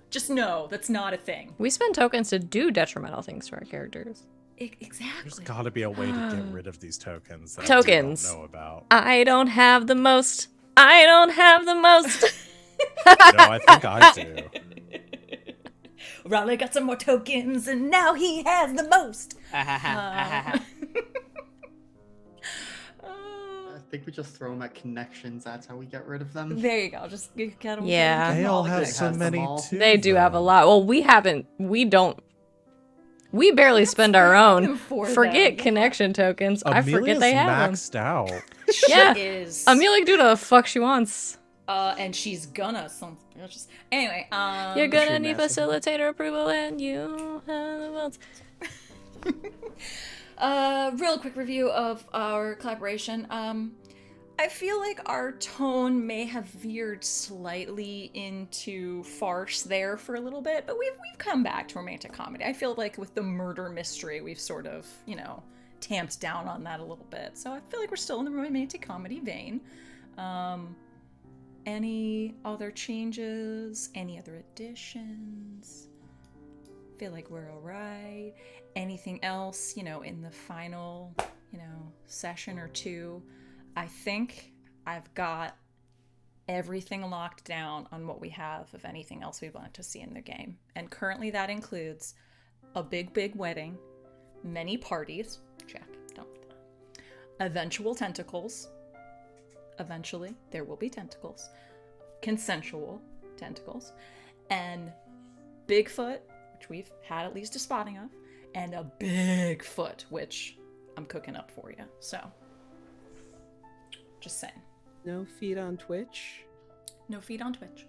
Speaker 1: just no, that's not a thing.
Speaker 3: We spend tokens to do detrimental things to our characters.
Speaker 1: Exactly.
Speaker 2: There's got to be a way to get rid of these tokens that
Speaker 3: Tokens.
Speaker 2: we don't know about.
Speaker 3: I don't have the most. I don't have the most.
Speaker 2: No, I think I do.
Speaker 1: Raleigh got some more tokens, and now he has the most.
Speaker 5: I think we just throw them at connections. That's how we get rid of them.
Speaker 1: There you go. Just get them.
Speaker 3: Yeah.
Speaker 2: They all
Speaker 5: It
Speaker 2: have
Speaker 5: has
Speaker 2: so
Speaker 5: them
Speaker 2: many
Speaker 5: all.
Speaker 2: too.
Speaker 3: They do have a
Speaker 2: though.
Speaker 3: lot. Well, we barely spend our own.
Speaker 1: for
Speaker 3: Forget
Speaker 1: them.
Speaker 3: connection tokens. I forget
Speaker 2: Amelia's
Speaker 3: they have them.
Speaker 2: maxed out.
Speaker 3: Yeah.
Speaker 1: Is.
Speaker 3: Amelia can do the fuck she wants.
Speaker 1: And she's gonna some. Anyway.
Speaker 3: You're gonna
Speaker 4: True
Speaker 3: need
Speaker 4: massive.
Speaker 3: facilitator approval, and you have the votes.
Speaker 1: Real quick review of our collaboration. I feel like our tone may have veered slightly into farce there for a little bit, but we've come back to romantic comedy. I feel like with the murder mystery, we've sort of, tamped down on that a little bit. So I feel like we're still in the romantic comedy vein. Any other changes? Any other additions? Feel like we're all right. Anything else, in the final, session or two? I think I've got everything locked down on what we have of anything else we want to see in the game. And currently that includes a big wedding, many parties, check, done with that. Eventual tentacles. Eventually, there will be tentacles. Consensual tentacles. And Bigfoot, which we've had at least a spotting of, and a Bigfoot, which I'm cooking up for you. So, just saying.
Speaker 4: No feed on Twitch.
Speaker 1: No feed on Twitch.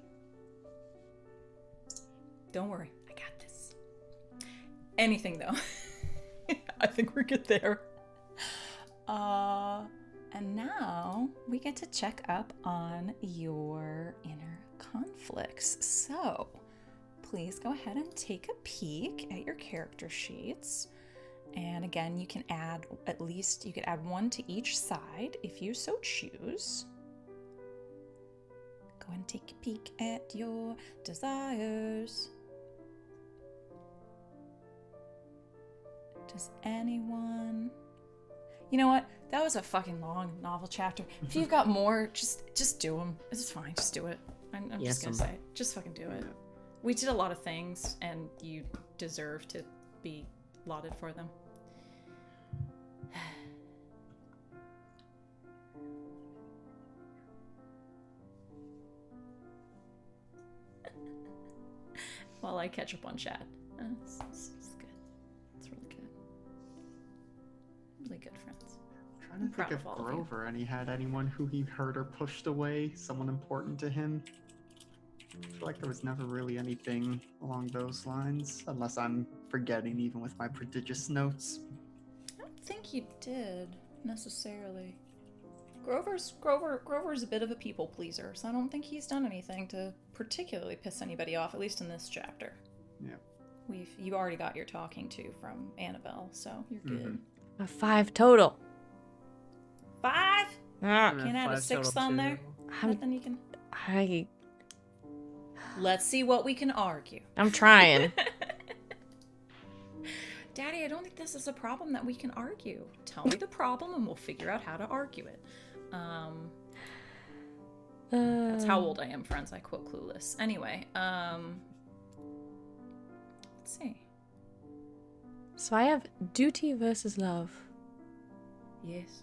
Speaker 1: Don't worry, I got this. Anything though. I think we're good there. And now we get to check up on your inner conflicts. So, please go ahead and take a peek at your character sheets. And again, you can add you could add one to each side if you so choose. Go ahead and take a peek at your desires. Does anyone... You know what? That was a fucking long novel chapter. If you've got more, just do them. It's fine. Just do it. I'm just gonna say it. Just fucking do it. We did a lot of things, and you deserve to be lauded for them. While I catch up on chat. It's good. It's really good. Really good, friends.
Speaker 5: I'm trying to
Speaker 1: proud
Speaker 5: think
Speaker 1: of
Speaker 5: of
Speaker 1: all of you.
Speaker 5: Grover, and he had anyone who he hurt or pushed away, someone important to him. I feel like there was never really anything along those lines, unless I'm forgetting even with my prodigious notes.
Speaker 1: I don't think you did, necessarily. Grover's a bit of a people pleaser, so I don't think he's done anything to particularly piss anybody off, at least in this chapter.
Speaker 5: Yeah.
Speaker 1: You already got your talking to from Annabelle, so you're good.
Speaker 3: A 5 total.
Speaker 1: 5?
Speaker 3: Ah,
Speaker 1: Can't add a
Speaker 4: 5
Speaker 1: 6th
Speaker 4: total
Speaker 1: on there?
Speaker 3: I'm-
Speaker 1: Nothing you can... Let's see what we can argue.
Speaker 3: I'm trying.
Speaker 1: Daddy, I don't think this is a problem that we can argue. Tell me the problem and we'll figure out how to argue it. That's how old I am, friends. I quote Clueless. Anyway, let's see.
Speaker 3: So I have duty versus love.
Speaker 1: Yes.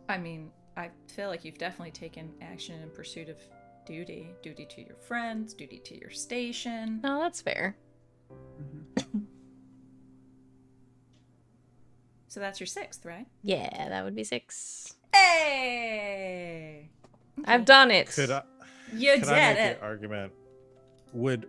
Speaker 1: I mean, I feel like you've definitely taken action in pursuit of duty. Duty to your friends, duty to your station.
Speaker 3: Oh, that's fair.
Speaker 1: So that's your 6th, right?
Speaker 3: Yeah, that would be 6.
Speaker 1: Hey!
Speaker 3: I've done it.
Speaker 2: Could I
Speaker 1: You
Speaker 2: could
Speaker 1: did
Speaker 2: I make
Speaker 1: it!
Speaker 2: an argument? Would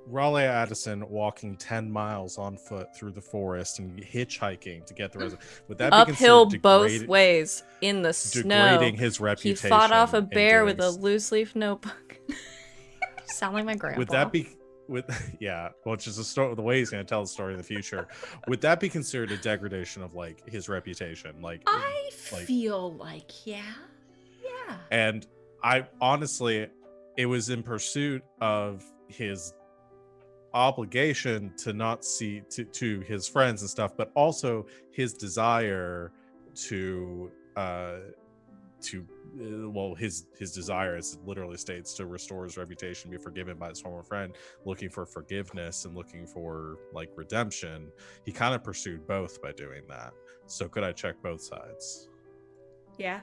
Speaker 2: Raleigh Addison walking 10 miles on foot through the forest and hitchhiking to get the resident, would that be
Speaker 3: Uphill
Speaker 2: considered
Speaker 3: both ways in the snow.
Speaker 2: degrading his
Speaker 3: He
Speaker 2: reputation?
Speaker 3: fought off a
Speaker 2: in
Speaker 3: bear
Speaker 2: doing
Speaker 3: with a
Speaker 2: s-
Speaker 3: loose leaf notebook. Sound like my grandpa.
Speaker 2: Would that be yeah, which is a story, the way he's going to tell the story in the future? Would that be considered a degradation of like his reputation?
Speaker 1: I
Speaker 2: like-
Speaker 1: feel like, yeah.
Speaker 2: And I honestly, it was in pursuit of his obligation to not see to his friends and stuff, but also his desire to his desire, as it literally states, to restore his reputation, be forgiven by his former friend, looking for forgiveness and looking for like redemption. He kind of pursued both by doing that. So could I check both sides?
Speaker 1: Yeah.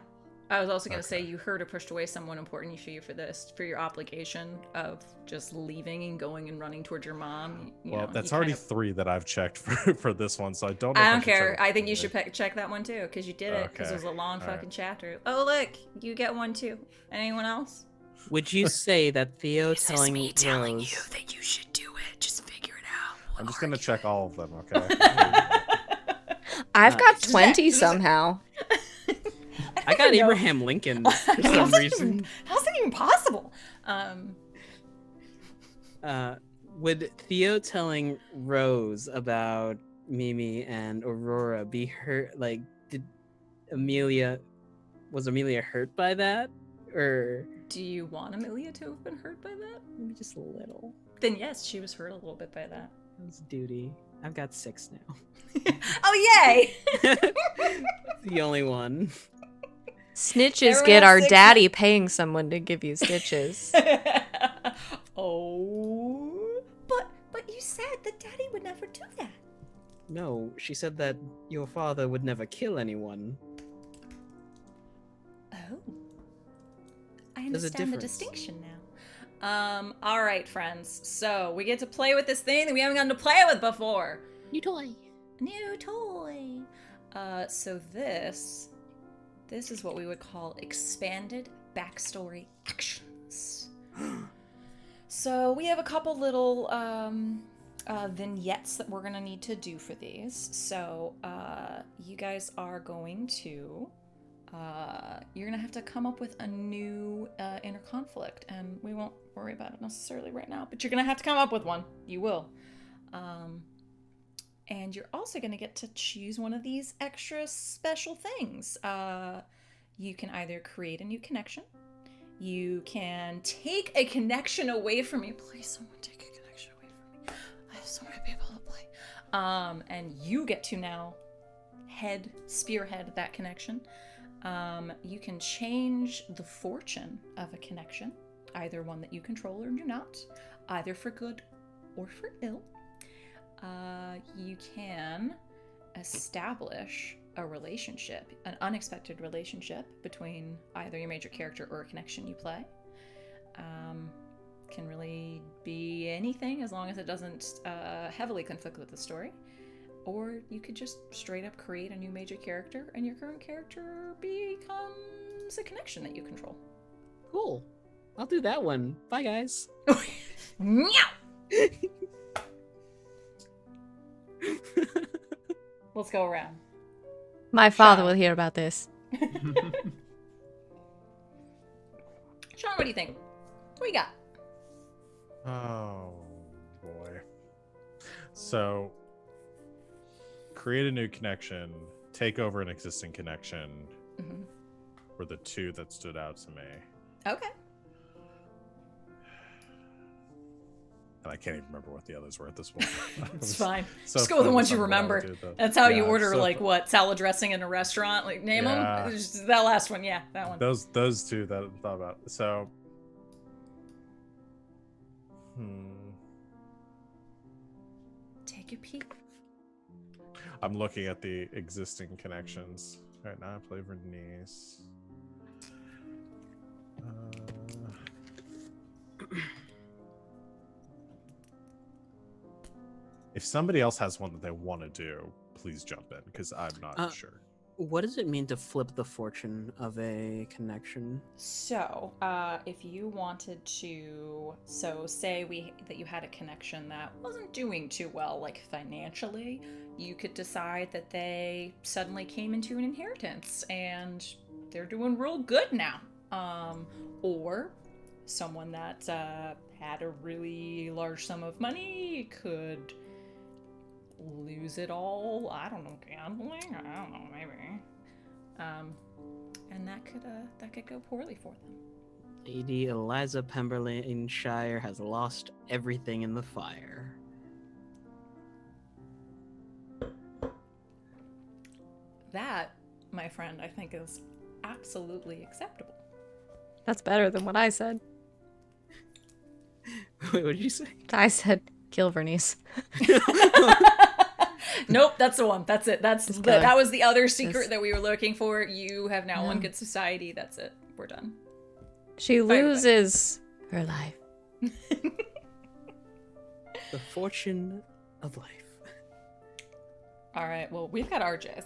Speaker 1: I was also going to say
Speaker 2: Okay.
Speaker 1: you hurt or pushed away someone important for you for your obligation of just leaving and going and running towards your mom.
Speaker 2: Well, that's
Speaker 1: you
Speaker 2: already
Speaker 1: kind of-
Speaker 2: 3 that I've checked for this one, so I don't know.
Speaker 1: I
Speaker 2: if
Speaker 1: don't
Speaker 2: should check
Speaker 1: care.
Speaker 2: it
Speaker 1: I think you
Speaker 2: again.
Speaker 1: should check that one too, because you did it, because it was a
Speaker 2: Okay.
Speaker 1: long
Speaker 2: All
Speaker 1: fucking
Speaker 2: right.
Speaker 1: chapter. Oh, look, you get one too. Anyone else?
Speaker 4: Would you say that Theo telling Rose...
Speaker 1: that you should do it? Just figure it out.
Speaker 2: I'm just gonna check all of them, okay?
Speaker 3: I've got
Speaker 1: Zach,
Speaker 3: 20
Speaker 1: Zach.
Speaker 3: somehow.
Speaker 4: I got
Speaker 1: know.
Speaker 4: Abraham Lincoln for some reason.
Speaker 1: How's that even possible?
Speaker 4: Would Theo telling Rose about Mimi and Aurora be hurt? Like, was Amelia hurt by that? Or
Speaker 1: Do you want Amelia to have been hurt by that?
Speaker 4: maybe just a little?
Speaker 1: Then yes, she was hurt a little bit by that.
Speaker 4: That was duty. I've got 6 now.
Speaker 1: Oh, yay!
Speaker 4: That's the only one.
Speaker 3: Snitches
Speaker 1: Everyone
Speaker 3: get
Speaker 1: has
Speaker 3: our
Speaker 1: 6
Speaker 3: daddy paying someone to give you stitches.
Speaker 1: Oh, but you said that Daddy would never do that.
Speaker 4: No, she said that your father would never kill anyone.
Speaker 1: Oh, I
Speaker 4: There's a
Speaker 1: understand the
Speaker 4: difference.
Speaker 1: distinction now. All right, friends. So we get to play with this thing that we haven't gotten to play with before.
Speaker 3: New toy.
Speaker 1: New toy. So this is what we would call expanded backstory actions. So we have a couple little vignettes that we're gonna need to do for these. So you guys are going to you're gonna have to come up with a new inner conflict, and we won't worry about it necessarily right now, but you're gonna have to come up with one. You will. And you're also going to get to choose one of these extra special things. You can either create a new connection. You can take a connection away from me. Please, someone take a connection away from me. I have so many people to play. And you get to now spearhead that connection. You can change the fortune of a connection, either one that you control or do not, either for good or for ill. You can establish a relationship, an unexpected relationship between either your major character or a connection you play. Can really be anything as long as it doesn't heavily conflict with the story. Or you could just straight up create a new major character and your current character becomes a connection that you control.
Speaker 4: Cool. I'll do that one. Bye, guys.
Speaker 1: Meow! Let's go around.
Speaker 3: My father
Speaker 1: Sean.
Speaker 3: will hear about this.
Speaker 1: Sean, what do you think? What you got?
Speaker 2: Oh boy. So create a new connection, take over an existing connection were the two that stood out to me.
Speaker 1: Okay.
Speaker 2: And I can't even remember what the others were at this point.
Speaker 1: It's fine.
Speaker 2: So
Speaker 1: Just go with the ones
Speaker 2: focused
Speaker 1: you
Speaker 2: on what I
Speaker 1: remember.
Speaker 2: did, though.
Speaker 1: That's how you
Speaker 2: Yeah,
Speaker 1: order,
Speaker 2: so
Speaker 1: like, what? Salad dressing in a restaurant? Like, name
Speaker 2: Yeah.
Speaker 1: them? Just that last one. Yeah, that one.
Speaker 2: Those two that I thought about. So
Speaker 1: Take a peek.
Speaker 2: I'm looking at the existing connections. Right now I play Vernice. If somebody else has one that they want to do, please jump in, because I'm not sure.
Speaker 4: What does it mean to flip the fortune of a connection?
Speaker 1: So, if you wanted to, say that you had a connection that wasn't doing too well, like financially, you could decide that they suddenly came into an inheritance and they're doing real good now. Or someone that had a really large sum of money could lose it all. I don't know, gambling. I don't know, maybe. And that could go poorly for them.
Speaker 4: Lady Eliza Pemberley Shire has lost everything in the fire.
Speaker 1: That, my friend, I think is absolutely acceptable.
Speaker 3: That's better than what I said.
Speaker 4: Wait, what did you say?
Speaker 3: I said kill Vernice.
Speaker 1: Nope, that's the one. That's it. That was the other secret
Speaker 3: Just-
Speaker 1: that we were looking for. You have now won
Speaker 3: No.
Speaker 1: good society. That's it. We're done.
Speaker 3: She
Speaker 1: Fire away.
Speaker 3: loses her life.
Speaker 4: The fortune of life.
Speaker 1: All right. Well, we've got RJs.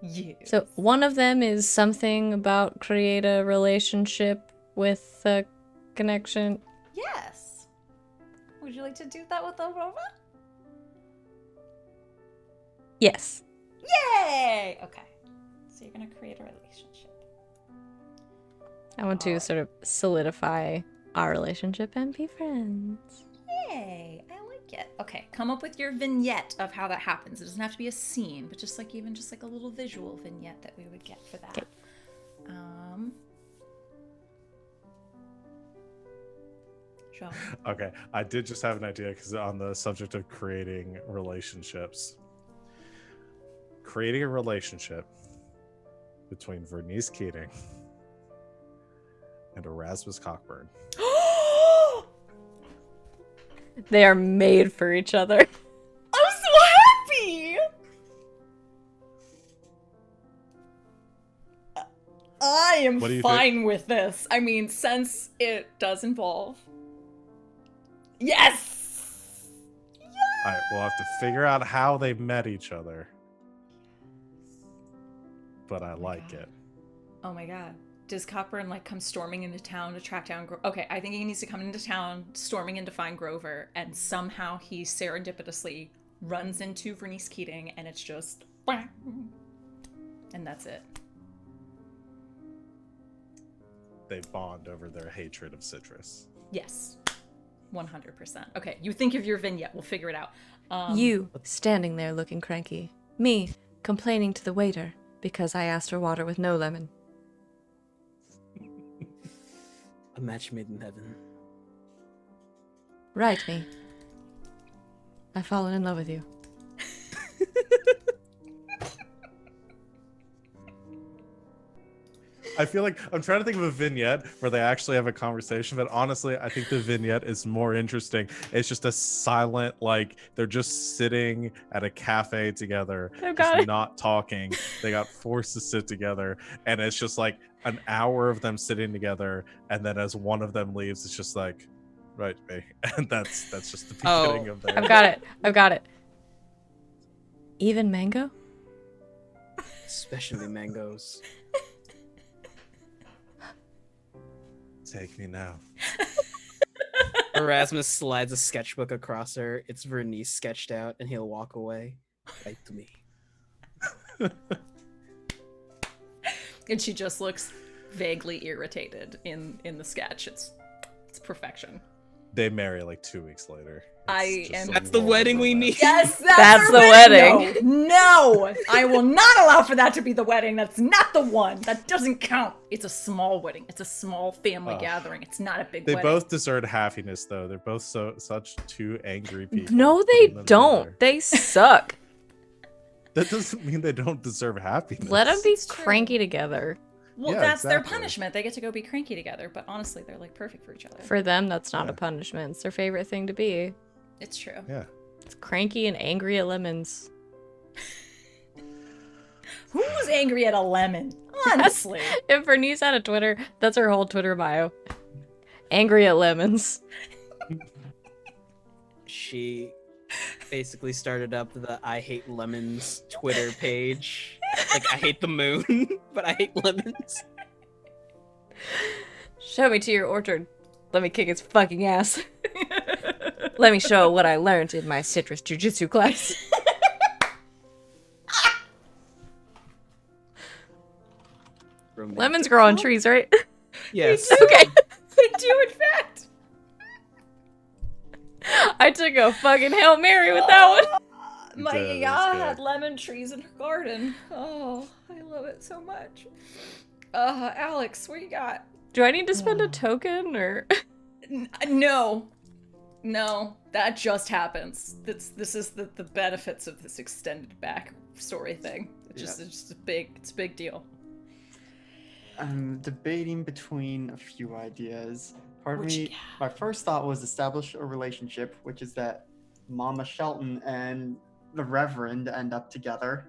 Speaker 1: Yeah.
Speaker 3: So one of them is something about create a relationship with a connection.
Speaker 1: Yes. Would you like to do that with Aurora?
Speaker 3: Yes.
Speaker 1: Yay! Okay. So you're gonna create a relationship.
Speaker 3: I want to sort of solidify our relationship and be friends.
Speaker 1: Yay! I like it. Okay, come up with your vignette of how that happens. It doesn't have to be a scene, but just like a little visual vignette that we would get for that.
Speaker 3: Okay.
Speaker 1: Sean.
Speaker 2: Okay, I did just have an idea, because on the subject of creating relationships, creating a relationship between Vernice Keating and Erasmus Cockburn.
Speaker 3: They are made for each other.
Speaker 1: I'm so happy! I am
Speaker 2: What do you
Speaker 1: fine with this. I mean, since it does involve... Yes!
Speaker 2: All right, we'll have to figure out how they met each other. But I like it.
Speaker 1: Oh my god. Does Cockburn come storming into town to track down Okay, I think he needs to come into town, storming in to find Grover, and somehow he serendipitously runs into Vernice Keating, and it's just... And that's it.
Speaker 2: They bond over their hatred of citrus.
Speaker 1: Yes. 100%. Okay, you think of your vignette. We'll figure it out.
Speaker 3: You standing there looking cranky. Me complaining to the waiter because I asked for water with no lemon.
Speaker 4: A match made in heaven.
Speaker 3: Right, me. I've fallen in love with you.
Speaker 2: I feel like I'm trying to think of a vignette where they actually have a conversation, but honestly, I think the vignette is more interesting. It's just a silent, like they're just sitting at a cafe together,
Speaker 3: I've
Speaker 2: just
Speaker 3: got it.
Speaker 2: not talking. They got forced to sit together, and it's just like an hour of them sitting together, and then as one of them leaves, it's just like, right, me, and that's just the beginning of their.
Speaker 3: I've got it. Even mango?
Speaker 4: Especially mangoes.
Speaker 2: Take me now.
Speaker 4: Erasmus slides a sketchbook across her. It's Vernice sketched out, and he'll walk away. Right to me.
Speaker 1: And she just looks vaguely irritated in the sketch. It's perfection.
Speaker 2: They marry like 2 weeks later.
Speaker 4: That's the wedding we need.
Speaker 1: Yes,
Speaker 3: That's
Speaker 1: our
Speaker 3: the wedding.
Speaker 1: No, I will not allow for that to be the wedding. That's not the one. That doesn't count. It's a small wedding. It's a small family gathering. It's not a big
Speaker 2: They
Speaker 1: wedding.
Speaker 2: both deserve happiness, though. They're both such two angry people.
Speaker 3: No, they
Speaker 2: putting them
Speaker 3: don't.
Speaker 2: together.
Speaker 3: They suck.
Speaker 2: That doesn't mean they don't deserve happiness.
Speaker 3: Let them be
Speaker 1: It's true.
Speaker 3: cranky together.
Speaker 1: Well,
Speaker 2: Yeah,
Speaker 1: that's their
Speaker 2: exactly.
Speaker 1: punishment. They get to go be cranky together. But honestly, they're like perfect for each other.
Speaker 3: For them, that's not
Speaker 2: Yeah.
Speaker 3: a punishment. It's their favorite thing to be.
Speaker 1: It's true.
Speaker 2: Yeah.
Speaker 3: It's cranky and angry at lemons.
Speaker 1: Who's angry at a lemon? Honestly.
Speaker 3: If Bernice had a Twitter, that's her whole Twitter bio. Angry at lemons.
Speaker 4: She basically started up the I Hate Lemons Twitter page. Like, I hate the moon, but I hate lemons.
Speaker 3: Show me to your orchard. Let me kick its fucking ass. Let me show what I learned in my citrus jujitsu class.
Speaker 4: Romantic.
Speaker 3: Lemons grow on trees, right?
Speaker 4: Yes.
Speaker 3: Okay.
Speaker 1: They do, in fact.
Speaker 3: I took a fucking Hail Mary with that one.
Speaker 1: My
Speaker 2: Yeah, that's
Speaker 1: Yaya
Speaker 2: good.
Speaker 1: had lemon trees in her garden. Oh, I love it so much. Alex, what you got?
Speaker 3: Do I need to spend a token or?
Speaker 1: No, that just happens. This is the benefits of this extended back story thing. It's just a big deal.
Speaker 5: I'm debating between a few ideas. Part of
Speaker 1: Which-
Speaker 5: me, my first thought was establish a relationship, which is that Mama Shelton and the Reverend end up together.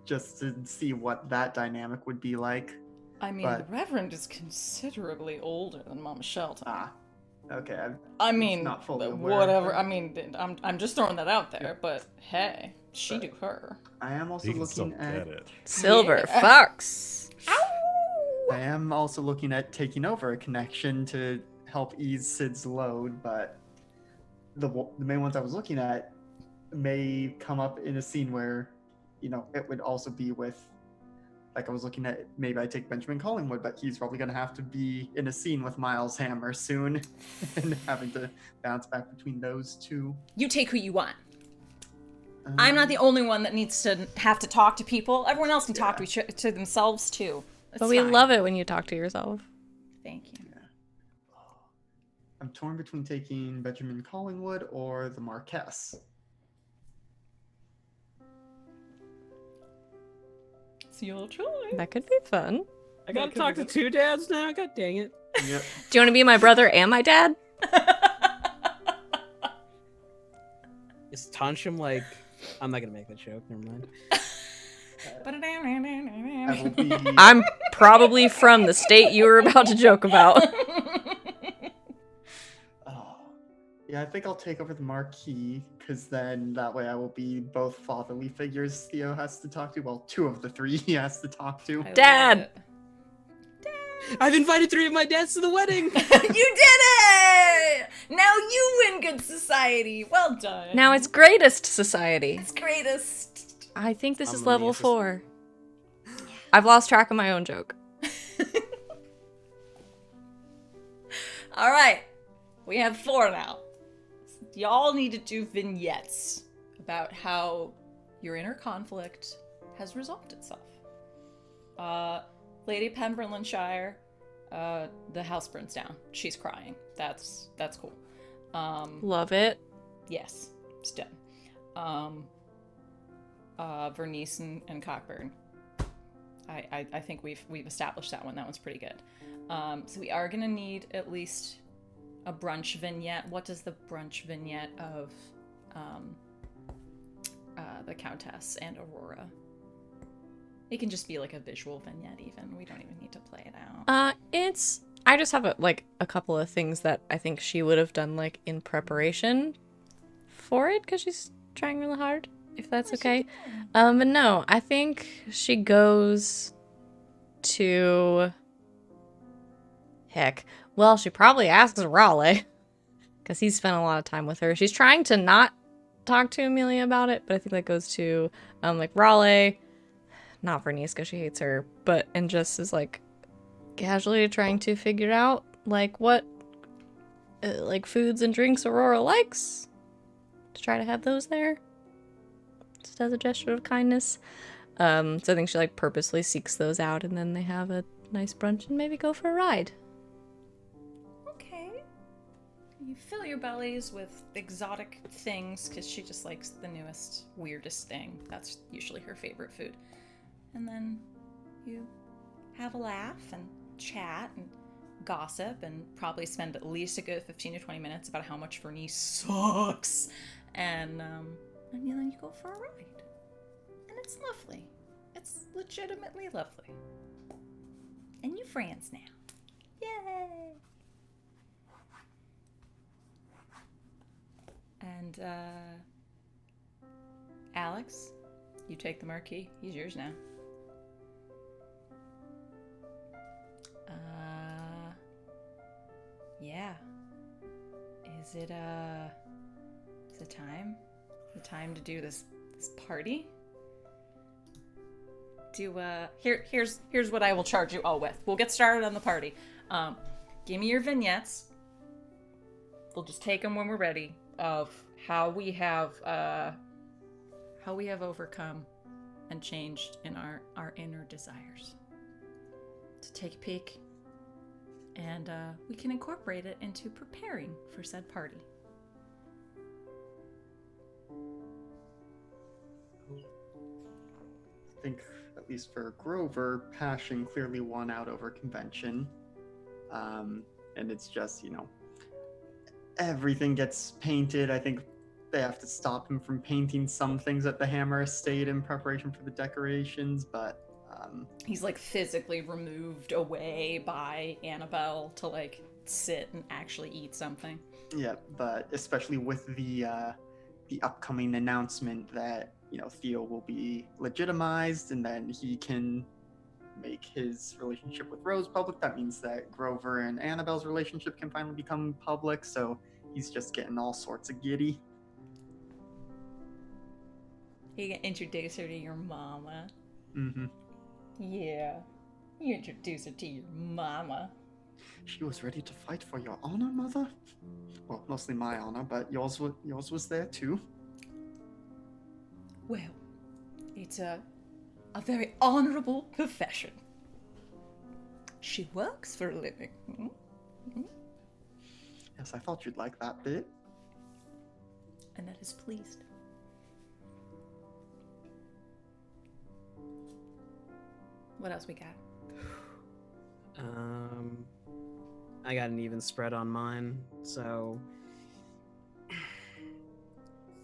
Speaker 5: Just to see what that dynamic would be like.
Speaker 1: I mean,
Speaker 5: But-
Speaker 1: the Reverend is considerably older than Mama Shelton.
Speaker 5: Ah, okay.
Speaker 1: I mean,
Speaker 5: not fully aware.
Speaker 1: whatever. I mean, I'm just throwing that out there. But hey, she
Speaker 5: But-
Speaker 1: do her.
Speaker 5: I am also
Speaker 2: You can still
Speaker 5: looking
Speaker 2: get
Speaker 5: at.
Speaker 2: it.
Speaker 3: Silver
Speaker 1: Yeah.
Speaker 3: fox.
Speaker 5: I am also looking at taking over a connection to help ease Sid's load, but the main ones I was looking at may come up in a scene where, it would also be with, like I was looking at, maybe I take Benjamin Collingwood, but he's probably going to have to be in a scene with Miles Hammer soon, and having to bounce back between those two.
Speaker 1: You take who you want. I'm not the only one that needs to have to talk to people. Everyone else can talk to themselves too.
Speaker 3: But we love it when you talk to yourself.
Speaker 1: Thank you.
Speaker 5: I'm torn between taking Benjamin Collingwood or the Marquess.
Speaker 1: It's your choice.
Speaker 3: That could be fun.
Speaker 4: I gotta talk to two dads now? God dang it.
Speaker 5: Yep.
Speaker 3: Do you want to be my brother and my dad?
Speaker 4: Is Tonsham like... I'm not gonna make that joke, never mind.
Speaker 5: I will be.
Speaker 3: I'm probably from the state you were about to joke about.
Speaker 5: Oh. Yeah, I think I'll take over the Marquis, because then that way I will be both fatherly figures Theo has to talk to. Well, two of the three he has to talk to.
Speaker 3: Dad!
Speaker 4: I've invited 3 of my dads to the wedding!
Speaker 1: You did it! Now you win good society. Well done.
Speaker 3: Now it's greatest society.
Speaker 1: it's greatest.
Speaker 3: I think this
Speaker 4: I'm
Speaker 3: is
Speaker 4: the
Speaker 3: level
Speaker 4: meanest.
Speaker 3: 4. I've lost track of my own joke.
Speaker 1: All right, we have 4 now. Y'all need to do vignettes about how your inner conflict has resolved itself. Lady Pemberlandshire, the house burns down. She's crying. That's cool.
Speaker 3: Love it.
Speaker 1: Yes, it's done. Vernice and Cockburn. I think we've established that one. That one's pretty good. So we are gonna need at least a brunch vignette. What does the brunch vignette of the Countess and Aurora? It can just be like a visual vignette even. We don't even need to play it out.
Speaker 3: I just have a couple of things that I think she would have done like in preparation for it because she's trying really hard, if that's okay. But no, I think she goes to well, she probably asks Raleigh because he's spent a lot of time with her. She's trying to not talk to Amelia about it, but I think that goes to like Raleigh, not Vernice because she hates her, and just is like casually trying to figure out like what like foods and drinks Aurora likes to try to have those there just as a gesture of kindness. So I think she like purposely seeks those out, and then they have a nice brunch and maybe go for a ride.
Speaker 1: Okay. You fill your bellies with exotic things because she just likes the newest, weirdest thing. That's usually her favorite food. And then you have a laugh and chat and gossip and probably spend at least a good 15 to 20 minutes about how much Vernice sucks. And then you go for a ride. And it's lovely. It's legitimately lovely. And you're friends now. Yay! And, Alex, you take the marquee. He's yours now. Yeah. Is it time? The time to do this party? Here's what I will charge you all with. We'll get started on the party. Give me your vignettes. We'll just take them when we're ready of how we have overcome and changed in our inner desires. So take a peek, and we can incorporate it into preparing for said party.
Speaker 5: I think, at least for Grover, passion clearly won out over convention. And it's just, everything gets painted. I think they have to stop him from painting some things at the Hammer Estate in preparation for the decorations, but
Speaker 1: he's like physically removed away by Annabelle to like sit and actually eat something.
Speaker 5: Yeah, but especially with the upcoming announcement that Theo will be legitimized, and then he can make his relationship with Rose public. That means that Grover and Annabelle's relationship can finally become public. So he's just getting all sorts of giddy.
Speaker 1: You can introduce her to your mama.
Speaker 5: Mm-hmm.
Speaker 1: Yeah, you introduce her to your mama.
Speaker 5: She was ready to fight for your honor, mother. Well, mostly my honor, but yours was there too.
Speaker 1: Well, it's a very honorable profession. She works for a living. Mm-hmm.
Speaker 5: Yes, I thought you'd like that bit.
Speaker 1: And that is pleased. What else we got?
Speaker 4: I got an even spread on mine. So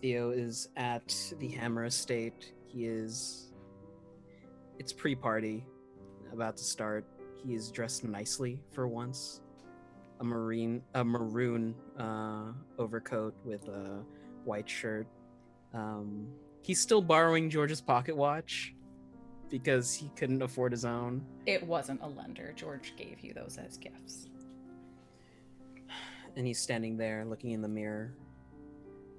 Speaker 4: Theo is at the Hammer Estate. It's pre-party, about to start. He is dressed nicely for once. A maroon overcoat with a white shirt. He's still borrowing George's pocket watch because he couldn't afford his own.
Speaker 1: It wasn't a lender. George gave you those as gifts.
Speaker 4: And he's standing there looking in the mirror.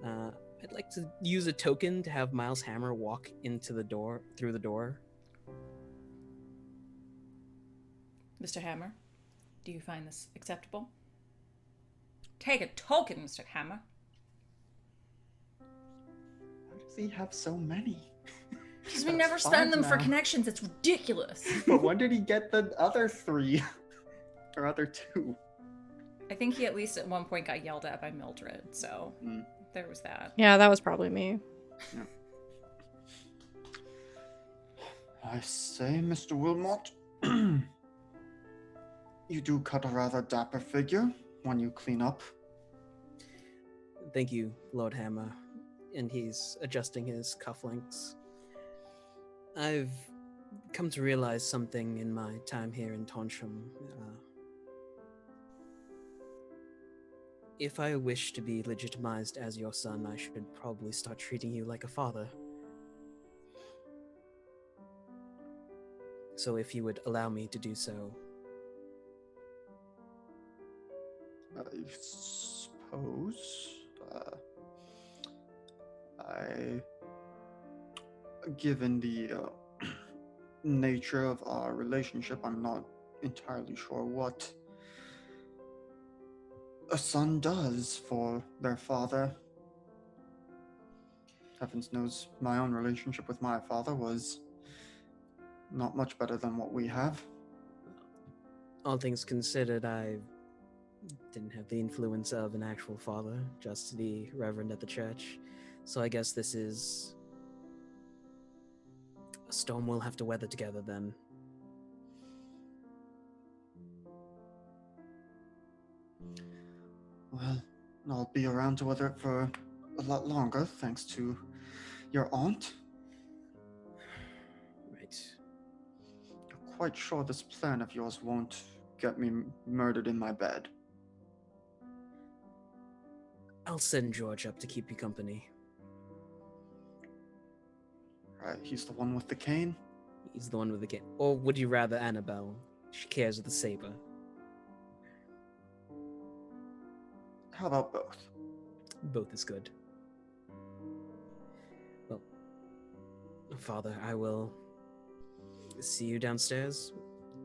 Speaker 4: I'd like to use a token to have Miles Hammer walk through the door.
Speaker 1: Mr. Hammer, do you find this acceptable? Take a token, Mr. Hammer.
Speaker 5: Why does he have so many?
Speaker 1: Because we never spend them for connections. It's ridiculous.
Speaker 5: But when did he get the other 3? Or other 2?
Speaker 1: I think he at least at one point got yelled at by Mildred, so there was that.
Speaker 3: Yeah, that was probably me.
Speaker 5: Yeah. I say, Mr. Wilmot, you do cut a rather dapper figure when you clean up.
Speaker 4: Thank you, Lord Hammer. And he's adjusting his cufflinks. I've come to realize something in my time here in Tonsham. If I wish to be legitimized as your son, I should probably start treating you like a father. So if you would allow me to do so.
Speaker 5: I suppose. Given the nature of our relationship, I'm not entirely sure what a son does for their father. Heavens knows my own relationship with my father was not much better than what we have.
Speaker 4: All things considered, I didn't have the influence of an actual father, just the reverend at the church. So I guess this is a storm we'll have to weather together then.
Speaker 5: Well, I'll be around to weather it for a lot longer, thanks to your aunt.
Speaker 4: Right.
Speaker 5: I'm quite sure this plan of yours won't get me murdered in my bed.
Speaker 4: I'll send George up to keep you company.
Speaker 5: Right, he's the one with the cane?
Speaker 4: He's the one with the cane. Or would you rather Annabelle? She carries the saber.
Speaker 5: How about both?
Speaker 4: Both is good. Well, Father, I will see you downstairs,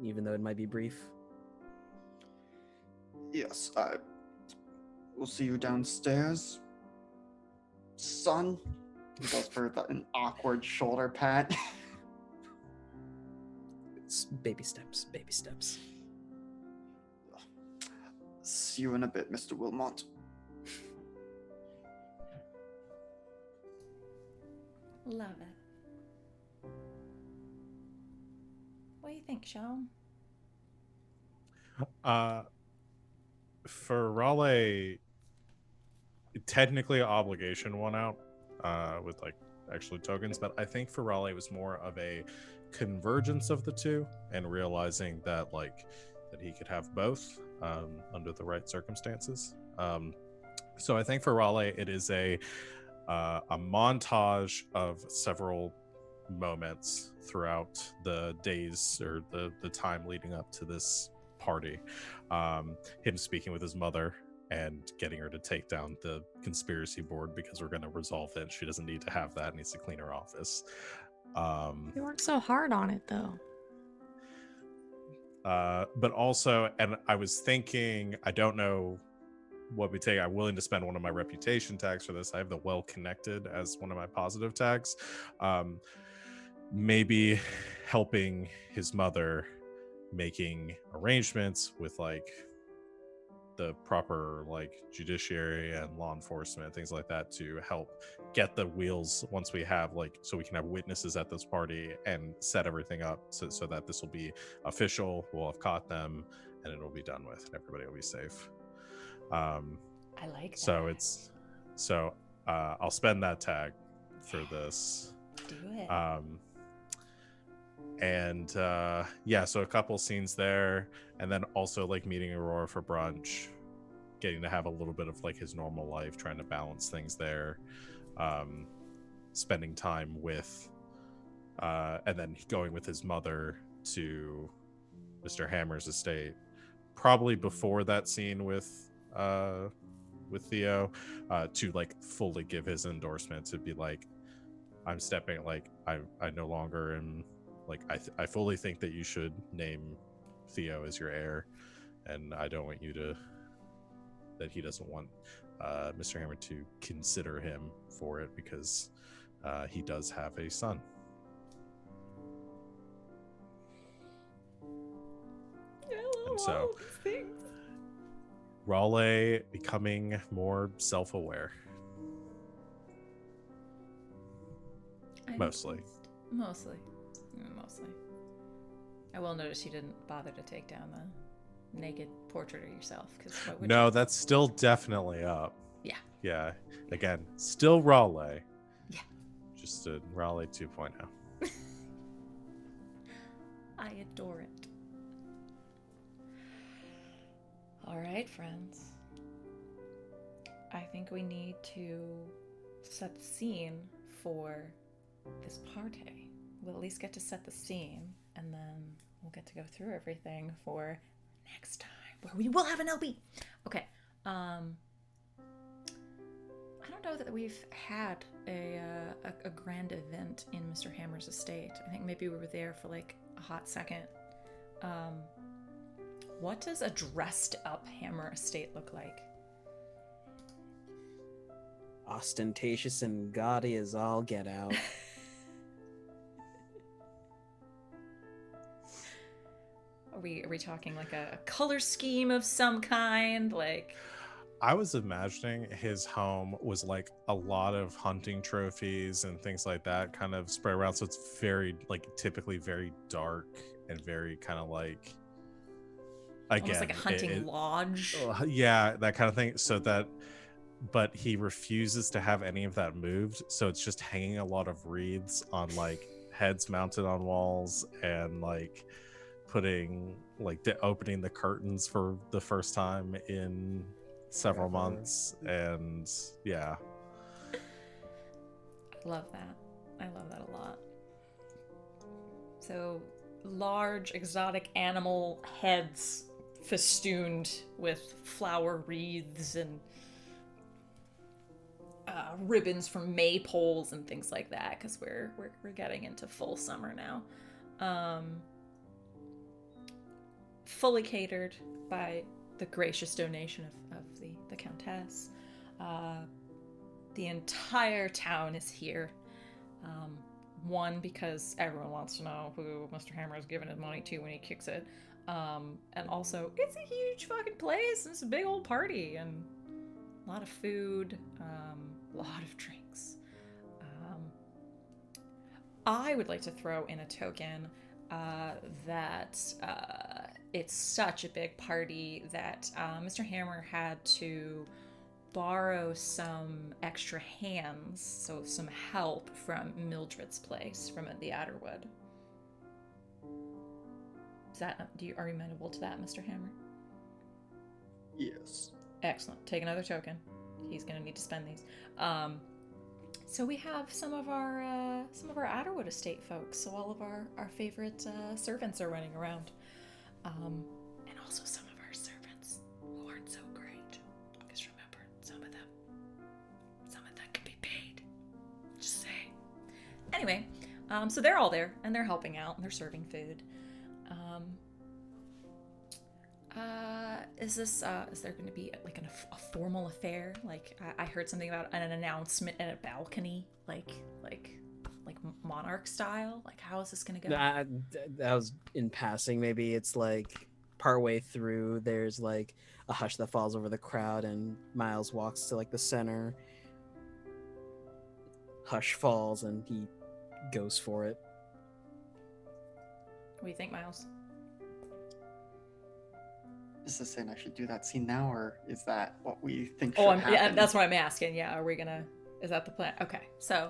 Speaker 4: even though it might be brief.
Speaker 5: Yes, I will see you downstairs. Son, he goes for an awkward shoulder pat.
Speaker 4: It's baby steps, baby steps.
Speaker 5: See you in a bit, Mr. Wilmot.
Speaker 1: Love it. What do you think, Sean?
Speaker 2: For Raleigh, technically obligation won out with like actually tokens, but I think for Raleigh it was more of a convergence of the two and realizing that like that he could have both under the right circumstances. So I think for Raleigh it is a montage of several moments throughout the days or the time leading up to this party. Him speaking with his mother and getting her to take down the conspiracy board because we're going to resolve it. She doesn't need to have that, needs to clean her office.
Speaker 3: You worked so hard on it, though.
Speaker 2: But also, and I was thinking, I don't know what we take. I'm willing to spend one of my reputation tags for this. I have the well-connected as one of my positive tags. Maybe helping his mother making arrangements with like the proper like judiciary and law enforcement, things like that, to help get the wheels once we have like, so we can have witnesses at this party and set everything up so that this will be official. We'll have caught them and it'll be done with and everybody will be safe.
Speaker 1: I like that.
Speaker 2: So it's I'll spend that tag for this.
Speaker 1: Do it.
Speaker 2: And yeah, so a couple scenes there, and then also like meeting Aurora for brunch, getting to have a little bit of like his normal life, trying to balance things there, spending time with and then going with his mother to Mr. Hammer's estate, probably before that scene with Theo, to like fully give his endorsement, to be like, I'm stepping, like I no longer am, like I fully think that you should name Theo as your heir, and I don't want you to, that he doesn't want Mr. Hammer to consider him for it because he does have a son. And so Raleigh becoming more self-aware. Mostly.
Speaker 1: Mostly. I will notice you didn't bother to take down the naked portrait of yourself.
Speaker 2: No, that's still definitely up.
Speaker 1: Yeah.
Speaker 2: Yeah. Again, still Raleigh.
Speaker 1: Yeah.
Speaker 2: Just a Raleigh 2.0.
Speaker 1: I adore it. All right, friends. I think we need to set the scene for this party. We'll at least get to set the scene, and then we'll get to go through everything for next time, where we will have an LB. Okay. I don't know that we've had a grand event in Mr. Hammer's estate. I think maybe we were there for like a hot second. What does a dressed up Hammer estate look like?
Speaker 4: Ostentatious and gaudy as all get out.
Speaker 1: Are we talking like a color scheme of some kind? Like,
Speaker 2: I was imagining his home was like a lot of hunting trophies and things like that kind of spread around. So it's very, like, typically very dark and very kind of like, again,
Speaker 1: almost like a hunting lodge.
Speaker 2: Yeah, that kind of thing. But he refuses to have any of that moved. So it's just hanging a lot of wreaths on like heads mounted on walls and like putting like opening the curtains for the first time in several months. And yeah,
Speaker 1: I love that. I love that a lot. So large exotic animal heads festooned with flower wreaths and ribbons from maypoles and things like that, because we're getting into full summer now. Fully catered by the gracious donation of the Countess. The entire town is here. One, because everyone wants to know who Mr. Hammer has given his money to when he kicks it. And also, it's a huge fucking place. It's a big old party and a lot of food, a lot of drinks. I would like to throw in a token that it's such a big party that Mr. Hammer had to borrow some extra hands, so some help from Mildred's place, from the Adderwood. Are you amenable to that, Mr. Hammer?
Speaker 5: Yes.
Speaker 1: Excellent. Take another token. He's gonna need to spend these. So we have some of our Adderwood estate folks. So all of our favorite servants are running around, and also some of our servants who aren't so great. Because remember, some of them can be paid. Just saying. Anyway, so they're all there and they're helping out and they're serving food. Is there going to be like a formal affair? Like I heard something about an announcement at a balcony, like monarch style. Like how is this going to go?
Speaker 4: That was in passing. Maybe it's like partway through. There's like a hush that falls over the crowd, and Miles walks to like the center. Hush falls, and he goes for it.
Speaker 1: What do you think, Miles?
Speaker 5: Is this saying I should do that scene now, or is that what we think should happen?
Speaker 1: Yeah, that's what I'm asking. Yeah, is that the plan? Okay, so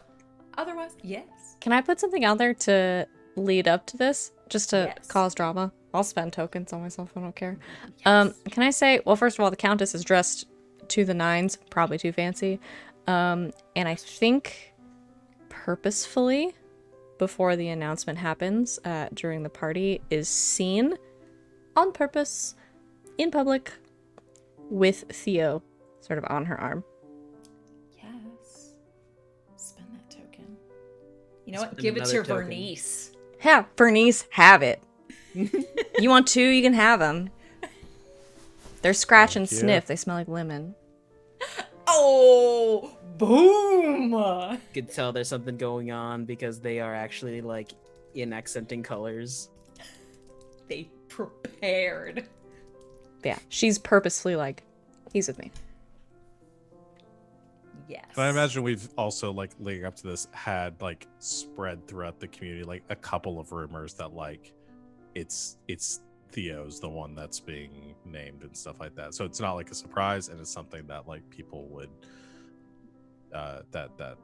Speaker 1: otherwise, yes.
Speaker 3: Can I put something out there to lead up to this? Just to
Speaker 1: Yes.
Speaker 3: cause drama? I'll spend tokens on myself, I don't care.
Speaker 1: Yes.
Speaker 3: Can I say, well, first of all, the Countess is dressed to the nines, probably too fancy. And I think purposefully, before the announcement happens, during the party, is seen on purpose in public with Theo sort of on her arm.
Speaker 1: Yes. Spend that token. You know what?
Speaker 4: Spend
Speaker 1: Give it to
Speaker 4: another token.
Speaker 1: Bernice.
Speaker 3: Yeah, Bernice, have it. You want two, you can have them. They're scratch and
Speaker 2: Thank you.
Speaker 3: sniff. They smell like lemon.
Speaker 1: Oh, boom!
Speaker 4: You could tell there's something going on because they are actually like in accenting colors.
Speaker 1: They prepared.
Speaker 3: But yeah, she's purposefully like, he's with me.
Speaker 1: Yes.
Speaker 2: But I imagine we've also, like, leading up to this, had like spread throughout the community, like a couple of rumors that like it's Theo's the one that's being named and stuff like that. So it's not like a surprise, and it's something that like people would that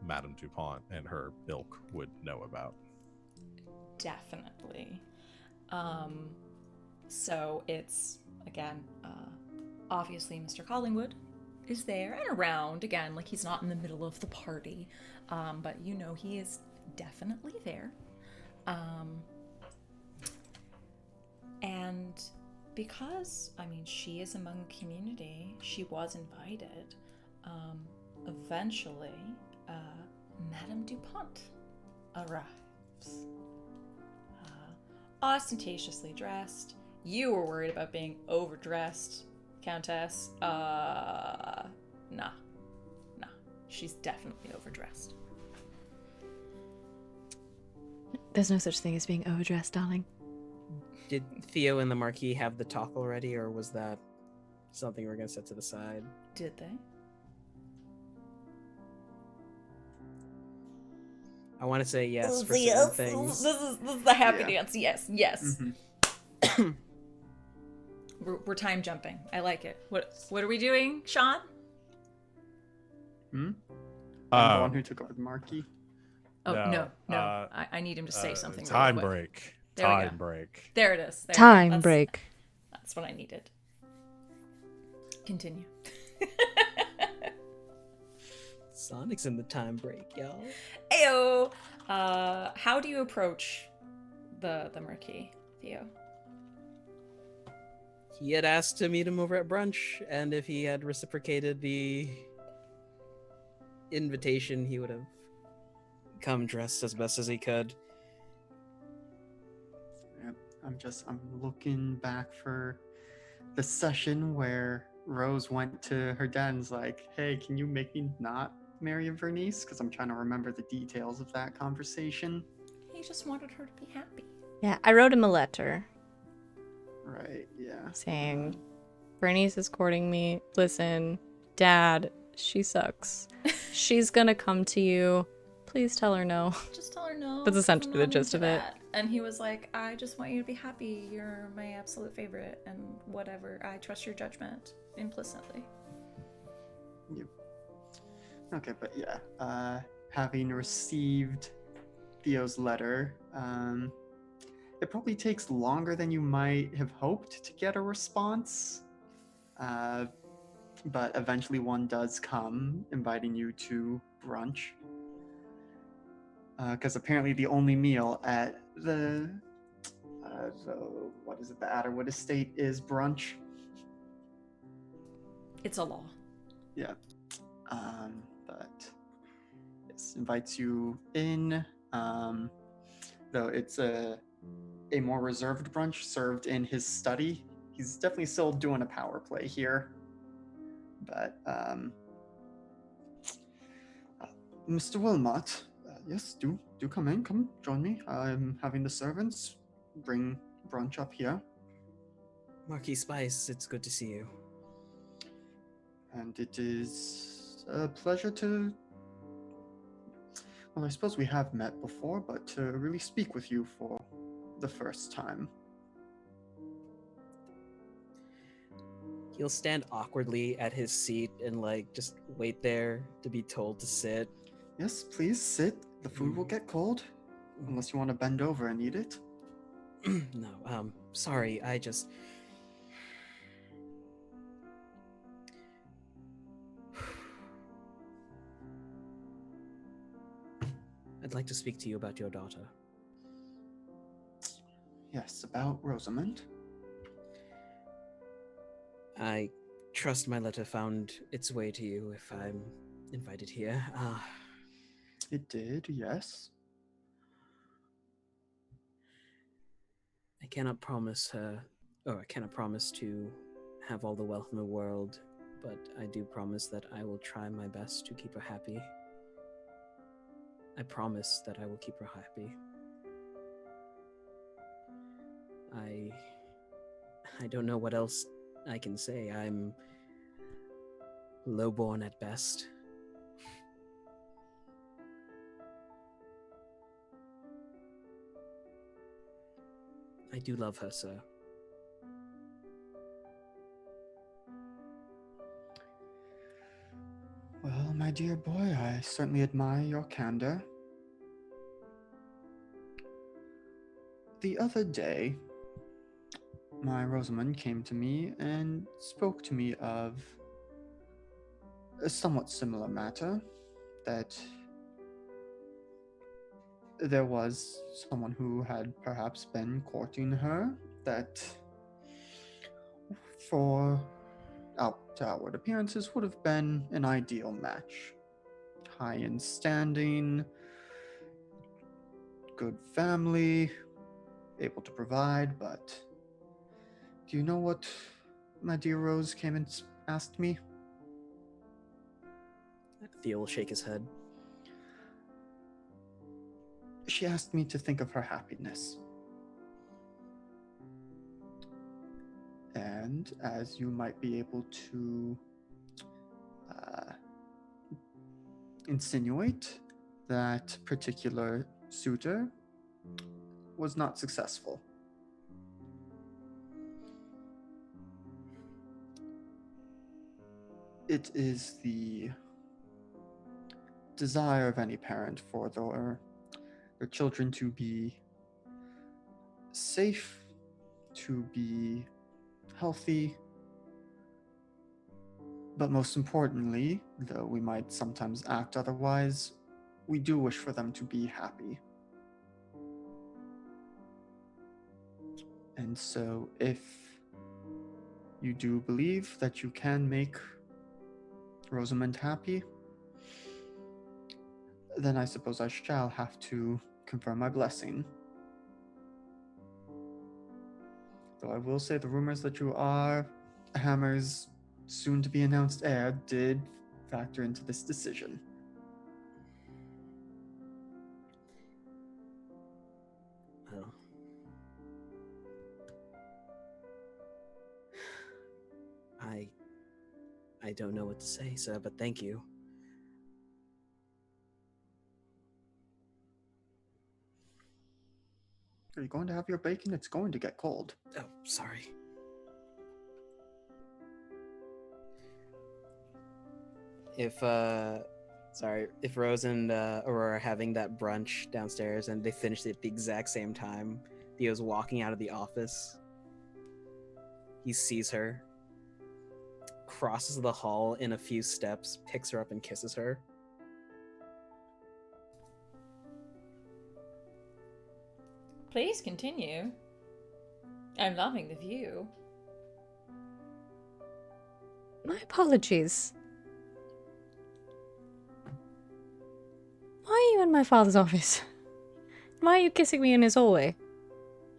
Speaker 2: Madame Dupont and her ilk would know about.
Speaker 1: Definitely. So it's, again, obviously Mr. Collingwood is there and around. Again, like, he's not in the middle of the party, but you know he is definitely there. And because, I mean, she is among the community, she was invited. Eventually, Madame Dupont arrives. Ostentatiously dressed. You were worried about being overdressed, Countess. Nah. She's definitely overdressed.
Speaker 3: There's no such thing as being overdressed, darling.
Speaker 4: Did Theo and the Marquis have the talk already, or was that something we're gonna set to the side?
Speaker 1: Did they?
Speaker 4: I want to say yes for certain things.
Speaker 1: This is the happy
Speaker 5: Yeah.
Speaker 1: dance. Yes.
Speaker 5: Mhm.
Speaker 1: We're time jumping. I like it. What are we doing, Sean?
Speaker 5: I'm the one who took over the marquee.
Speaker 1: Oh no.
Speaker 2: no,
Speaker 1: I need him to say something.
Speaker 2: Time
Speaker 1: really quick.
Speaker 2: break.
Speaker 1: There we
Speaker 2: Time
Speaker 1: go.
Speaker 2: break.
Speaker 1: There it is. There.
Speaker 3: Time
Speaker 1: That's-
Speaker 3: break.
Speaker 1: That's what I needed. Continue.
Speaker 4: Sonic's in the time break, y'all.
Speaker 1: Ayo. How do you approach the Marquis, Theo?
Speaker 4: He had asked to meet him over at brunch, and if he had reciprocated the invitation, he would have come dressed as best as he could.
Speaker 5: Yep. I'm looking back for the session where Rose went to her dad and's like, hey, can you make me not marry Vernice? Because I'm trying to remember the details of that conversation.
Speaker 1: He just wanted her to be happy.
Speaker 3: Yeah, I wrote him a letter
Speaker 5: Right, yeah.
Speaker 3: saying, Bernice is courting me. Listen, Dad, she sucks. She's gonna come to you. Please tell her no.
Speaker 1: Just tell her no.
Speaker 3: That's essentially
Speaker 1: I'm
Speaker 3: the
Speaker 1: not
Speaker 3: gist
Speaker 1: into
Speaker 3: of it.
Speaker 1: that. And he was like, I just want you to be happy. You're my absolute favorite. And whatever. I trust your judgment implicitly.
Speaker 5: Okay, but yeah, having received Theo's letter, it probably takes longer than you might have hoped to get a response. But eventually one does come inviting you to brunch. Because apparently the only meal at the what is it, the Adderwood Estate is brunch.
Speaker 1: It's a law.
Speaker 5: Yeah. But yes, invites you in. Though it's a more reserved brunch served in his study. He's definitely still doing a power play here. But Mr. Wilmot, yes, do come in. Come join me. I'm having the servants bring brunch up here.
Speaker 4: Marquis Spice, it's good to see you.
Speaker 5: And it is a pleasure to... Well, I suppose we have met before, but to really speak with you for the first time.
Speaker 4: He'll stand awkwardly at his seat and like just wait there to be told to sit.
Speaker 5: Yes, please sit. The food will get cold. Unless you want to bend over and eat it.
Speaker 4: No, sorry, I just... I'd like to speak to you about your daughter.
Speaker 5: Yes, about Rosamund.
Speaker 4: I trust my letter found its way to you if I'm invited here.
Speaker 5: It did, yes.
Speaker 4: I cannot promise her, or I cannot promise to have all the wealth in the world, but I do promise that I will try my best to keep her happy. I promise that I will keep her happy. I don't know what else I can say. I'm lowborn at best. I do love her, sir.
Speaker 5: Well, my dear boy, I certainly admire your candor. The other day, my Rosamund came to me and spoke to me of a somewhat similar matter, that there was someone who had perhaps been courting her, that for outward appearances would have been an ideal match. High in standing, good family, able to provide, but do you know what my dear Rose came and asked me?
Speaker 4: Theo will shake his head.
Speaker 5: She asked me to think of her happiness. And as you might be able to insinuate, that particular suitor was not successful. It is the desire of any parent for their children to be safe, to be healthy, but most importantly, though we might sometimes act otherwise, we do wish for them to be happy. And so if you do believe that you can make Rosamund happy, then I suppose I shall have to confirm my blessing. Though I will say the rumors that you are Hammer's soon-to-be announced heir did factor into this decision.
Speaker 4: Well, I don't know what to say, sir, but thank you.
Speaker 5: Are you going to have your bacon? It's going to get cold.
Speaker 4: Oh, sorry. If Rose and Aurora are having that brunch downstairs and they finish it at the exact same time, Theo's walking out of the office. He sees her, crosses the hall in a few steps, picks her up and kisses her.
Speaker 1: Please continue. I'm loving the view.
Speaker 3: My apologies. Why are you in my father's office? Why are you kissing me in his hallway?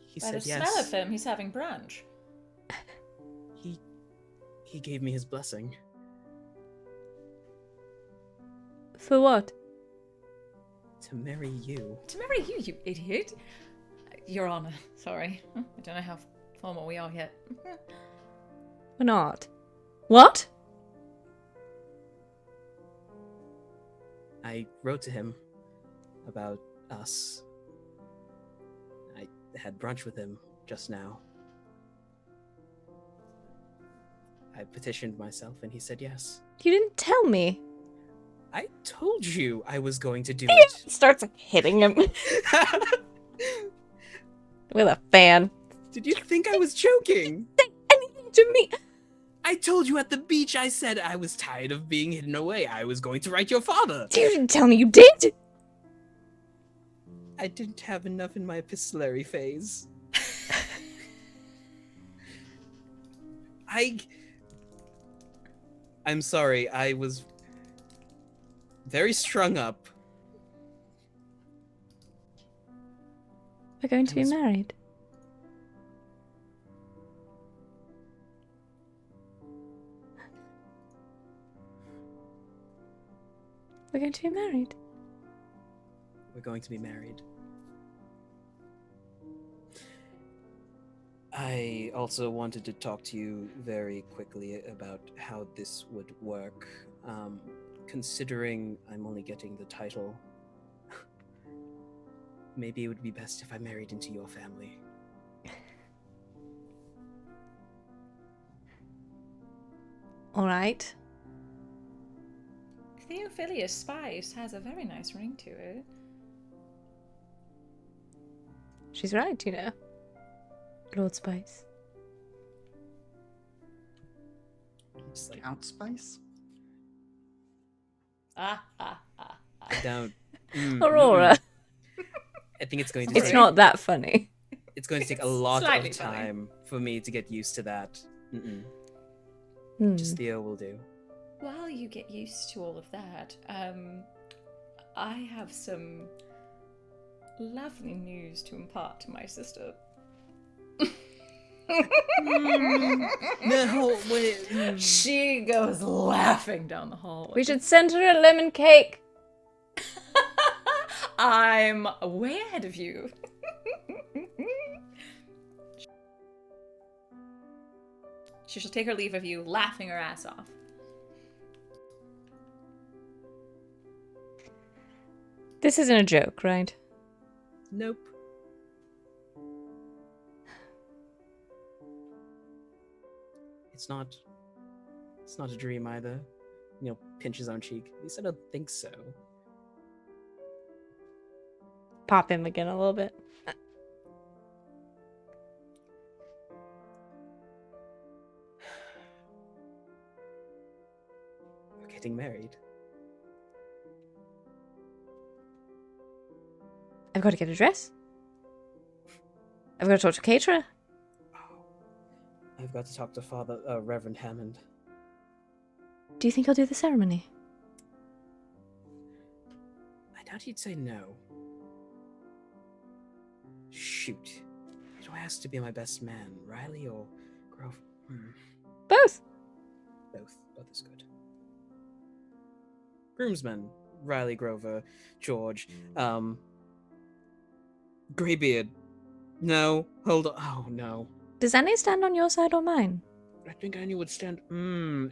Speaker 4: He
Speaker 1: By
Speaker 4: said
Speaker 1: the
Speaker 4: yes.
Speaker 1: smell of him, he's having brunch.
Speaker 4: He gave me his blessing.
Speaker 3: For what?
Speaker 4: To marry you.
Speaker 1: To marry you, you idiot. Your Honor, sorry. I don't know how formal we are yet.
Speaker 3: We're not. What?
Speaker 4: I wrote to him about us. I had brunch with him just now. I petitioned myself and he said yes.
Speaker 3: You didn't tell me.
Speaker 4: I told you I was going to do it.
Speaker 3: Starts hitting him with a fan.
Speaker 4: Did you think I was joking?
Speaker 3: Say anything to me.
Speaker 4: I told you at the beach, I said I was tired of being hidden away. I was going to write your father.
Speaker 3: You didn't tell me you did.
Speaker 4: I didn't have enough in my epistolary phase. I'm sorry, I was very strung up.
Speaker 3: We're going to be married. We're going to be married.
Speaker 4: We're going to be married. I also wanted to talk to you very quickly about how this would work. Considering I'm only getting the title, maybe it would be best if I married into your family.
Speaker 3: All right.
Speaker 1: Theophilus Spice has a very nice ring to it.
Speaker 3: She's right, you know. Lord Spice.
Speaker 4: It's like,
Speaker 5: Count Spice?
Speaker 4: I don't.
Speaker 3: Aurora.
Speaker 4: I think it's going to.
Speaker 3: It's
Speaker 4: take,
Speaker 3: not that funny.
Speaker 4: It's going to take a lot
Speaker 1: Slightly
Speaker 4: of
Speaker 1: funny.
Speaker 4: time for me to get used to that.
Speaker 3: Hmm.
Speaker 4: Just Theo will do.
Speaker 1: While you get used to all of that, I have some lovely news to impart to my sister.
Speaker 4: No, wait.
Speaker 1: She goes laughing down the hallway.
Speaker 3: We should send her a lemon cake.
Speaker 1: I'm way ahead of you. She shall take her leave of you, laughing her ass off.
Speaker 3: This isn't a joke, right?
Speaker 4: Nope. It's not a dream either. Pinch his own cheek. At least I don't think so.
Speaker 3: Pop him again a little bit.
Speaker 4: We're getting married.
Speaker 3: I've got to get a dress. I've got to talk to caterer.
Speaker 4: I've got to talk to Father Reverend Hammond.
Speaker 3: Do you think he'll do the ceremony?
Speaker 4: I doubt he'd say no. Shoot. Who do I ask to be my best man? Riley or Grove?
Speaker 3: Both.
Speaker 4: Both. Both is good. Groomsmen. Riley, Grover, George. Greybeard. No. Hold on. Oh, no.
Speaker 3: Does Annie stand on your side or mine?
Speaker 4: I think Annie would stand.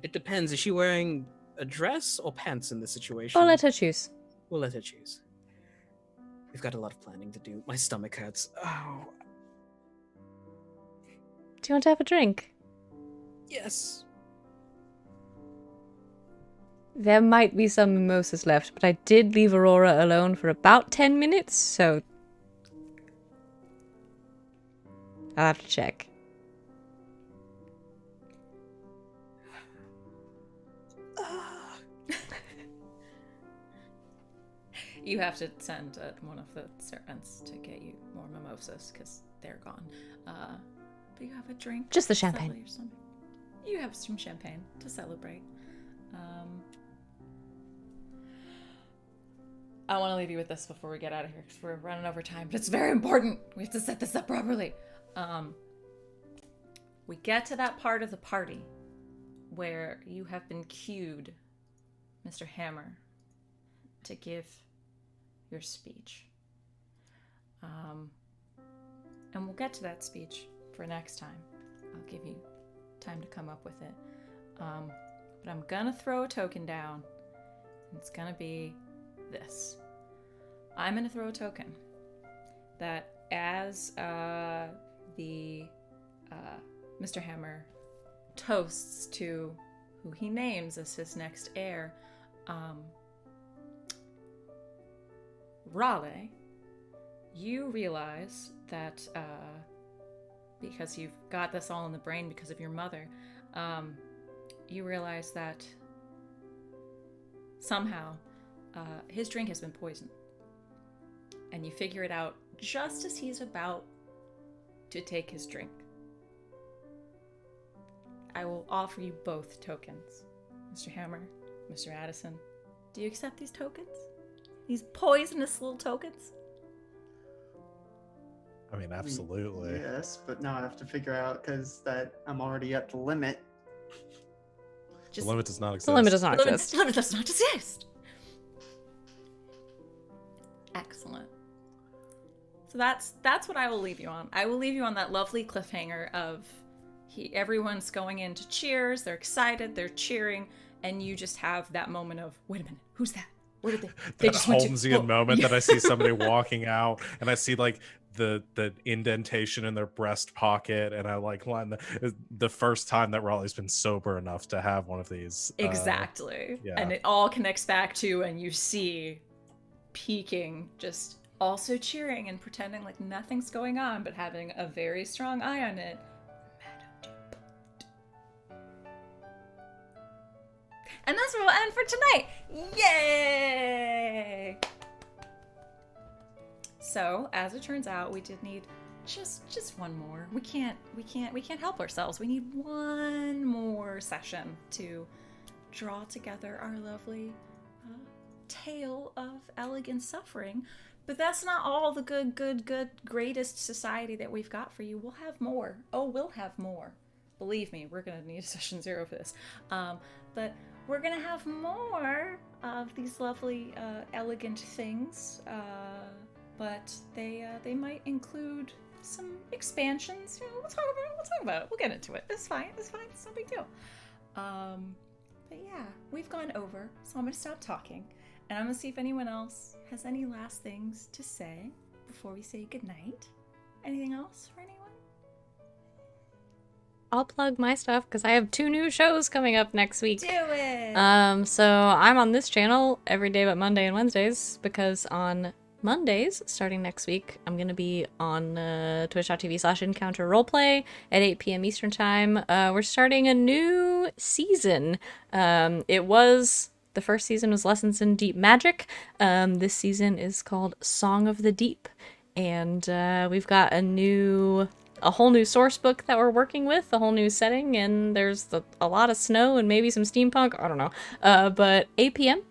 Speaker 4: It depends. Is she wearing a dress or pants in this situation?
Speaker 3: I'll let her choose.
Speaker 4: We'll let her choose. We've got a lot of planning to do. My stomach hurts. Oh,
Speaker 3: Do you want to have a drink?
Speaker 4: yes.
Speaker 3: There might be some mimosas left, but I did leave Aurora alone for about 10 minutes, so I'll have to check.
Speaker 1: You have to send one of the servants to get you more mimosas because they're gone. But you have a drink.
Speaker 3: Just the
Speaker 1: to settle
Speaker 3: champagne.
Speaker 1: your stomach. You have some champagne to celebrate. I want to leave you with this before we get out of here because we're running over time, but it's very important. We have to set this up properly. We get to that part of the party where you have been cued, Mr. Hammer, to give your speech. And we'll get to that speech for next time. I'll give you time to come up with it. But I'm gonna throw a token down. And it's gonna be this. I'm gonna throw a token that as Mr. Hammer toasts to who he names as his next heir, Raleigh, you realize that because you've got this all in the brain because of your mother, you realize that somehow his drink has been poisoned. And you figure it out just as he's about to take his drink. I will offer you both tokens. Mr. Hammer, Mr. Addison, do you accept these tokens? These poisonous little tokens?
Speaker 2: I mean, absolutely.
Speaker 5: Yes, but now I have to figure out because that I'm already at the limit.
Speaker 2: The limit does not exist.
Speaker 3: The limit does not exist.
Speaker 1: The limit does not exist. Excellent. So that's what I will leave you on. I will leave you on that lovely cliffhanger of everyone's going into cheers, they're excited, they're cheering, and you just have that moment of, wait a minute, who's that? Where did they
Speaker 2: That
Speaker 1: just went to-
Speaker 2: Holmesian
Speaker 1: oh,
Speaker 2: moment
Speaker 1: yeah.
Speaker 2: that I see somebody walking out, and I see like the indentation in their breast pocket, and I like line the first time that Raleigh's been sober enough to have one of these.
Speaker 1: Exactly.
Speaker 2: Yeah.
Speaker 1: And it all connects back to, and you see peeking, just also cheering and pretending like nothing's going on, but having a very strong eye on it. And that's where we'll end for tonight. Yay! So, as it turns out, we did need just one more. We can't help ourselves. We need one more session to draw together our lovely tale of elegant suffering. But that's not all the good, greatest society that we've got for you. We'll have more. Oh, we'll have more. Believe me, we're gonna need session 0 for this. But we're gonna have more of these lovely, elegant things. But they might include some expansions. You know, we'll talk about it. We'll get into it. It's fine. It's no big deal. But yeah, we've gone over, so I'm gonna stop talking, and I'm gonna see if anyone else has any last things to say before we say goodnight. Anything else for anyone?
Speaker 3: I'll plug my stuff because I have 2 new shows coming up next week.
Speaker 1: Do it!
Speaker 3: So I'm on this channel every day but Monday and Wednesdays, because on Mondays, starting next week, I'm going to be on twitch.tv/encounter roleplay at 8 p.m. Eastern Time. We're starting a new season. The first season was Lessons in Deep Magic. This season is called Song of the Deep. And we've got a whole new source book that we're working with, a whole new setting, and there's a lot of snow and maybe some steampunk. I don't know. But 8 p.m.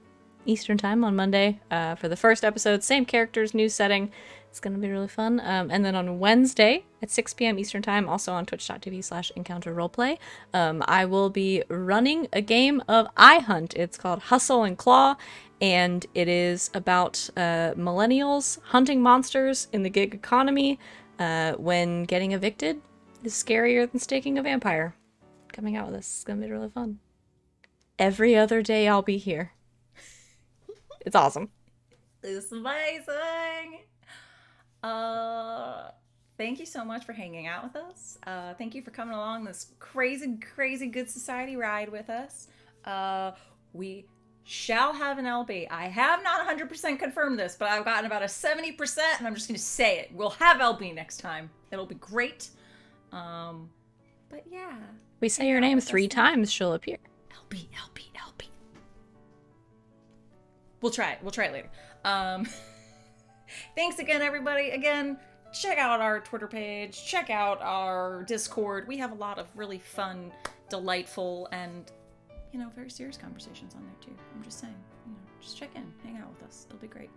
Speaker 3: Eastern Time on Monday for the first episode. Same characters, new setting. It's going to be really fun. And then on Wednesday at 6 p.m. Eastern Time, also on twitch.tv/encounter roleplay, I will be running a game of iHunt. It's called Hustle and Claw, and it is about millennials hunting monsters in the gig economy when getting evicted is scarier than staking a vampire. Coming out with this. It's going to be really fun. Every other day I'll be here. It's awesome.
Speaker 1: It's amazing. Thank you so much for hanging out with us. Thank you for coming along this crazy good society ride with us. We shall have an LB. I have not 100% confirmed this, but I've gotten about a 70%, and I'm just going to say it. We'll have LB next time. It'll be great. But yeah.
Speaker 3: We say your name 3 times, she'll appear.
Speaker 1: LB. We'll try it later. Thanks again, everybody. Again, check out our Twitter page. Check out our Discord. We have a lot of really fun, delightful, and, very serious conversations on there, too. I'm just saying, just check in. Hang out with us. It'll be great.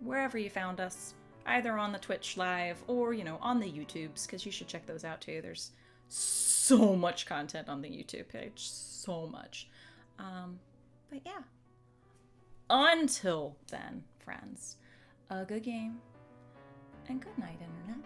Speaker 1: Wherever you found us, either on the Twitch live or, on the YouTubes, because you should check those out, too. There's so much content on the YouTube page. So much. But yeah. Until then, friends, a good game, and good night, Internet.